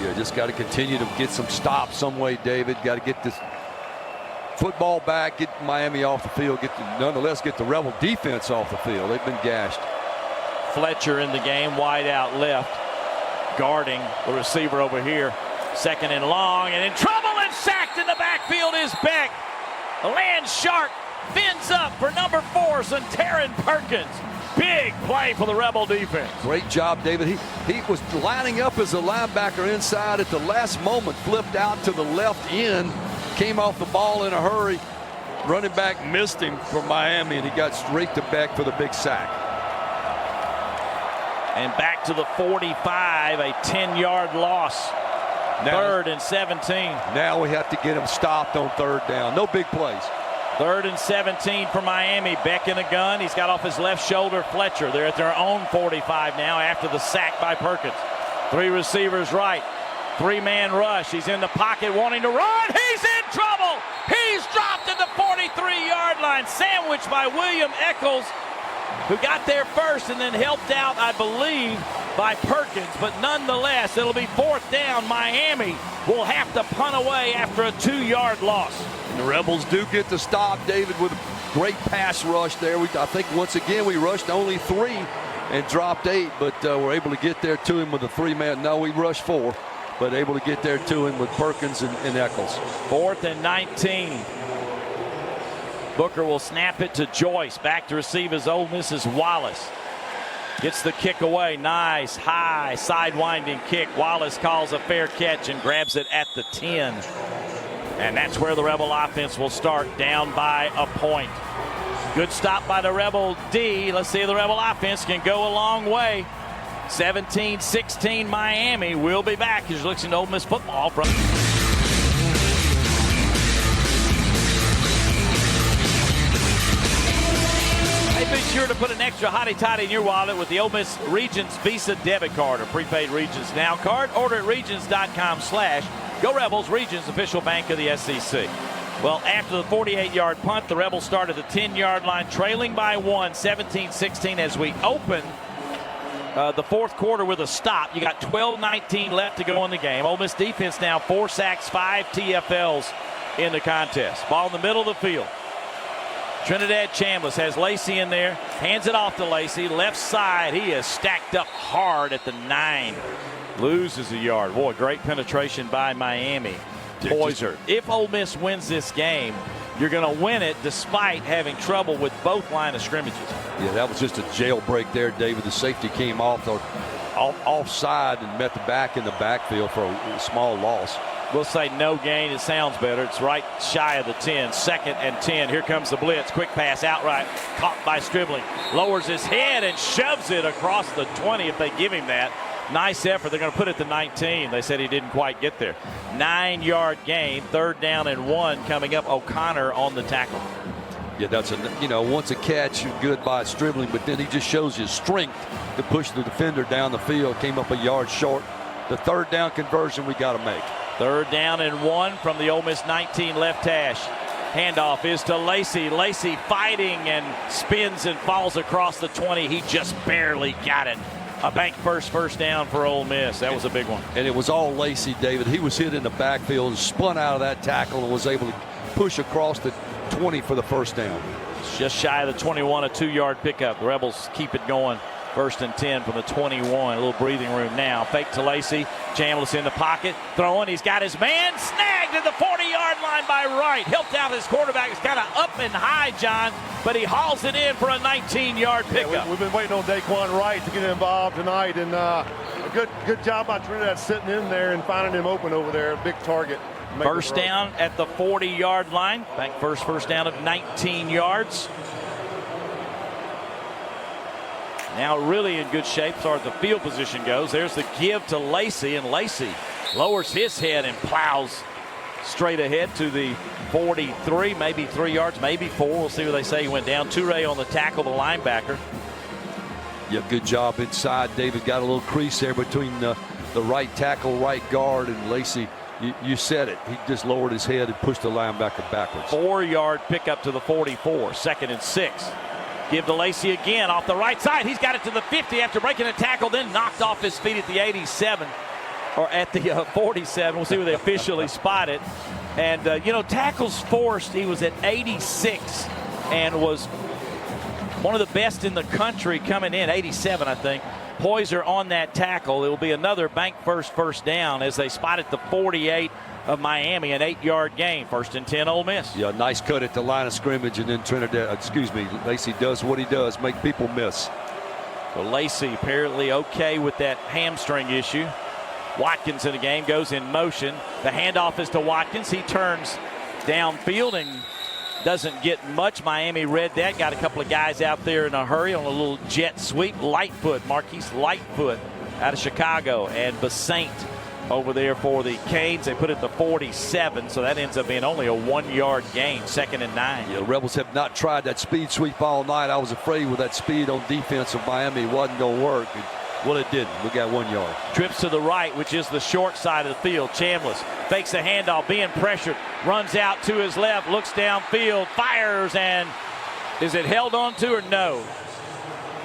Yeah, just got to continue to get some stops some way, David. Got to get this football back, get Miami off the field, nonetheless get the Rebel defense off the field. They've been gashed. Fletcher in the game, wide out left, guarding the receiver over here. 2nd and long, and in trouble and sacked in the backfield is Beck. Land sharp, fins up for number 4, Taron Perkins. Big play for the Rebel defense. Great job, David. He was lining up as a linebacker inside at the last moment, flipped out to the left end, came off the ball in a hurry. Running back missed him from Miami, and he got straight to Beck for the big sack. And back to the 45, a 10-yard loss. Now, 3rd and 17. Now we have to get him stopped on 3rd down. No big plays. 3rd and 17 for Miami. Beck in a gun. He's got off his left shoulder. Fletcher. They're at their own 45 now after the sack by Perkins. 3 receivers right. 3-man rush. He's in the pocket wanting to run. He's in trouble. He's dropped at the 43-yard line. Sandwiched by William Eccles, who got there first and then helped out, I believe, by Perkins. But nonetheless, it'll be 4th down. Miami will have to punt away after a 2-yard loss. And the Rebels do get the stop, David, with a great pass rush there. I think once again we rushed only 3 and dropped 8, but we're able to get there to him with a 3-man. No, we rushed 4, but able to get there to him with Perkins and Eccles. 4th and 19. Booker will snap it to Joyce. Back to receive his Ole Miss's Wallace. Gets the kick away. Nice, high, sidewinding kick. Wallace calls a fair catch and grabs it at the 10. And that's where the Rebel offense will start, down by a point. Good stop by the Rebel D. Let's see if the Rebel offense can go a long way. 17-16 Miami. We'll be back as you're listening to Ole Miss football from... Be sure to put an extra hotty-toddy in your wallet with the Ole Miss Regions Visa debit card or prepaid Regions Now card. Order at regions.com/Go Rebels, Regions official bank of the SEC. Well, after the 48-yard punt, the Rebels start at the 10-yard line, trailing by 1, 17-16 as we open the 4th quarter with a stop. You got 12-19 left to go in the game. Ole Miss defense now 4 sacks, 5 TFLs in the contest. Ball in the middle of the field. Trinidad Chambliss has Lacey in there, hands it off to Lacey. Left side, he is stacked up hard at the 9. Loses a yard. Boy, great penetration by Miami. Poyser. If Ole Miss wins this game, you're going to win it despite having trouble with both line of scrimmages. Yeah, that was just a jailbreak there, David. The safety came offside and met the back in the backfield for a small loss. We'll say no gain. It sounds better. It's right shy of the 10. 2nd and 10. Here comes the blitz. Quick pass outright. Caught by Stribling. Lowers his head and shoves it across the 20 if they give him that. Nice effort. They're going to put it to 19. They said he didn't quite get there. 9-yard gain. 3rd down and 1 coming up. O'Connor on the tackle. Yeah, that's once a catch, good by Stribling, but then he just shows his strength to push the defender down the field. Came up a yard short the third down conversion we got to make. 3rd down and 1 from the Ole Miss 19 left hash. Handoff is to Lacey. Lacey fighting and spins and falls across the 20. He just barely got it. A bank first down for Ole Miss. That was a big one. And it was all Lacey, David. He was hit in the backfield and spun out of that tackle and was able to push across the 20 for the first down. Just shy of the 21, a 2-yard pickup. The Rebels keep it going. 1st and 10 from the 21. A little breathing room now. Fake to Lacey. Chambliss in the pocket. Throwing. He's got his man. Snagged at the 40-yard line by Wright. Helped out his quarterback. It's kind of up and high, John, but he hauls it in for a 19-yard pickup. Yeah, we've been waiting on Daquan Wright to get involved tonight, and a good job by Trinidad sitting in there and finding him open over there. Big target. 1st down at the 40-yard line. Bank first down of 19 yards. Now really in good shape as far as the field position goes. There's the give to Lacey, and Lacey lowers his head and plows straight ahead to the 43, maybe 3 yards, maybe 4. We'll see what they say. He went down. Toure on the tackle, the linebacker. Yeah, good job inside. David got a little crease there between the right tackle, right guard, and Lacey. You said it. He just lowered his head and pushed the linebacker backwards. 4-yard pickup to the 44. 2nd and 6. Give to Lacey again off the right side. He's got it to the 50 after breaking a tackle, then knocked off his feet at the 87 or at the 47. We'll see where they officially spot it. And, tackles forced, he was at 86 and was one of the best in the country coming in, 87, I think. Poyser on that tackle. It will be another bank first down as they spotted the 48 of Miami, an 8-yard gain. 1st and 10, Ole Miss. Yeah, nice cut at the line of scrimmage, and then Lacey does what he does, make people miss. So Lacey apparently okay with that hamstring issue. Watkins in the game, goes in motion. The handoff is to Watkins. He turns downfield and doesn't get much. Miami read that. Got a couple of guys out there in a hurry on a little jet sweep. Lightfoot, Marquise Lightfoot out of Chicago, and Basaint over there for the Canes. They put it to 47, so that ends up being only a 1-yard gain. 2nd and 9. Yeah, the Rebels have not tried that speed sweep all night. I was afraid with that speed on defense of Miami it wasn't going to work. Well, it didn't. We got 1 yard. Trips to the right, which is the short side of the field. Chambliss fakes a handoff, being pressured, runs out to his left, looks downfield, fires, and is it held on to or no?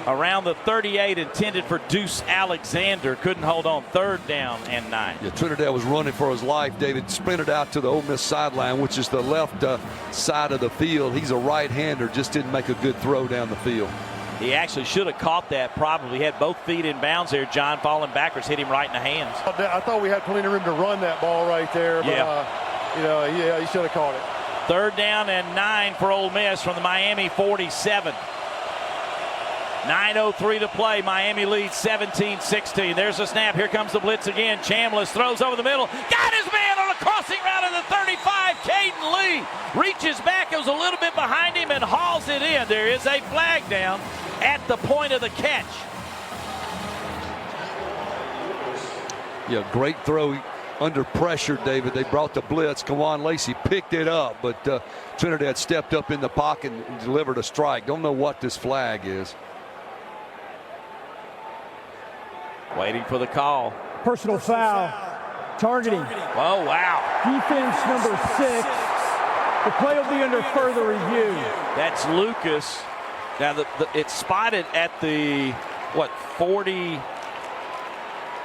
Around the 38, intended for Deuce Alexander. Couldn't hold on. 3rd down and 9. Yeah, Trinidad was running for his life. David sprinted out to the Ole Miss sideline, which is the left side of the field. He's a right-hander, just didn't make a good throw down the field. He actually should have caught that probably. He had both feet in bounds there. John falling backwards, hit him right in the hands. I thought we had plenty of room to run that ball right there, but he should have caught it. 3rd down and 9 for Ole Miss from the Miami 47. 9:03 to play. Miami leads 17-16. There's a snap. Here comes the blitz again. Chambliss throws over the middle. Got his man on a crossing route of the 35. Caden Lee reaches back. It was a little bit behind him and hauls it in. There is a flag down at the point of the catch. Yeah, great throw under pressure, David. They brought the blitz. Come on, Lacey picked it up, but Trinidad stepped up in the pocket and delivered a strike. Don't know what this flag is. Waiting for the call. Personal foul. Targeting. Oh, wow. Defense number 6. The play will be under further review. That's Lucas. Now, it's spotted at the,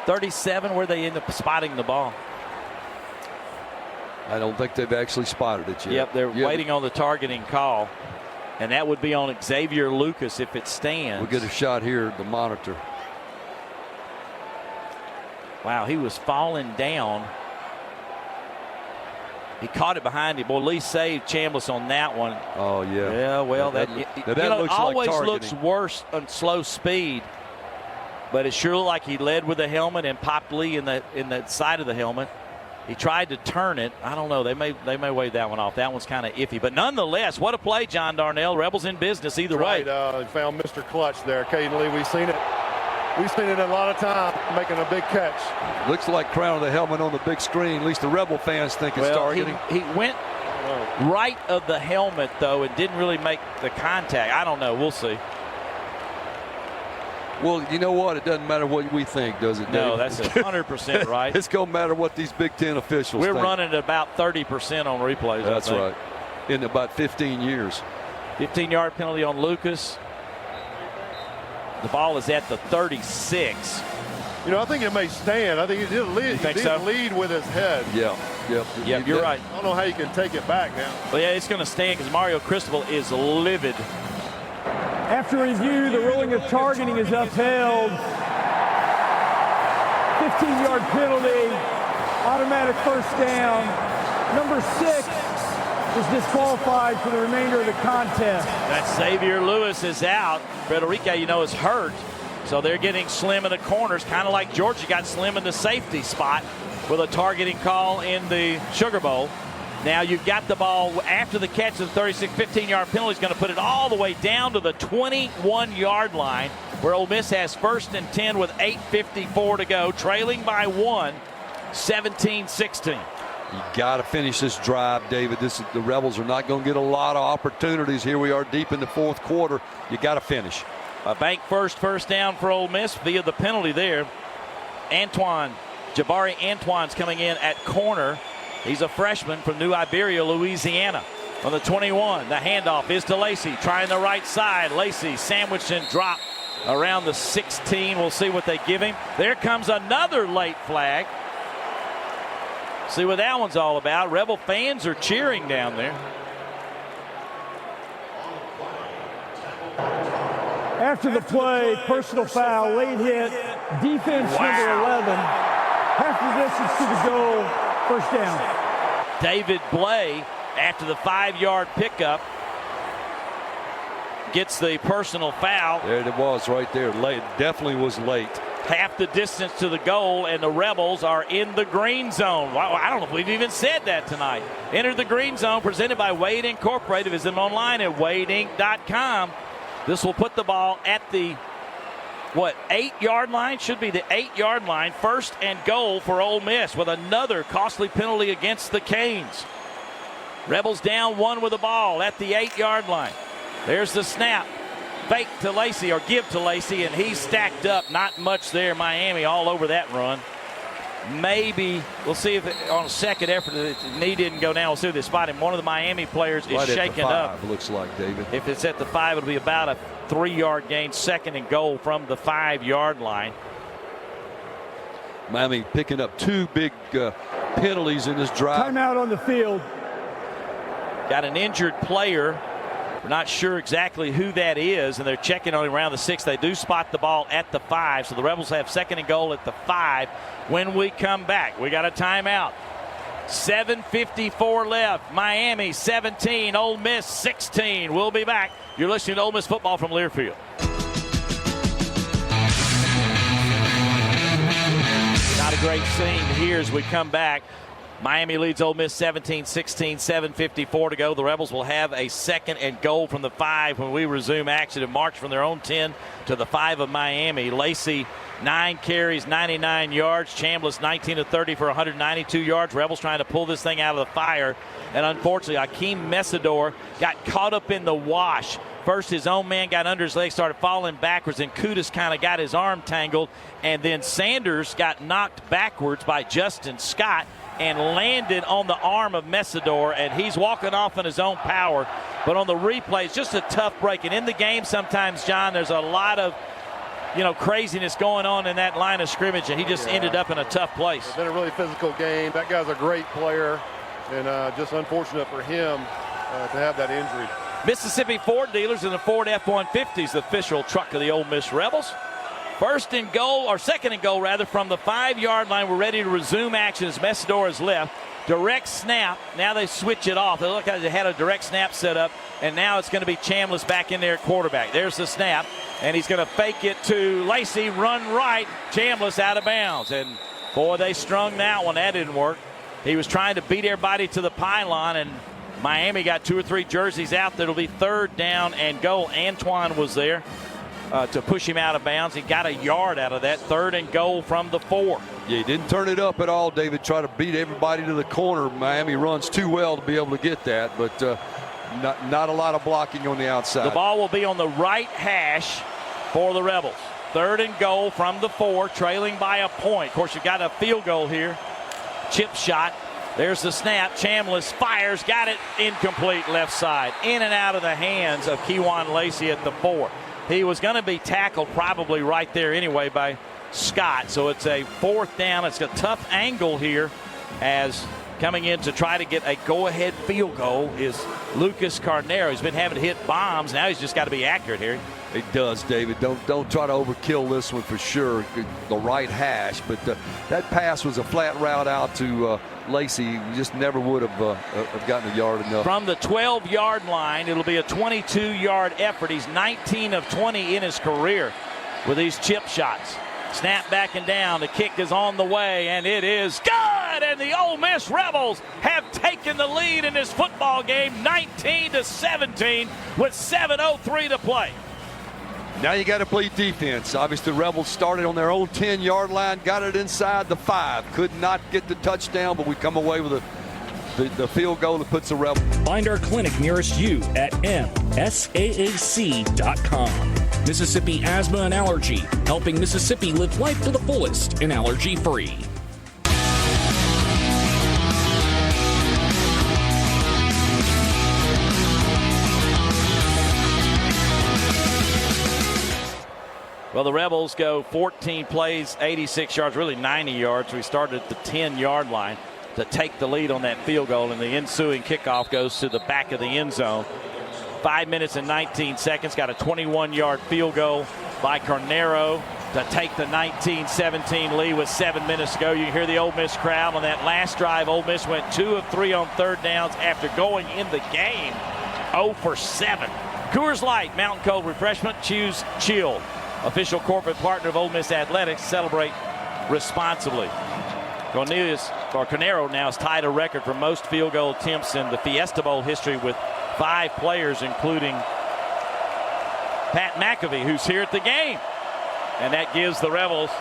37, where they end up spotting the ball. I don't think they've actually spotted it yet. Yep, they're waiting on the targeting call. And that would be on Xavier Lucas if it stands. We'll get a shot here at the monitor. Wow, he was falling down. He caught it behind him. Boy, Lee saved Chambliss on that one. Oh, yeah. Yeah, well, that looks always like looks worse on slow speed. But it sure looked like he led with the helmet and popped Lee in the side of the helmet. He tried to turn it. I don't know. They may wave that one off. That one's kind of iffy. But nonetheless, what a play, John Darnell. Rebels in business either way. Found Mr. Clutch there. Caden Lee, we've seen it. We've seen it a lot of time, making a big catch. Looks like crown of the helmet on the big screen. At least the Rebel fans think it's targeting. He went right of the helmet, though, and didn't really make the contact. I don't know. We'll see. Well, you know what? It doesn't matter what we think, does it, Dave? No, that's 100% right. It's going to matter what these Big Ten officials We're think. running at about 30% on replays. That's right. In about 15 years. 15-yard penalty on Lucas. The ball is at the 36. You know, I think it may stand. I think he did lead. He did lead with his head. Yeah, you're right. I don't know how you can take it back now. Well, yeah, it's going to stand because Mario Cristobal is livid. After review, the ruling of targeting is upheld. 15-yard penalty, automatic first down. Number 6 is disqualified for the remainder of the contest. That Xavier Lewis is out. Frederica, you know, is hurt. So they're getting slim in the corners, kind of like Georgia got slim in the safety spot with a targeting call in the Sugar Bowl. Now you've got the ball after the catch of the 36, 15-yard penalty is going to put it all the way down to the 21-yard line where Ole Miss has 1st and 10 with 8:54 to go, trailing by 1, 17-16. You got to finish this drive, David. The Rebels are not going to get a lot of opportunities. Here we are deep in the 4th quarter. You got to finish. A bank first down for Ole Miss via the penalty there. Jabari Antoine's coming in at corner. He's a freshman from New Iberia, Louisiana. On the 21, the handoff is to Lacey, trying the right side. Lacey sandwiched and dropped around the 16. We'll see what they give him. There comes another late flag. See what that one's all about. Rebel fans are cheering down there. After the play, personal foul, late hit, defense number 11. Half the distance to the goal, first down. David Blay, after the 5-yard pickup, gets the personal foul. There it was right there. Late. Definitely was late. Half the distance to the goal, and the Rebels are in the green zone. Wow, I don't know if we've even said that tonight. Enter the green zone, presented by Wade Incorporated. Visit them online at wadeinc.com. This will put the ball at the 8-yard line? Should be the 8-yard line. 1st and goal for Ole Miss with another costly penalty against the Canes. Rebels down 1 with the ball at the 8-yard line. There's the snap. Fake to Lacey, or give to Lacey, and he's stacked up. Not much there. Miami all over that run. Maybe we'll see if on a second effort the knee didn't go down. We'll see if they spot him. One of the Miami players is shaken up. Looks like, David. If it's at the 5, it'll be about a 3-yard gain, 2nd and goal from the 5-yard line. Miami picking up 2 big penalties in this drive. Timeout on the field. Got an injured player. We're not sure exactly who that is, and they're checking on him around the 6. They do spot the ball at the 5, so the Rebels have 2nd and goal at the 5. When we come back, we got a timeout. 7:54 left. Miami 17, Ole Miss 16. We'll be back. You're listening to Ole Miss football from Learfield. Not a great scene here as we come back. Miami leads Ole Miss 17-16, 7:54 to go. The Rebels will have a 2nd and goal from the 5 when we resume action and march from their own 10 to the 5 of Miami. Lacey, 9 carries, 99 yards. Chambliss, 19 of 30 for 192 yards. Rebels trying to pull this thing out of the fire. And unfortunately, Akeem Mesidor got caught up in the wash. First, his own man got under his leg, started falling backwards, and Kudus kind of got his arm tangled. And then Sanders got knocked backwards by Justin Scott and landed on the arm of Mesidor, and he's walking off on his own power. But on the replay, it's just a tough break. And in the game sometimes, John, there's a lot of craziness going on in that line of scrimmage, and he just ended up in a tough place. It's been a really physical game. That guy's a great player, and just unfortunate for him to have that injury. Mississippi Ford dealers in the Ford F-150 is the official truck of the Ole Miss Rebels. 2nd and goal from the 5-yard line. We're ready to resume action as Mesidor is left. Direct snap. Now they switch it off. They look like they had a direct snap set up, and now it's going to be Chambliss back in there at quarterback. There's the snap, and he's going to fake it to Lacey, run right. Chambliss out of bounds, and boy, they strung that one. That didn't work. He was trying to beat everybody to the pylon, and Miami got 2 or 3 jerseys out. That'll be 3rd down and goal. Antoine was there to push him out of bounds. He got a yard out of that. 3rd and goal from the 4. Yeah, he didn't turn it up at all, David. Try to beat everybody to the corner. Miami runs too well to be able to get that, but not a lot of blocking on the outside. The ball will be on the right hash for the Rebels. 3rd and goal from the 4, trailing by a point. Of course, you've got a field goal here. Chip shot. There's the snap. Chambliss fires. Got it. Incomplete left side. In and out of the hands of Kewan Lacey at the 4. He was going to be tackled probably right there anyway by Scott. So it's a 4th down. It's a tough angle here as coming in to try to get a go-ahead field goal is Lucas Carnero. He's been having to hit bombs. Now he's just got to be accurate here. It does, David. Don't try to overkill this one for sure. The right hash, but that pass was a flat route out to Lacey. We just never would have gotten a yard enough. From the 12-yard line, it'll be a 22-yard effort. He's 19 of 20 in his career with these chip shots. Snap back and down. The kick is on the way, and it is good. And the Ole Miss Rebels have taken the lead in this football game, 19-17, with 7:03 to play. Now you got to play defense. Obviously, the Rebels started on their own 10-yard line, got it inside the 5. Could not get the touchdown, but we come away with the field goal that puts the Rebels. Find our clinic nearest you at msaac.com. Mississippi Asthma and Allergy, helping Mississippi live life to the fullest and allergy-free. Well, the Rebels go 14 plays, 86 yards, really 90 yards. We started at the 10-yard line to take the lead on that field goal, and the ensuing kickoff goes to the back of the end zone. 5 minutes and 19 seconds. Got a 21-yard field goal by Carnero to take the 19-17 lead with 7 minutes to go. You can hear the Ole Miss crowd on that last drive. Ole Miss went 2 of 3 on 3rd downs after going in the game 0 for 7. Coors Light, Mountain Cold Refreshment. Choose chill. Official corporate partner of Ole Miss Athletics. Celebrate responsibly. Carnero now has tied a record for most field goal attempts in the Fiesta Bowl history with 5 players, including Pat McAfee, who's here at the game. And that gives the Rebels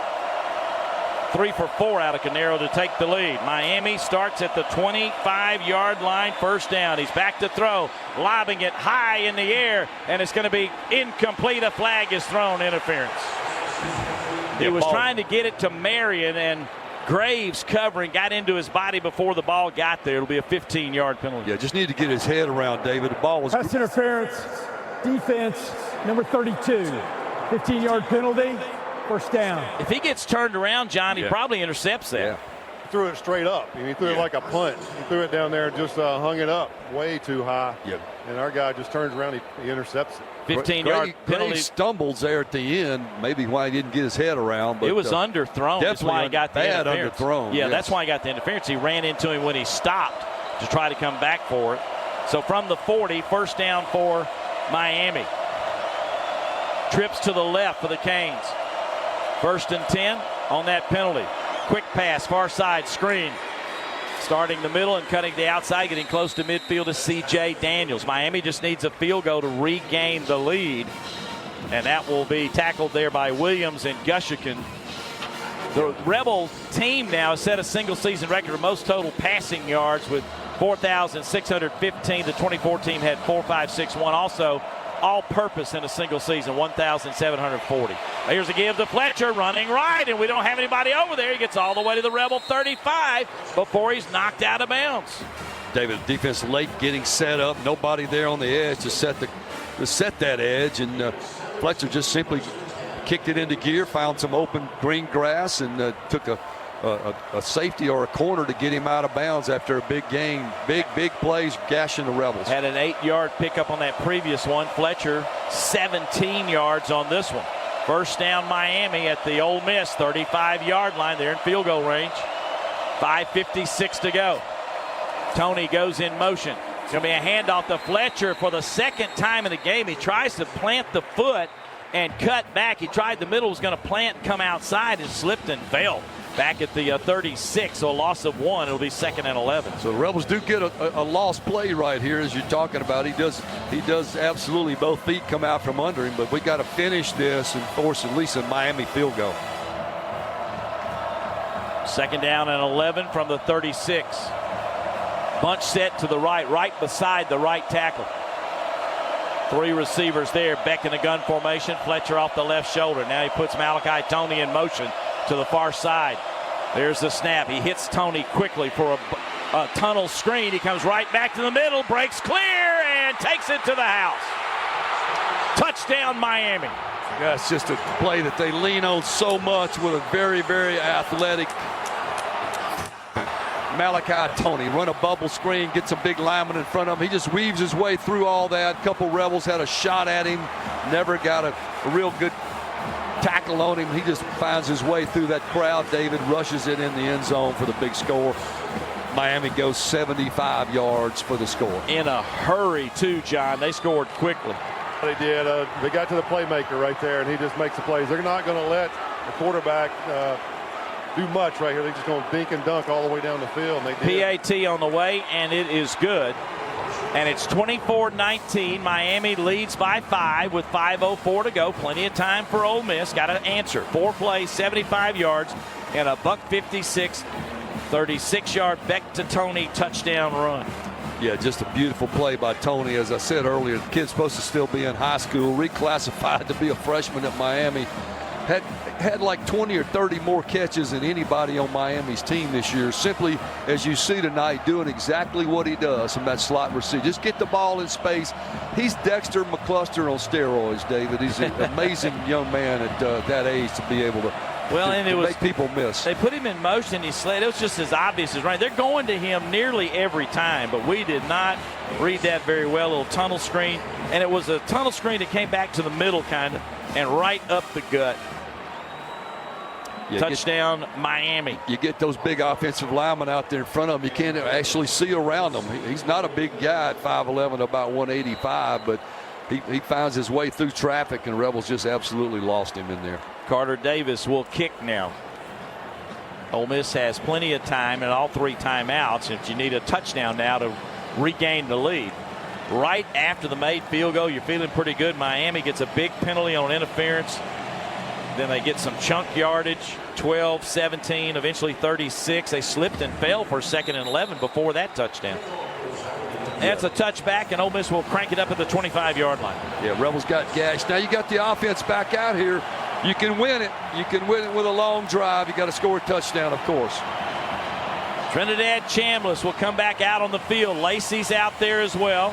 3 for 4 out of Carnero to take the lead. Miami starts at the 25-yard line, 1st down. He's back to throw, lobbing it high in the air, and it's going to be incomplete. A flag is thrown, interference. He was trying to get it to Marion, and Graves covering, got into his body before the ball got there. It'll be a 15-yard penalty. Yeah, just need to get his head around, David. The ball was... Pass interference, defense, number 32. 15-yard penalty, 1st down. If he gets turned around, John, he probably intercepts that. Yeah. He threw it straight up. He threw it like a punt. He threw it down there and just hung it up way too high. Yep. And our guy just turns around, he intercepts it. 15-yard penalty. He stumbles there at the end, maybe why he didn't get his head around. But it was underthrown. That's why he got the interference. Underthrown. Yeah, yes. That's why he got the interference. He ran into him when he stopped to try to come back for it. So from the 40, 1st down for Miami. Trips to the left for the Canes. 1st and 10 on that penalty. Quick pass, far side screen. Starting the middle and cutting the outside, getting close to midfield is C.J. Daniels. Miami just needs a field goal to regain the lead. And that will be tackled there by Williams and Gushikin. The Rebel team now has set a single-season record for most total passing yards with 4,615. The 24 team had 4,561. Also, all-purpose in a single season, 1,740. Here's a give to Fletcher, running right, and we don't have anybody over there. He gets all the way to the Rebel 35 before he's knocked out of bounds. David, defense late getting set up. Nobody there on the edge to set that edge, and Fletcher just simply kicked it into gear, found some open green grass, and took a safety or a corner to get him out of bounds after a big game. Big plays gashing the Rebels. Had an 8-yard pickup on that previous one. Fletcher 17 yards on this one. 1st down Miami at the Ole Miss 35-yard line. They're in field goal range. 5:56 to go. Tony goes in motion. It's going to be a handoff to Fletcher for the 2nd time in the game. He tries to plant the foot and cut back. He tried the middle, was going to plant, come outside, and slipped and fell. Back at the 36, so a loss of 1. It'll be 2nd and 11. So the Rebels do get a lost play right here, as you're talking about. He does absolutely, both feet come out from under him, but we got to finish this and force at least a Miami field goal. 2nd down and 11 from the 36. Bunch set to the right beside the right tackle. Three receivers there. Beck in the gun formation. Fletcher off the left shoulder. Now he puts Malachi Toney in motion to the far side. There's the snap. He hits Toney quickly for a tunnel screen. He comes right back to the middle, breaks clear, and takes it to the house. Touchdown, Miami. Yeah, it's just a play that they lean on so much with a very, very athletic Malachi Toney. Run a bubble screen, gets a big lineman in front of him. He just weaves his way through all that. A couple Rebels had a shot at him. Never got a real good tackle on him. He just finds his way through that crowd. David rushes it in the end zone for the big score. Miami goes 75 yards for the score. In a hurry, too, John. They scored quickly. They did. They got to the playmaker right there, and he just makes the plays. They're not going to let the quarterback do much right here. They're just going to dink and dunk all the way down the field. And they did. PAT on the way, and it is good. And it's 24-19. Miami leads by 5 with 5:04 to go. Plenty of time for Ole Miss. Got to answer. 4 plays, 75 yards, and a $156, 36-yard Beck to Toney touchdown run. Yeah, just a beautiful play by Toney. As I said earlier, the kid's supposed to still be in high school, reclassified to be a freshman at Miami. Had like 20 or 30 more catches than anybody on Miami's team this year. Simply, as you see tonight, doing exactly what he does from that slot receiver. Just get the ball in space. He's Dexter McCluster on steroids, David. He's an amazing young man at that age to be able to. Well, and it was make people miss. They put him in motion. He slid. It was just as obvious as right. They're going to him nearly every time, but we did not read that very well. A little tunnel screen, and it was a tunnel screen that came back to the middle, kind of, and right up the gut. Touchdown, Miami. You get those big offensive linemen out there in front of him. You can't actually see around them. He's not a big guy at 5'11", about 185, but he finds his way through traffic, and Rebels just absolutely lost him in there. Carter Davis will kick now. Ole Miss has plenty of time and all 3 timeouts. If you need a touchdown now to regain the lead. Right after the made field goal, you're feeling pretty good. Miami gets a big penalty on interference. Then they get some chunk yardage, 12, 17, eventually 36. They slipped and fell for 2nd and 11 before that touchdown. That's a touchback, and Ole Miss will crank it up at the 25-yard line. Yeah, Rebels got gashed. Now you got the offense back out here. You can win it. You can win it with a long drive. You got to score a touchdown, of course. Trinidad Chambliss will come back out on the field. Lacey's out there as well.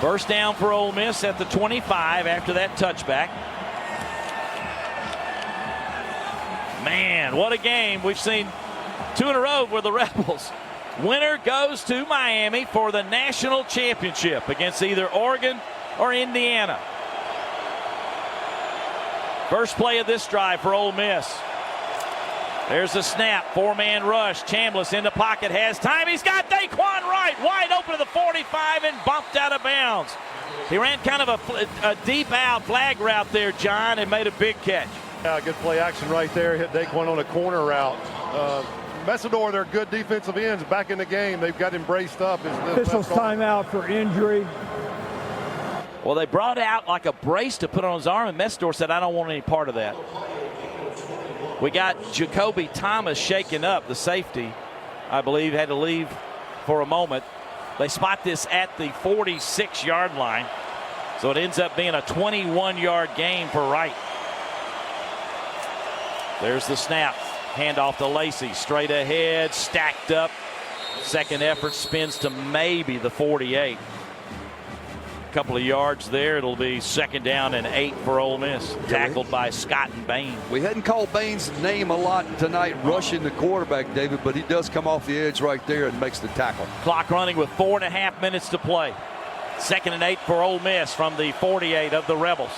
First down for Ole Miss at the 25 after that touchback. Man, what a game. We've seen 2 in a row where the Rebels. Winner goes to Miami for the national championship against either Oregon or Indiana. First play of this drive for Ole Miss. There's the snap, 4-man rush. Chambliss in the pocket, has time. He's got Daquan Wright wide open to the 45 and bumped out of bounds. He ran kind of a deep out flag route there, John, and made a big catch. Yeah, good play action right there. Hit Daquan on a corner route. Messidor, they're good defensive ends back in the game. They've got him braced up. Officials timeout for injury. Well, they brought out like a brace to put on his arm, and Messidor said, I don't want any part of that. We got Jacoby Thomas shaken up, the safety, I believe, had to leave for a moment. They spot this at the 46-yard line, so it ends up being a 21-yard gain for Wright. There's the snap. Handoff to Lacey. Straight ahead. Stacked up. Second effort spins to maybe the 48. A couple of yards there. It'll be 2nd down and 8 for Ole Miss. Tackled by Scott and Bain. We hadn't called Bain's name a lot tonight rushing the quarterback, David, but he does come off the edge right there and makes the tackle. Clock running with 4.5 minutes to play. 2nd and 8 for Ole Miss from the 48 of the Rebels.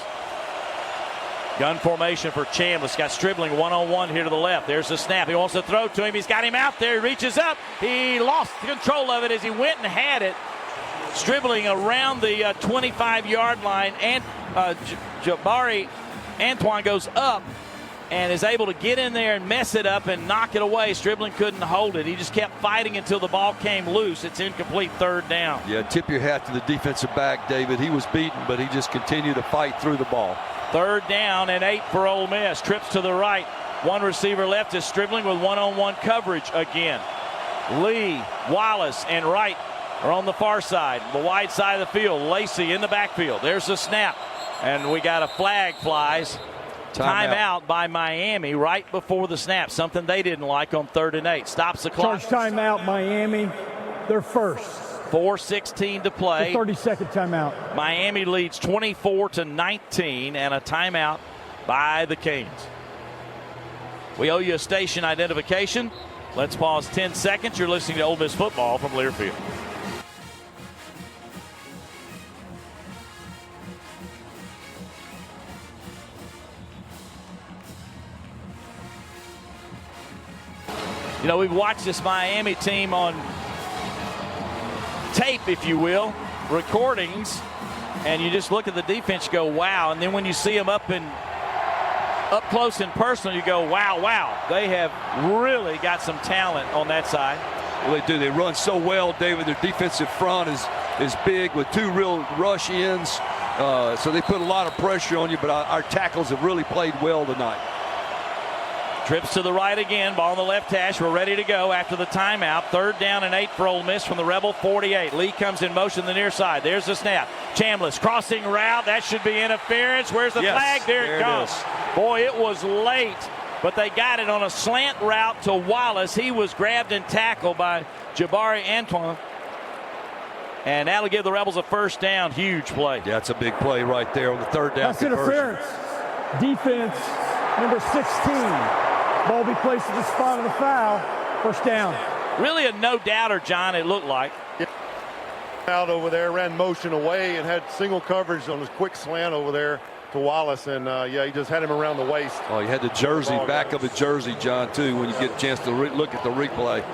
Gun formation for Chambliss. Got Stribling one-on-one here to the left. There's the snap. He wants to throw to him. He's got him out there. He reaches up. He lost control of it as he went and had it. Stribling around the 25-yard line. And Jabari Antoine goes up and is able to get in there and mess it up and knock it away. Stribling couldn't hold it. He just kept fighting until the ball came loose. It's incomplete 3rd down. Yeah, tip your hat to the defensive back, David. He was beaten, but he just continued to fight through the ball. 3rd down and 8 for Ole Miss. Trips to the right. One receiver left is Stribling with one-on-one coverage again. Lee, Wallace, and Wright are on the far side, the wide side of the field. Lacey in the backfield. There's the snap. And we got a flag flies. Timeout by Miami right before the snap. Something they didn't like on 3rd and 8. Stops the clock. Charge timeout, Miami. They're first. 4:16 to play. 30-second timeout. Miami leads 24-19 and a timeout by the Canes. We owe you a station identification. Let's pause 10 seconds. You're listening to Ole Miss football from Learfield. You know, we've watched this Miami team on tape, if you will, recordings, and you just look at the defense, you go, wow. And then when you see them up close and personal, you go, wow. They have really got some talent on that side. Well, they do. They run so well, David. Their defensive front is big with 2 real rush ends. So they put a lot of pressure on you, but our tackles have really played well tonight. Trips to the right again, ball on the left hash. We're ready to go after the timeout. 3rd down and 8 for Ole Miss from the Rebel 48. Lee comes in motion the near side. There's the snap. Chambliss crossing route. That should be interference. Where's the flag? There it comes. Boy, it was late, but they got it on a slant route to Wallace. He was grabbed and tackled by Jabari Antoine. And that'll give the Rebels a 1st down. Huge play. Yeah, it's a big play right there on the 3rd down. That's interference. Defense, number 16. Ball be placed at the spot of the foul. 1st down. Really a no-doubter, John, it looked like. Out over there, ran motion away and had single coverage on his quick slant over there to Wallace. And, he just had him around the waist. Oh, he had the jersey, back of the jersey, John, too, when you get a chance to look at the replay.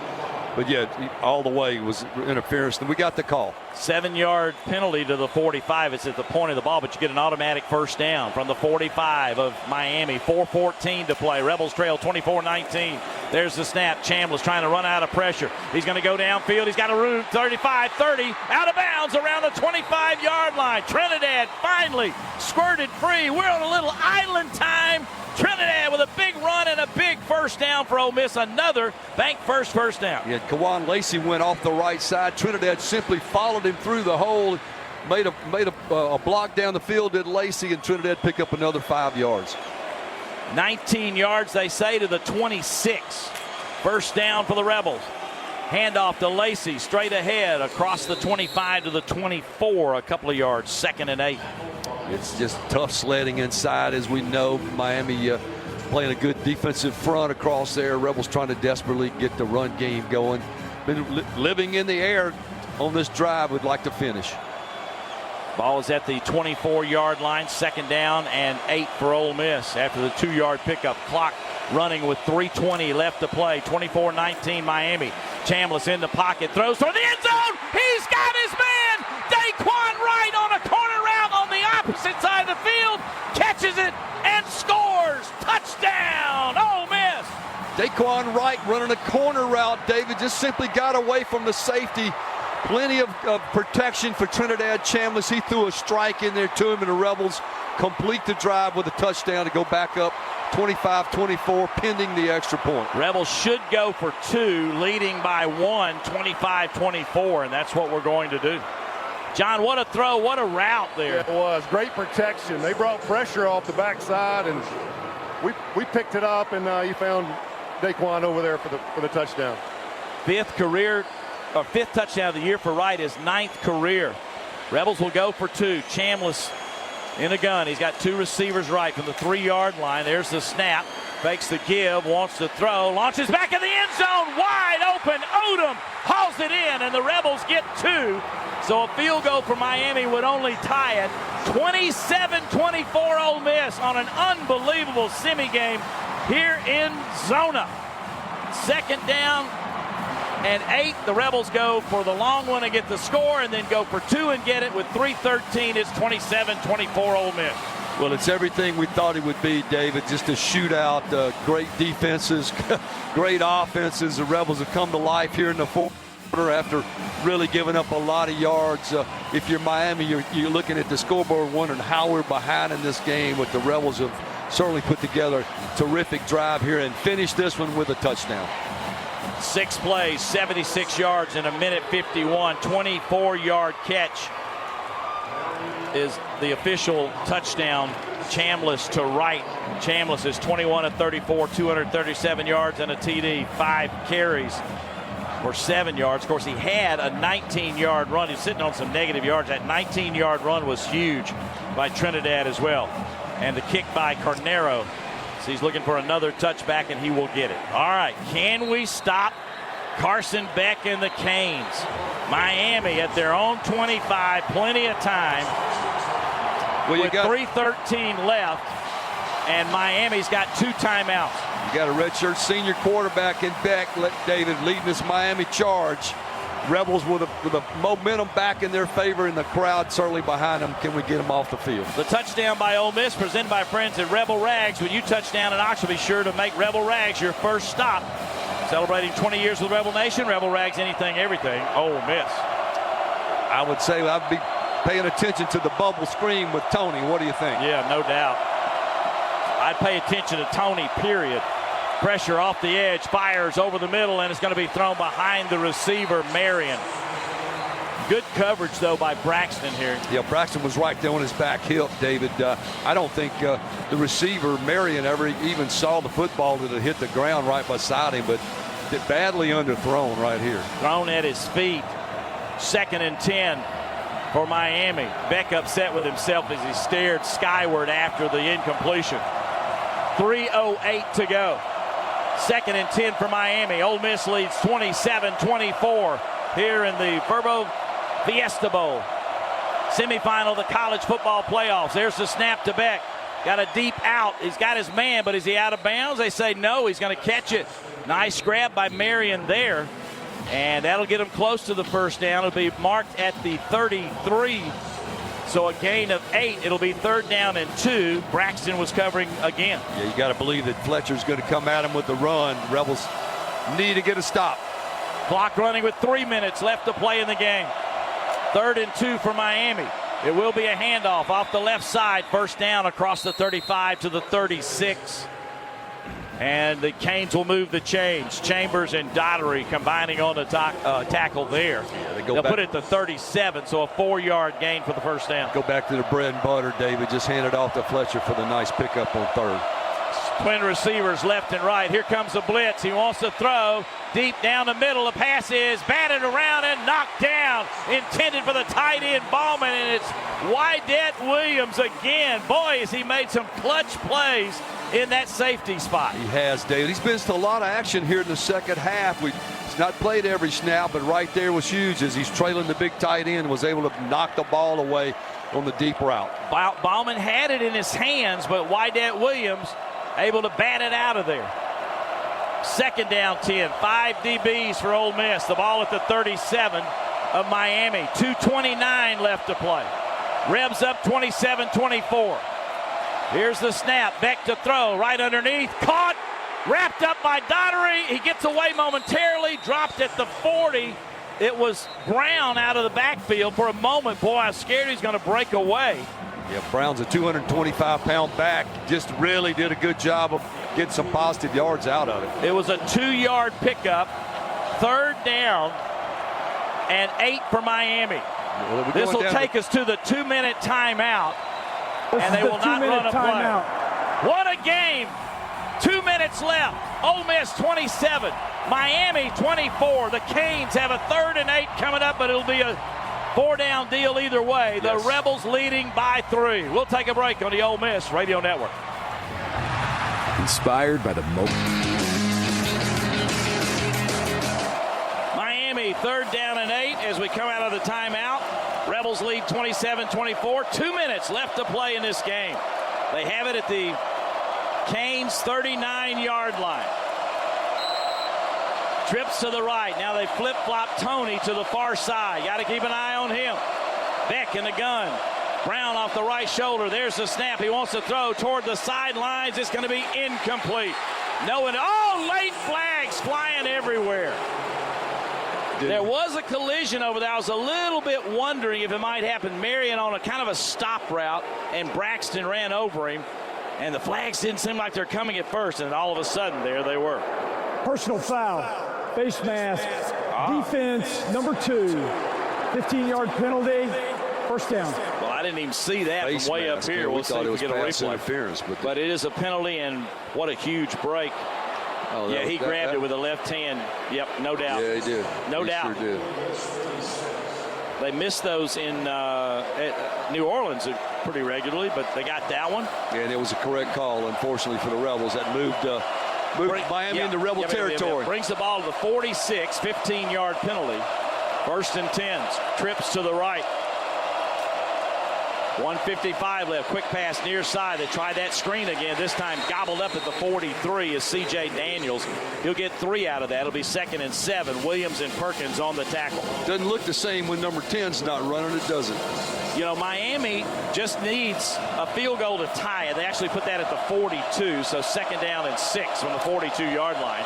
But, yeah, all the way was interference. And we got the call. 7-yard penalty to the 45. It's at the point of the ball, but you get an automatic 1st down from the 45 of Miami. 4:14 to play. Rebels trail 24-19. There's the snap. Chambliss trying to run out of pressure. He's going to go downfield. He's got a route. 35, 30, out of bounds around the 25-yard line. Trinidad finally squirted free. We're on a little island time. Trinidad with a big run and a big 1st down for Ole Miss. Another bank 1st down. Yeah, Kawan Lacey went off the right side. Trinidad simply followed him through the hole, made a block down the field, did Lacey, and Trinidad pick up another 5 yards. 19 yards, they say, to the 26. 1st down for the Rebels. Handoff to Lacey, straight ahead across the 25 to the 24, a couple of yards. 2nd and 8. It's just tough sledding inside, as we know. Miami playing a good defensive front across there. Rebels trying to desperately get the run game going. Been living in the air on this drive, would like to finish. Ball is at the 24-yard line. 2nd down and 8 for Ole Miss after the 2-yard pickup. Clock running with 3:20 left to play. 24-19 Miami. Chambliss in the pocket, throws toward the end zone. He's got his man. Daquan Wright on a corner route on the opposite side of the field. Catches it and scores. Touchdown, Ole Miss. Daquan Wright running a corner route, David, just simply got away from the safety. Plenty of protection for Trinidad Chambliss. He threw a strike in there to him, and the Rebels complete the drive with a touchdown to go back up 25-24, pending the extra point. Rebels should go for 2, leading by 1, 25-24, and that's what we're going to do. John, what a throw, what a route there. Yeah, it was great protection. They brought pressure off the backside, and we picked it up, and you found Daquan over there for the touchdown. 5th touchdown of the year for Wright, his 9th career. Rebels will go for 2. Chambliss in a gun. He's got 2 receivers right from the 3-yard line. There's the snap. Fakes the give, wants to throw, launches back in the end zone, wide open. Odom hauls it in, and the Rebels get 2. So a field goal for Miami would only tie it. 27-24 Ole Miss on an unbelievable semi-game here in Zona. 2nd down and 8. The Rebels go for the long one and get the score, and then go for 2 and get it with 3:13. It's 27-24 Ole Miss. Well, it's everything we thought it would be, David. Just a shootout, great defenses, great offenses. The Rebels have come to life here in the 4th quarter after really giving up a lot of yards. If you're Miami, you're looking at the scoreboard wondering how we're behind in this game, but the Rebels have certainly put together a terrific drive here and finished this one with a touchdown. 6 plays, 76 yards in a minute 51. 24-yard catch is the official touchdown. Chambliss to Wright. Chambliss is 21 of 34, 237 yards and a TD. 5 carries for 7 yards. Of course, he had a 19-yard run. He's sitting on some negative yards. That 19-yard run was huge by Trinidad as well. And the kick by Carnero. So he's looking for another touchback, and he will get it. All right, can we stop Carson Beck and the Canes? Miami at their own 25, plenty of time. Well, with 3:13 left, and Miami's got 2 timeouts. You got a redshirt senior quarterback in Beck, David, leading this Miami charge. Rebels with a momentum back in their favor, and the crowd certainly behind them. Can we get them off the field? The touchdown by Ole Miss, presented by friends at Rebel Rags. When you touch down in Oxford, be sure to make Rebel Rags your first stop. Celebrating 20 years with Rebel Nation, Rebel Rags, anything, everything, Ole Miss. I would say I'd be paying attention to the bubble screen with Tony. What do you think? Yeah, no doubt. I'd pay attention to Tony, period. Pressure off the edge, fires over the middle, and it's going to be thrown behind the receiver, Marion. Good coverage, though, by Braxton here. Yeah, Braxton was right there on his back hip, David. I don't think the receiver, Marion, ever even saw the football that had hit the ground right beside him, but badly underthrown right here. Thrown at his feet. 2nd and 10 for Miami. Beck upset with himself as he stared skyward after the incompletion. 3:08 to go. 2nd and 10 for Miami. Ole Miss leads 27-24 here in the Verbo Fiesta Bowl. Semifinal of the college football playoffs. There's the snap to Beck. Got a deep out. He's got his man, but is he out of bounds? They say no. He's going to catch it. Nice grab by Marion there. And that'll get him close to the first down. It'll be marked at the 33. So a gain of 8. It'll be 3rd down and 2. Braxton was covering again. Yeah, you got to believe that Fletcher's going to come at him with the run. Rebels need to get a stop. Clock running with 3 minutes left to play in the game. 3rd and 2 for Miami. It will be a handoff off the left side. First down across the 35 to the 36. And the Canes will move the chains. Chambers and Daugherty combining on the tackle there. Yeah, they'll put it to 37, so a 4-yard gain for the first down. Go back to the bread and butter, David. Just hand it off to Fletcher for the nice pickup on 3rd. Twin receivers left and right. Here comes the blitz. He wants to throw deep down the middle. The pass is batted around and knocked down. Intended for the tight end Ballman, and it's Wydett Williams again. Boy, has he made some clutch plays in that safety spot. He has, David. He's been to a lot of action here in the second half. He's not played every snap, but right there was huge as he's trailing the big tight end, was able to knock the ball away on the deep route. Ballman had it in his hands, but Wydett Williams able to bat it out of there. 2nd down 10. 5 DBs for Ole Miss. The ball at the 37 of Miami. 2:29 left to play. Rebs up 27-24. Here's the snap. Beck to throw. Right underneath. Caught. Wrapped up by Daugherty. He gets away momentarily. Dropped at the 40. It was Brown out of the backfield for a moment. Boy, I was scared he's going to break away. Yeah, Brown's a 225-pound back. Just really did a good job of getting some positive yards out of it. It was a 2-yard pickup. 3rd down and 8 for Miami. Well, this will take us to the 2-minute timeout. And they will not run a play. What a game. 2 minutes left. Ole Miss 27. Miami 24. The Canes have a 3rd and 8 coming up, but it'll be a 4-down deal either way. The Rebels leading by 3. We'll take a break on the Ole Miss Radio Network. Inspired by the moment. Miami 3rd down and 8 as we come out of the timeout. Rebels lead 27-24. 2 minutes left to play in this game. They have it at the Canes 39-yard line. Trips to the right. Now they flip-flop Tony to the far side. Got to keep an eye on him. Beck in the gun. Brown off the right shoulder. There's the snap. He wants to throw toward the sidelines. It's going to be incomplete. Late flags flying everywhere. There was a collision over there. I was a little bit wondering if it might happen. Marion on a kind of a stop route, and Braxton ran over him. And the flags didn't seem like they're coming at first, and all of a sudden, there they were. Personal foul. Face mask. Defense, number 2. 15-yard penalty. First down. Well, I didn't even see that Face from way mask. up here. We We'll see thought if it we was get a pass replay. interference, But it is a penalty, and what a huge break. Oh, yeah, he grabbed it with the left hand. Yep, no doubt. Yeah, he did. No he doubt. Sure did. They missed those in at New Orleans pretty regularly, but they got that one. Yeah, and it was a correct call, unfortunately, for the Rebels. That moved Miami into Rebel territory. Brings the ball to the 46, 15-yard penalty. First and 10s. Trips to the right. 1:55 left. Quick pass near side. They tried that screen again. This time gobbled up at the 43 is C.J. Daniels. He'll get 3 out of that. It'll be 2nd and 7. Williams and Perkins on the tackle. Doesn't look the same when number 10's not running. It doesn't. You know, Miami just needs a field goal to tie it. They actually put that at the 42, so 2nd down and 6 from the 42-yard line.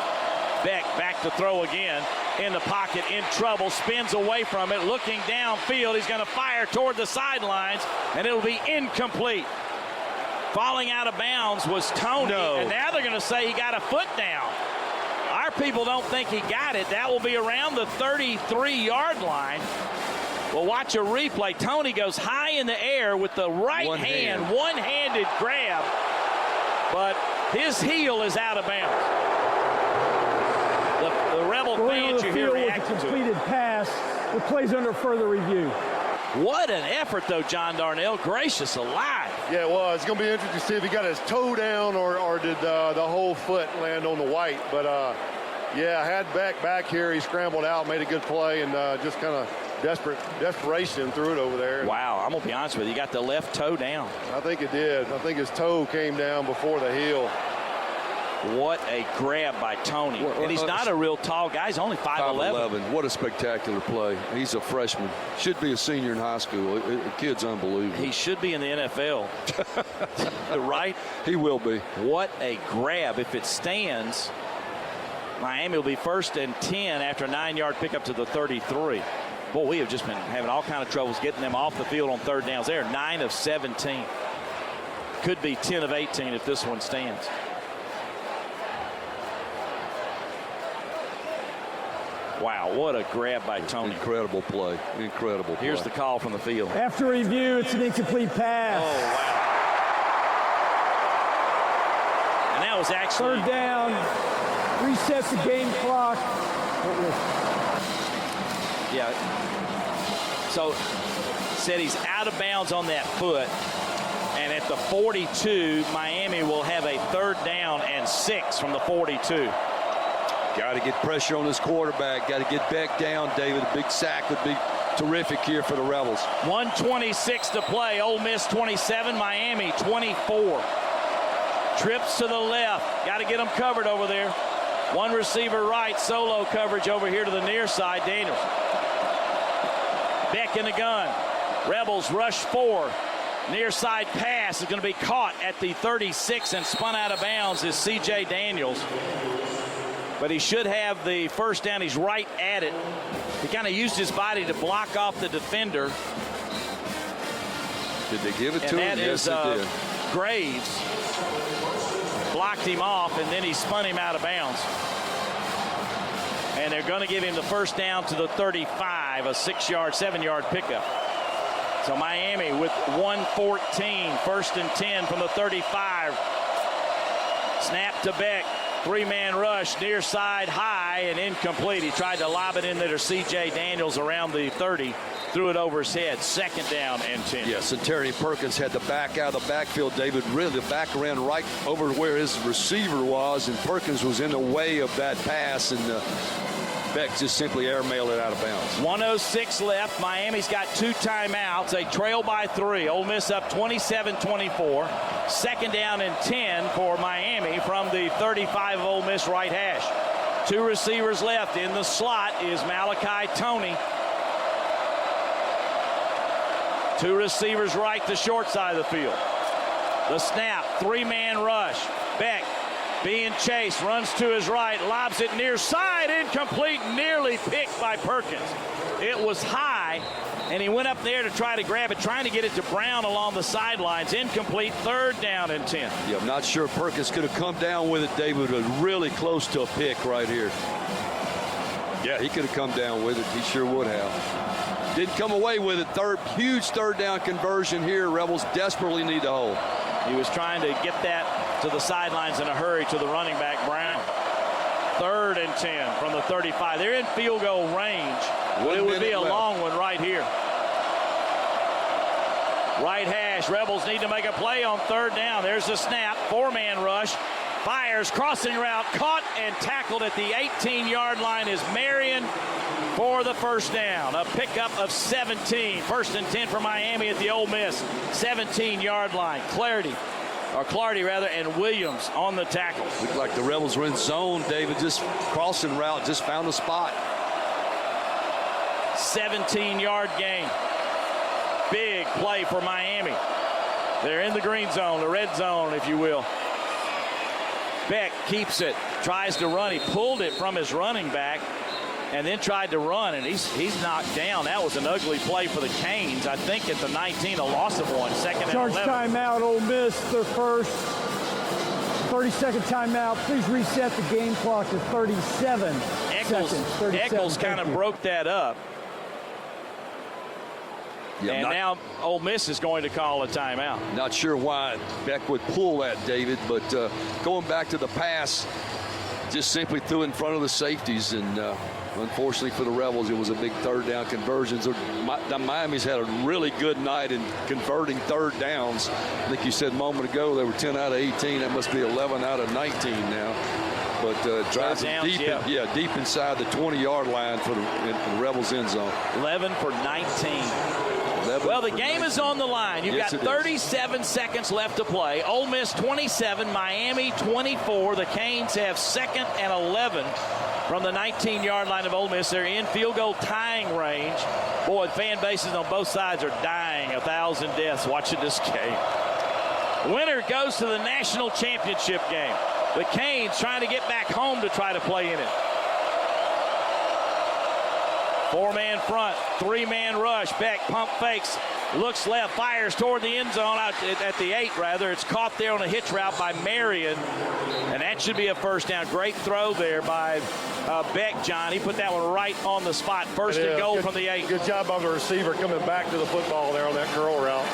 Beck back to throw again. In the pocket, in trouble, spins away from it, looking downfield. He's going to fire toward the sidelines, and it'll be incomplete. Falling out of bounds was Tony, and now they're going to say he got a foot down. Our people don't think he got it. That will be around the 33-yard line. We'll watch a replay. Tony goes high in the air with the right hand, one-handed grab, but his heel is out of bounds. The Rebel fans you hear reacting to it. Completed pass. The play's under further review. What an effort, though, John Darnell. Gracious alive. Yeah, it was. It's going to be interesting to see if he got his toe down or did the whole foot land on the white. But, yeah, had Beck back here. He scrambled out, made a good play, and just kind of desperation threw it over there. Wow, I'm going to be honest with you. You got the left toe down. I think it did. I think his toe came down before the heel. What a grab by Tony. And he's not a real tall guy. He's only 5'11". What a spectacular play. He's a freshman. Should be a senior in high school. The kid's unbelievable. He should be in the NFL. Right? He will be. What a grab. If it stands, Miami will be 1st and 10 after a 9-yard pickup to the 33. Boy, we have just been having all kind of troubles getting them off the field on 3rd downs. They're 9 of 17. Could be 10 of 18 if this one stands. Wow, what a grab by Tony. Incredible play. Incredible play. Here's the call from the field. After review, it's an incomplete pass. Oh, wow. And that was actually... 3rd down. Reset the game clock. Yeah. So, said he's out of bounds on that foot. And at the 42, Miami will have a 3rd down and 6 from the 42. Got to get pressure on this quarterback. Got to get Beck down, David. A big sack would be terrific here for the Rebels. 1:26 to play. Ole Miss 27, Miami 24. Trips to the left. Got to get them covered over there. One receiver right. Solo coverage over here to the near side. Daniels. Beck in the gun. Rebels rush 4. Near side pass is going to be caught at the 36 and spun out of bounds is C.J. Daniels. But he should have the 1st down. He's right at it. He kind of used his body to block off the defender. Did they give it to him? And that yes, is they did. Graves. Blocked him off, and then he spun him out of bounds. And they're going to give him the 1st down to the 35, a 7-yard pickup. So Miami with 1:14, 1st and 10 from the 35. Snap to Beck. 3-man rush, near side high and incomplete. He tried to lob it in there to C.J. Daniels around the 30. Threw it over his head. 2nd down and 10. Yes, and Terry Perkins had the back out of the backfield. David really the back ran right over where his receiver was, and Perkins was in the way of that pass, and Beck just simply airmailed it out of bounds. 1:06 left. Miami's got 2 timeouts. They trail by 3. Ole Miss up 27-24. 2nd down and 10 for Miami from the 35 of Ole Miss right hash. 2 receivers left. In the slot is Malachi Tony. 2 receivers right, the short side of the field. The snap, 3-man rush. Beck being chased, runs to his right, lobs it near side, incomplete, nearly picked by Perkins. It was high, and he went up there to try to grab it, trying to get it to Brown along the sidelines. Incomplete, 3rd down and 10. Yeah, I'm not sure Perkins could have come down with it, David, but really close to a pick right here. Yeah, he could have come down with it. He sure would have. Didn't come away with it. Huge third down conversion here. Rebels desperately need to hold. He was trying to get that to the sidelines in a hurry to the running back, Brown. 3rd and 10 from the 35. They're in field goal range, but it would be a long one right here. Right hash. Rebels need to make a play on 3rd down. There's the snap. 4-man rush. Fires, crossing route, caught and tackled at the 18-yard line is Marion for the first down. A pickup of 17. 1st and 10 for Miami at the Ole Miss 17-yard line. Clardy, and Williams on the tackle. Looked like the Rebels were in zone. David just crossing route, just found a spot. 17-yard gain. Big play for Miami. They're in the green zone, the red zone, if you will. Beck keeps it, tries to run. He pulled it from his running back and then tried to run, and he's knocked down. That was an ugly play for the Canes. I think at the 19, a loss of 1. 2nd and 11. Charge timeout, Ole Miss, their first. 30-second timeout. Please reset the game clock to 37 seconds. Eccles kind of broke that up. Yeah, and now Ole Miss is going to call a timeout. Not sure why Beck would pull that, David, but going back to the pass, just simply threw in front of the safeties, and unfortunately for the Rebels, it was a big 3rd down conversion. So Miami's had a really good night in converting 3rd downs. I think you said a moment ago they were 10 out of 18. That must be 11 out of 19 now. But drives deep, deep inside the 20-yard line for the Rebels end zone. 11 for 19. Well, the game is on the line. You've got 37 seconds left to play. Ole Miss 27, Miami 24. The Canes have 2nd and 11 from the 19-yard line of Ole Miss. They're in field goal tying range. Boy, fan bases on both sides are dying. 1,000 deaths watching this game. Winner goes to the national championship game. The Canes trying to get back home to try to play in it. 4-man front, 3-man rush. Beck pump fakes, looks left, fires toward the end zone at the 8 rather. It's caught there on a hitch route by Marion, and that should be a first down. Great throw there by Beck, John. He put that one right on the spot. First and goal from the 8. Good job by the receiver coming back to the football there on that curl route.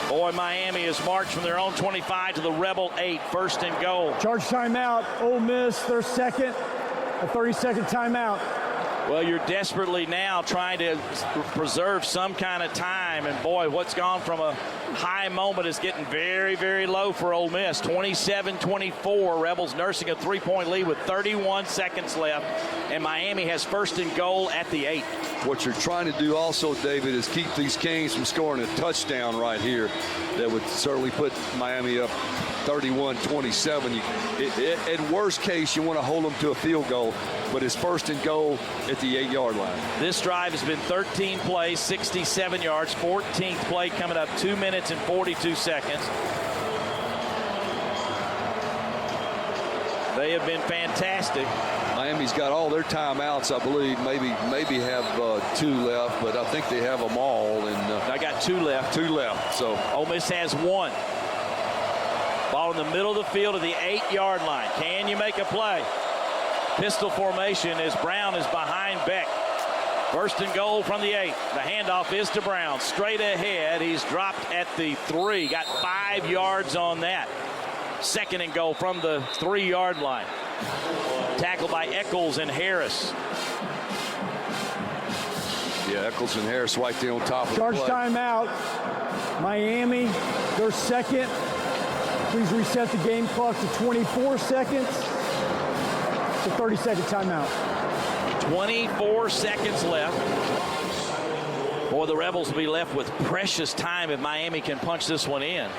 Boy, Miami is marched from their own 25 to the Rebel 8. 1st and goal. Charge timeout. Ole Miss, their second. A 30-second timeout. Well, you're desperately now trying to preserve some kind of time. And, boy, what's gone from a high moment is getting very, very low for Ole Miss. 27-24. Rebels nursing a 3-point lead with 31 seconds left. And Miami has 1st and goal at the 8. What you're trying to do also, David, is keep these Canes from scoring a touchdown right here. That would certainly put Miami up 31-27. At worst case, you want to hold them to a field goal, but it's 1st and goal at the 8-yard line. This drive has been 13 plays, 67 yards. 14th play coming up 2 minutes and 42 seconds. They have been fantastic. Miami's got all their timeouts, I believe. Maybe have 2 left, but I think they have them all. And I got 2 left. 2 left. So Ole Miss has 1. Ball in the middle of the field of the 8-yard line. Can you make a play? Pistol formation as Brown is behind Beck. 1st and goal from the 8. The handoff is to Brown. Straight ahead. He's dropped at the 3. Got 5 yards on that. 2nd and goal from the 3-yard line. Tackled by Eccles and Harris. Yeah, Eccles and Harris right there on top of Charge the play. timeout. Miami, their second. Please reset the game clock to 24 seconds. It's a 30-second timeout. 24 seconds left. Boy, the Rebels will be left with precious time if Miami can punch this one in.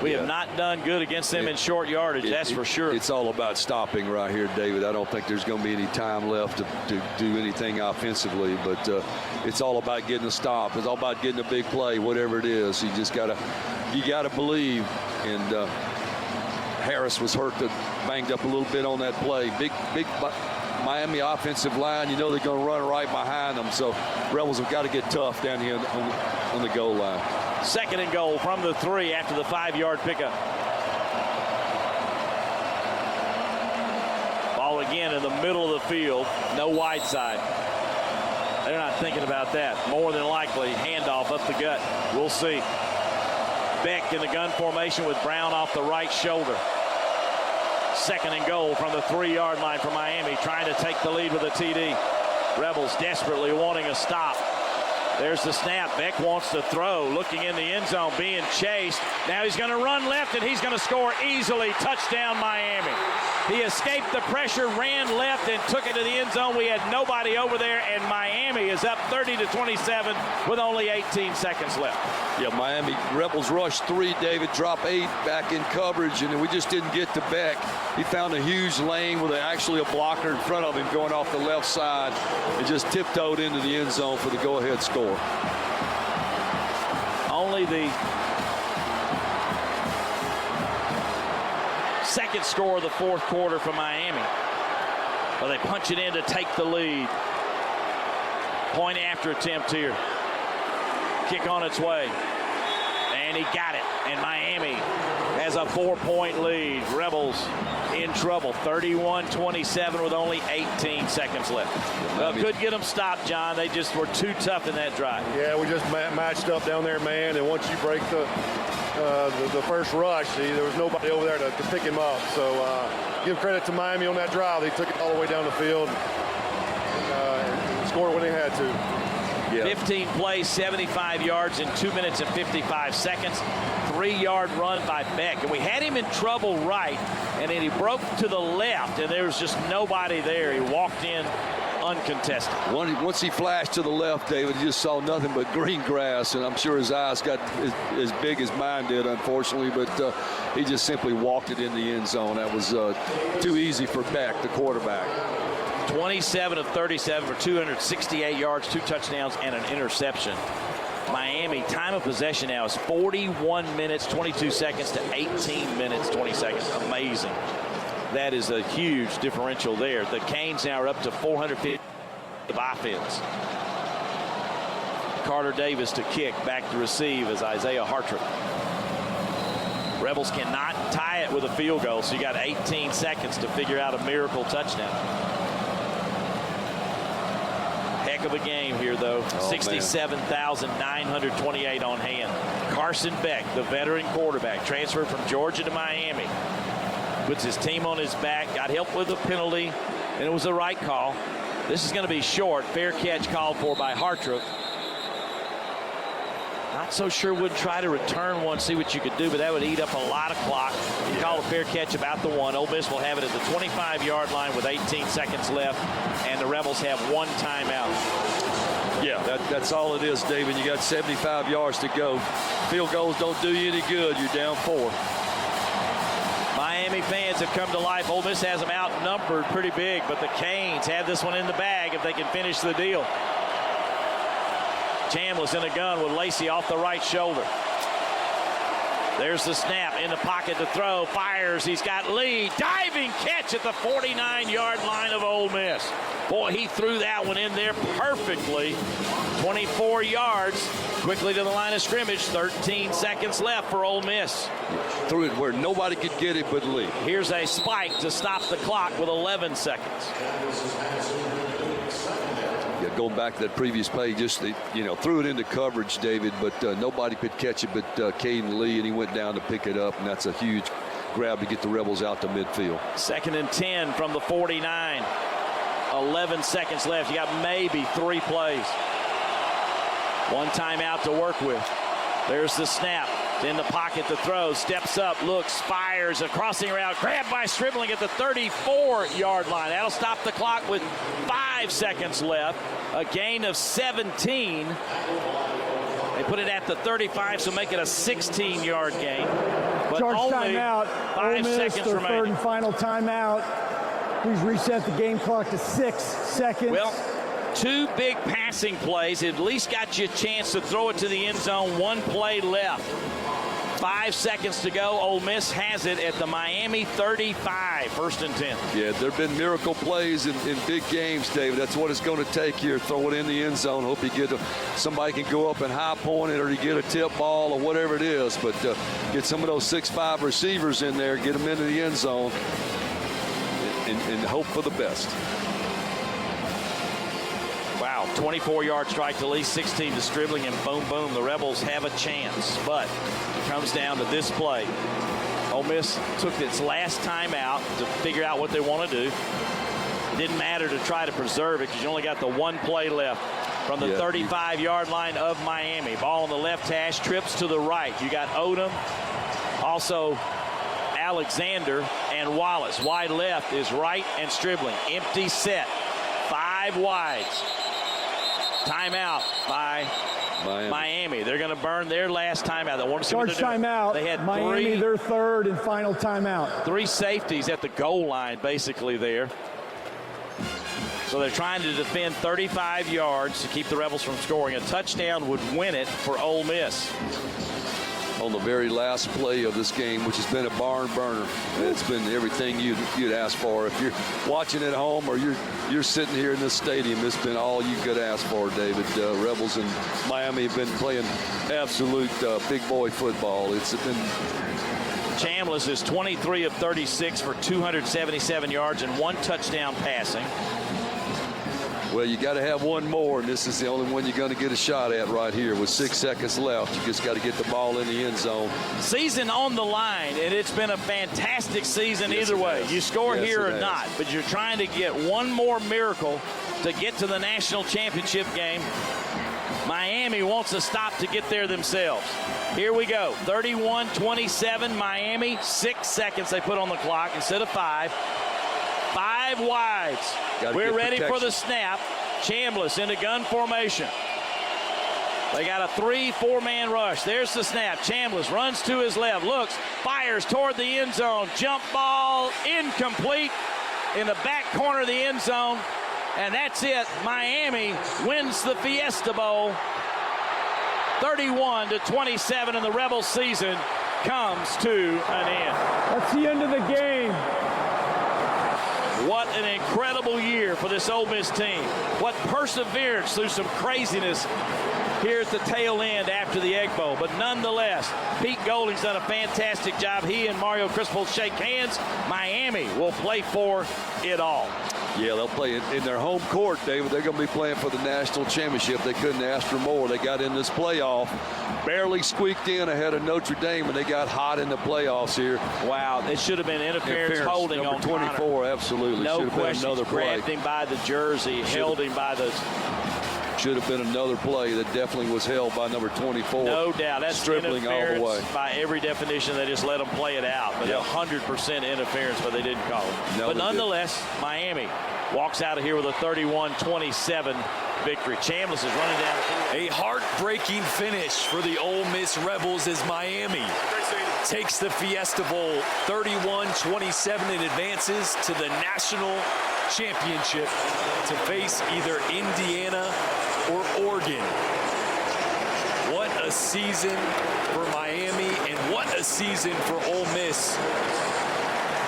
We have not done good against them in short yardage, that's for sure. It's all about stopping right here, David. I don't think there's going to be any time left to do anything offensively, but it's all about getting a stop. It's all about getting a big play, whatever it is. You just got to believe. And Harris was hurt, banged up a little bit on that play. Big Miami offensive line. You know they're going to run right behind them. So Rebels have got to get tough down here on the goal line. 2nd and goal from the 3 after the 5-yard pickup. Ball again in the middle of the field. No wide side. They're not thinking about that. More than likely, handoff up the gut. We'll see. Beck in the gun formation with Brown off the right shoulder. Second and goal from the 3-yard line for Miami, trying to take the lead with a TD. Rebels desperately wanting a stop. There's the snap. Beck wants to throw, looking in the end zone, being chased. Now he's going to run left, and he's going to score easily. Touchdown, Miami. He escaped the pressure, ran left, and took it to the end zone. We had nobody over there, and Miami is up 30-27 with only 18 seconds left. Yeah, Miami Rebels rushed 3, David, drop 8 back in coverage, and we just didn't get to Beck. He found a huge lane with actually a blocker in front of him going off the left side and just tiptoed into the end zone for the go-ahead score. Only the second score of the fourth quarter for Miami. Well, they punch it in to take the lead. Point after attempt here. Kick on its way. And he got it. And Miami has a 4-point lead. Rebels in trouble. 31-27 with only 18 seconds left. Well, could get them stopped, John. They just were too tough in that drive. Yeah, we just matched up down there, man. And once you break the first rush, there was nobody over there to pick him up. So give credit to Miami on that drive. They took it all the way down the field and scored when they had to. Yeah. 15 plays, 75 yards in 2 minutes and 55 seconds. 3-yard run by Beck. And we had him in trouble right, and then he broke to the left, and there was just nobody there. He walked in uncontested. Once he flashed to the left, David, he just saw nothing but green grass, and I'm sure his eyes got as big as mine did, unfortunately, but he just simply walked it in the end zone. That was too easy for Beck, the quarterback. 27 of 37 for 268 yards, 2 touchdowns, and an interception. Miami, time of possession now is 41 minutes, 22 seconds to 18 minutes, 20 seconds. Amazing. That is a huge differential there. The Canes now are up to 450 of offense. Carter Davis to kick, back to receive as Isaiah Hartrip. Rebels cannot tie it with a field goal, so you got 18 seconds to figure out a miracle touchdown. Heck of a game here, though. 67,928 on hand. Carson Beck, the veteran quarterback, transferred from Georgia to Miami. Puts his team on his back, got help with a penalty, and it was the right call. This is going to be short. Fair catch called for by Hartrip. Not so sure would try to return one, see what you could do, but that would eat up a lot of clock. He called a fair catch about the 1. Ole Miss will have it at the 25-yard line with 18 seconds left, and the Rebels have 1 timeout. Yeah, that's all it is, David. You got 75 yards to go. Field goals don't do you any good. You're down 4. Miami fans have come to life. Ole Miss has them outnumbered pretty big, but the Canes have this one in the bag if they can finish the deal. Chambliss in a gun with Lacey off the right shoulder. There's the snap in the pocket to throw. Fires. He's got Lee. Diving catch at the 49-yard line of Ole Miss. Boy, he threw that one in there perfectly. 24 yards. Quickly to the line of scrimmage. 13 seconds left for Ole Miss. Threw it where nobody could get it but Lee. Here's a spike to stop the clock with 11 seconds. Yeah, going back to that previous play, just threw it into coverage, David, but nobody could catch it but Caden Lee, and he went down to pick it up, and that's a huge grab to get the Rebels out to midfield. 2nd and 10 from the 49. 11 seconds left. You got maybe 3 plays. 1 timeout to work with. There's the snap. In the pocket to throw. Steps up, looks, fires. A crossing route. Grabbed by Stribling at the 34-yard line. That'll stop the clock with 5 seconds left. A gain of 17. They put it at the 35, so make it a 16-yard gain. But Charge only timeout. 5 seconds their remaining. 3rd and final timeout. Please reset the game clock to 6 seconds. Well, 2 big passing plays. At least got you a chance to throw it to the end zone. 1 play left. 5 seconds to go. Ole Miss has it at the Miami 35. 1st and 10. Yeah, there have been miracle plays in big games, David. That's what it's going to take here. Throw it in the end zone. Hope you get somebody can go up and high point it, or you get a tip ball or whatever it is. But get some of those 6'5" receivers in there. Get them into the end zone. and hope for the best. Wow, 24-yard strike to Lee, 16 to Stribling, and boom, boom, the Rebels have a chance. But it comes down to this play. Ole Miss took its last timeout to figure out what they want to do. It didn't matter to try to preserve it because you only got the one play left from the 35-yard line of Miami. Ball on the left hash, trips to the right. You got Odom, also Alexander, and Wallace. Wide left is Wright and Stribling. Empty set. 5 wides. Timeout by Miami. They're going to burn their last timeout. They want to see what they're doing. Timeout. They had Miami, their third and final timeout. 3 safeties at the goal line, basically there. So they're trying to defend 35 yards to keep the Rebels from scoring. A touchdown would win it for Ole Miss. On the very last play of this game, which has been a barn burner. It's been everything you'd ask for. If you're watching at home or you're sitting here in this stadium, it's been all you could ask for, David. Rebels in Miami have been playing absolute big boy football. It's been... Chambliss is 23 of 36 for 277 yards and 1 touchdown passing. Well, you got to have one more, and this is the only one you're going to get a shot at right here with 6 seconds left. You just got to get the ball in the end zone. Season on the line, and it's been a fantastic season either way. You score here or not, but you're trying to get one more miracle to get to the national championship game. Miami wants a stop to get there themselves. Here we go. 31-27 Miami. 6 seconds they put on the clock instead of 5. 5 wides. We're ready for the snap. Chambliss into gun formation. They got a 3-4-man rush. There's the snap. Chambliss runs to his left, looks, fires toward the end zone. Jump ball incomplete in the back corner of the end zone. And that's it. Miami wins the Fiesta Bowl 31-27, and the Rebels season comes to an end. That's the end of the game. What an incredible year for this Ole Miss team. What perseverance through some craziness here at the tail end after the Egg Bowl. But nonetheless, Pete Golding's done a fantastic job. He and Mario Cristobal shake hands. Miami will play for it all. Yeah, they'll play in their home court, David. They're going to be playing for the national championship. They couldn't ask for more. They got in this playoff, barely squeaked in ahead of Notre Dame, and they got hot in the playoffs here. Wow, it should have been interference holding number on 24, Connor. absolutely. No question. Another play. Grabbed him by the jersey, held him by the... Should have been another play that definitely was held by number 24. No doubt. That's dribbling all the way. By every definition. They just let them play it out. But 100% interference, but they didn't call it. No, but nonetheless, Miami walks out of here with a 31-27 victory. Chambliss is running down. A heartbreaking finish for the Ole Miss Rebels as Miami takes the Fiesta Bowl 31-27 and advances to the national championship to face either Indiana or Oregon. What a season for Miami, and what a season for Ole Miss.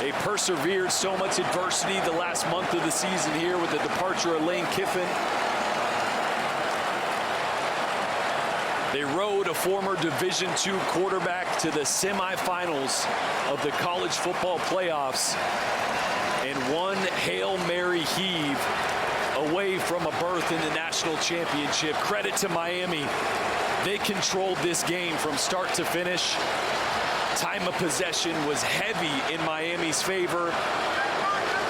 They persevered so much adversity the last month of the season here with the departure of Lane Kiffin. They rode a former Division II quarterback to the semifinals of the college football playoffs and one Hail Mary heave away from a berth in the national championship. Credit to Miami. They controlled this game from start to finish. Time of possession was heavy in Miami's favor.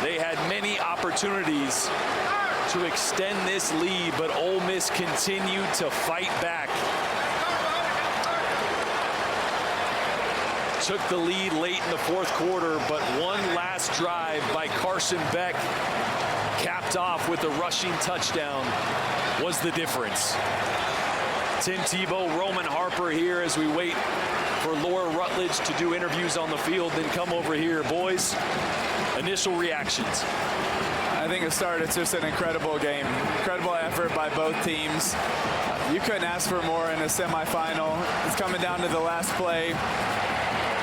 They had many opportunities to extend this lead, but Ole Miss continued to fight back. Took the lead late in the fourth quarter, but one last drive by Carson Beck, capped off with a rushing touchdown, was the difference. Tim Tebow, Roman Harper here as we wait for Laura Rutledge to do interviews on the field. Then come over here, boys. Initial reactions. I think it's just an incredible game. Incredible effort by both teams. You couldn't ask for more in a semifinal. It's coming down to the last play.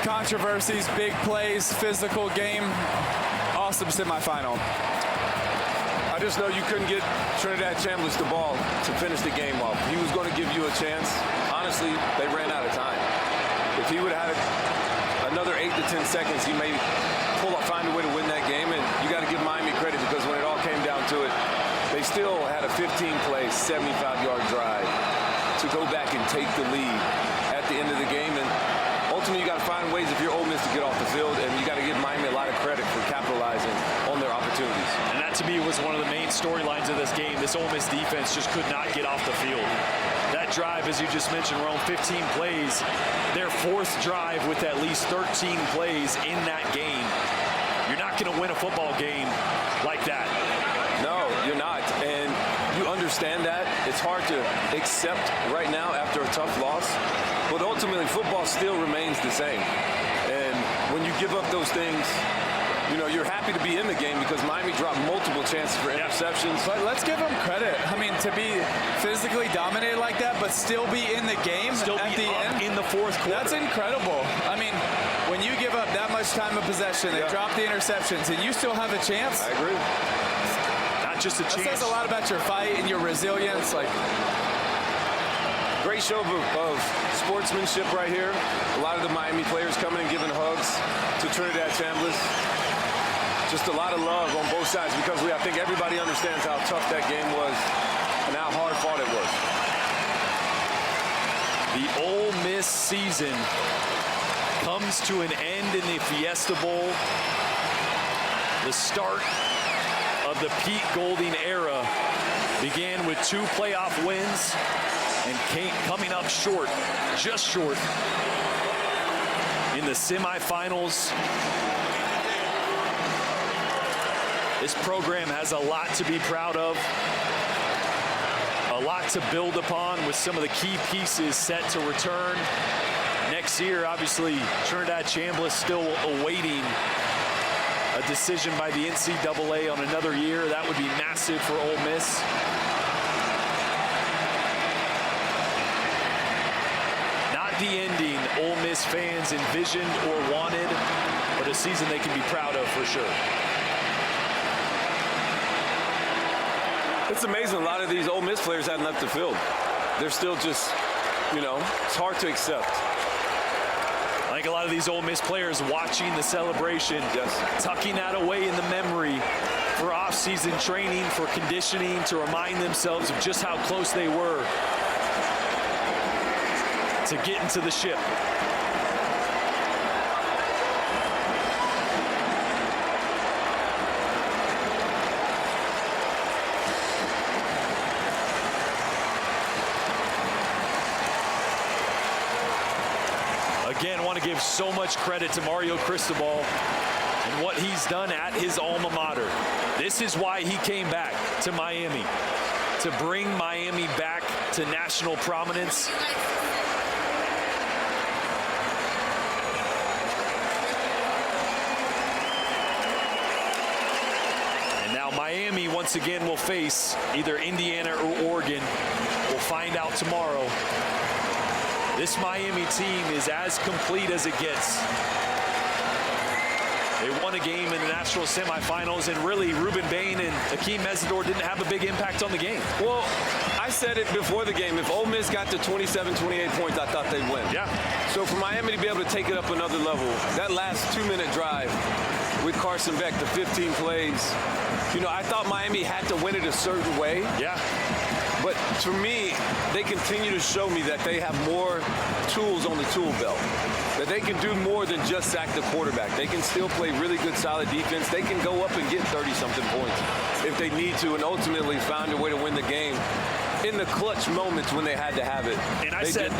Controversies, big plays, physical game. Awesome semifinal. I just know you couldn't get Trinidad Chambliss the ball to finish the game off. He was going to give you a chance. Honestly, they ran out of time. If he would have had another 8 to 10 seconds, he may find a way to win that game, and you got to give 75-yard drive to go back and take the lead at the end of the game. And ultimately, you got to find ways if you're Ole Miss to get off the field, and you got to give Miami a lot of credit for capitalizing on their opportunities. And that, to me, was one of the main storylines of this game. This Ole Miss defense just could not get off the field. That drive, as you just mentioned, Rome, 15 plays. Their fourth drive with at least 13 plays in that game. You're not going to win a football game like that. No, you're not. And you understand that. It's hard to accept right now after a tough loss. But ultimately, football still remains the same. And when you give up those things, you know, you're happy to be in the game because Miami dropped multiple chances for interceptions. But let's give them credit. I mean, to be physically dominated like that, but still be in the game still at the end. In the fourth quarter. That's incredible. I mean, when you give up that much time of possession, they drop the interceptions, and you still have a chance. I agree. Not just a chance. That says a lot about your fight and your resilience. Like, great show of sportsmanship right here. A lot of the Miami players coming and giving hugs to Trinidad Chambliss. Just a lot of love on both sides because I think everybody understands how tough that game was and how hard fought it was. The Ole Miss season comes to an end in the Fiesta Bowl. The start of the Pete Golding era began with 2 playoff wins and coming up short, just short, in the semifinals. This program has a lot to be proud of, a lot to build upon with some of the key pieces set to return next year. Obviously, Trinidad Chambliss still awaiting a decision by the NCAA on another year. That would be massive for Ole Miss. Not the ending Ole Miss fans envisioned or wanted, but a season they can be proud of for sure. It's amazing. A lot of these Ole Miss players haven't left the field. They're still just, you know, it's hard to accept. I think a lot of these Ole Miss players watching the celebration, tucking that away in the memory for off-season training, for conditioning, to remind themselves of just how close they were to getting to the ship. Again, I want to give so much credit to Mario Cristobal and what he's done at his alma mater. This is why he came back to Miami, to bring Miami back to national prominence. And now Miami once again will face either Indiana or Oregon. We'll find out tomorrow. This Miami team is as complete as it gets. They won a game in the national semifinals, and really Ruben Bain and Akeem Mesidor didn't have a big impact on the game. Well, I said it before the game. If Ole Miss got to 27, 28 points, I thought they'd win. Yeah. So for Miami to be able to take it up another level, that last 2-minute drive with Carson Beck, the 15 plays, you know, I thought Miami had to win it a certain way. Yeah. But to me, they continue to show me that they have more tools on the tool belt. That they can do more than just sack the quarterback. They can still play really good, solid defense. They can go up and get 30-something points if they need to, and ultimately find a way to win the game in the clutch moments when they had to have it. And I said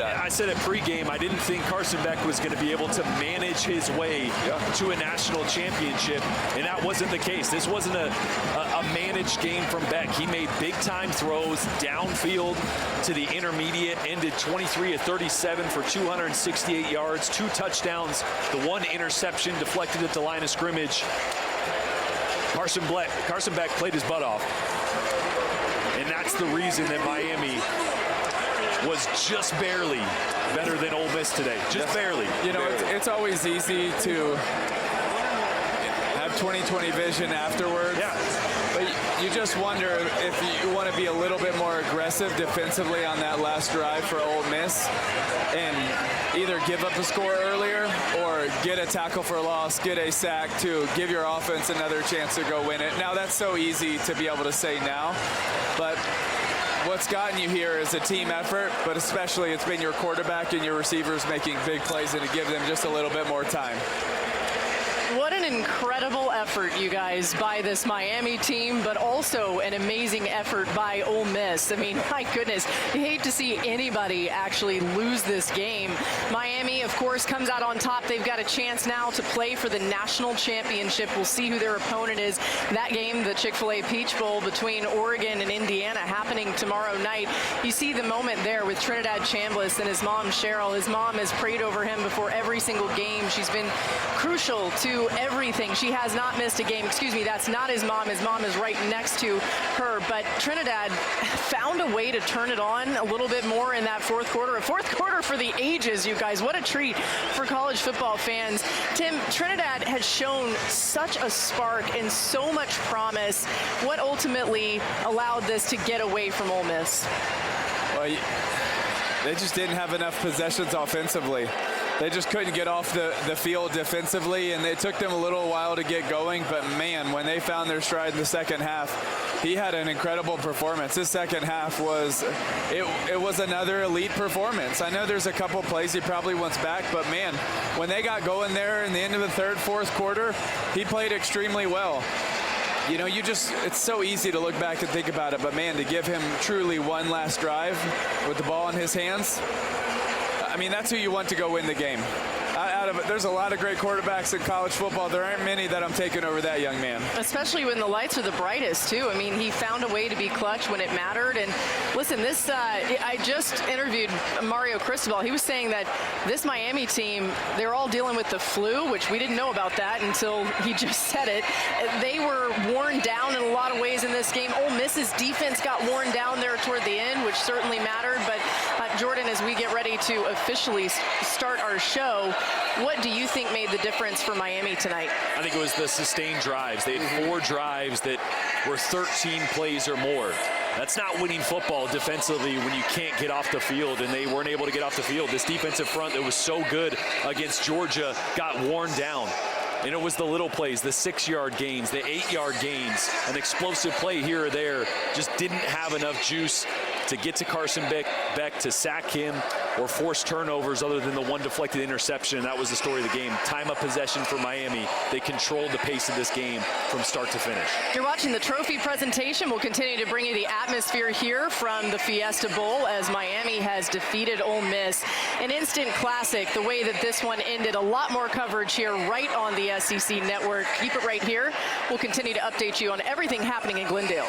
at pregame, I didn't think Carson Beck was going to be able to manage his way to a national championship, and that wasn't the case. This wasn't a managed game from Beck. He made big-time throws downfield to the intermediate, ended 23 of 37 for 268 yards, 2 touchdowns, the 1 interception deflected at the line of scrimmage. Carson Beck played his butt off. And that's the reason that Miami was just barely better than Ole Miss today. Just barely. You know, it's always easy to have 20/20 vision afterwards. Yeah. But you just wonder if you want to be a little bit more aggressive defensively on that last drive for Ole Miss and either give up a score earlier or get a tackle for a loss, get a sack to give your offense another chance to go win it. Now, that's so easy to be able to say now, but what's gotten you here is a team effort, but especially it's been your quarterback and your receivers making big plays and to give them just a little bit more time. What an incredible effort, you guys, by this Miami team, but also an amazing effort by Ole Miss. I mean, my goodness, you hate to see anybody actually lose this game. Miami, of course, comes out on top. They've got a chance now to play for the national championship. We'll see who their opponent is. That game, the Chick-fil-A Peach Bowl between Oregon and Indiana, happening tomorrow night. You see the moment there with Trinidad Chambliss and his mom, Cheryl. His mom has prayed over him before every single game. She's been crucial to everything. She has not missed a game. Excuse me, that's not his mom. His mom is right next to her. But Trinidad found a way to turn it on a little bit more in that fourth quarter. A fourth quarter for the ages, you guys. What a treat for college football fans. Tim, Trinidad has shown such a spark and so much promise. What ultimately allowed this to get away from Ole Miss? Well, they just didn't have enough possessions offensively. They just couldn't get off the field defensively, and it took them a little while to get going. But, man, when they found their stride in the second half, he had an incredible performance. His second half was it was another elite performance. I know there's a couple plays he probably wants back, but, man, when they got going there in the end of the third, fourth quarter, he played extremely well. You know, it's so easy to look back and think about it, but, man, to give him truly one last drive with the ball in his hands, I mean, that's who you want to go win the game. There's a lot of great quarterbacks in college football. There aren't many that I'm taking over that young man. Especially when the lights are the brightest, too. I mean, he found a way to be clutch when it mattered. And listen, I just interviewed Mario Cristobal. He was saying that this Miami team, they're all dealing with the flu, which we didn't know about that until he just said it. They were worn down in a lot of ways in this game. Ole Miss's defense got worn down there toward the end, which certainly mattered. But Jordan, as we get ready to officially start our show, what do you think made the difference for Miami tonight? I think it was the sustained drives. They had 4 drives that were 13 plays or more. That's not winning football defensively when you can't get off the field, and they weren't able to get off the field. This defensive front that was so good against Georgia got worn down. And it was the little plays, the 6-yard gains, the 8-yard gains, an explosive play here or there. Just didn't have enough juice to get to Carson Beck to sack him or force turnovers other than the one deflected interception. And that was the story of the game. Time of possession for Miami. They controlled the pace of this game from start to finish. You're watching the trophy presentation. We'll continue to bring you the atmosphere here from the Fiesta Bowl as Miami has defeated Ole Miss. An instant classic, the way that this one ended. A lot more coverage here right on the SEC Network. Keep it right here. We'll continue to update you on everything happening in Glendale.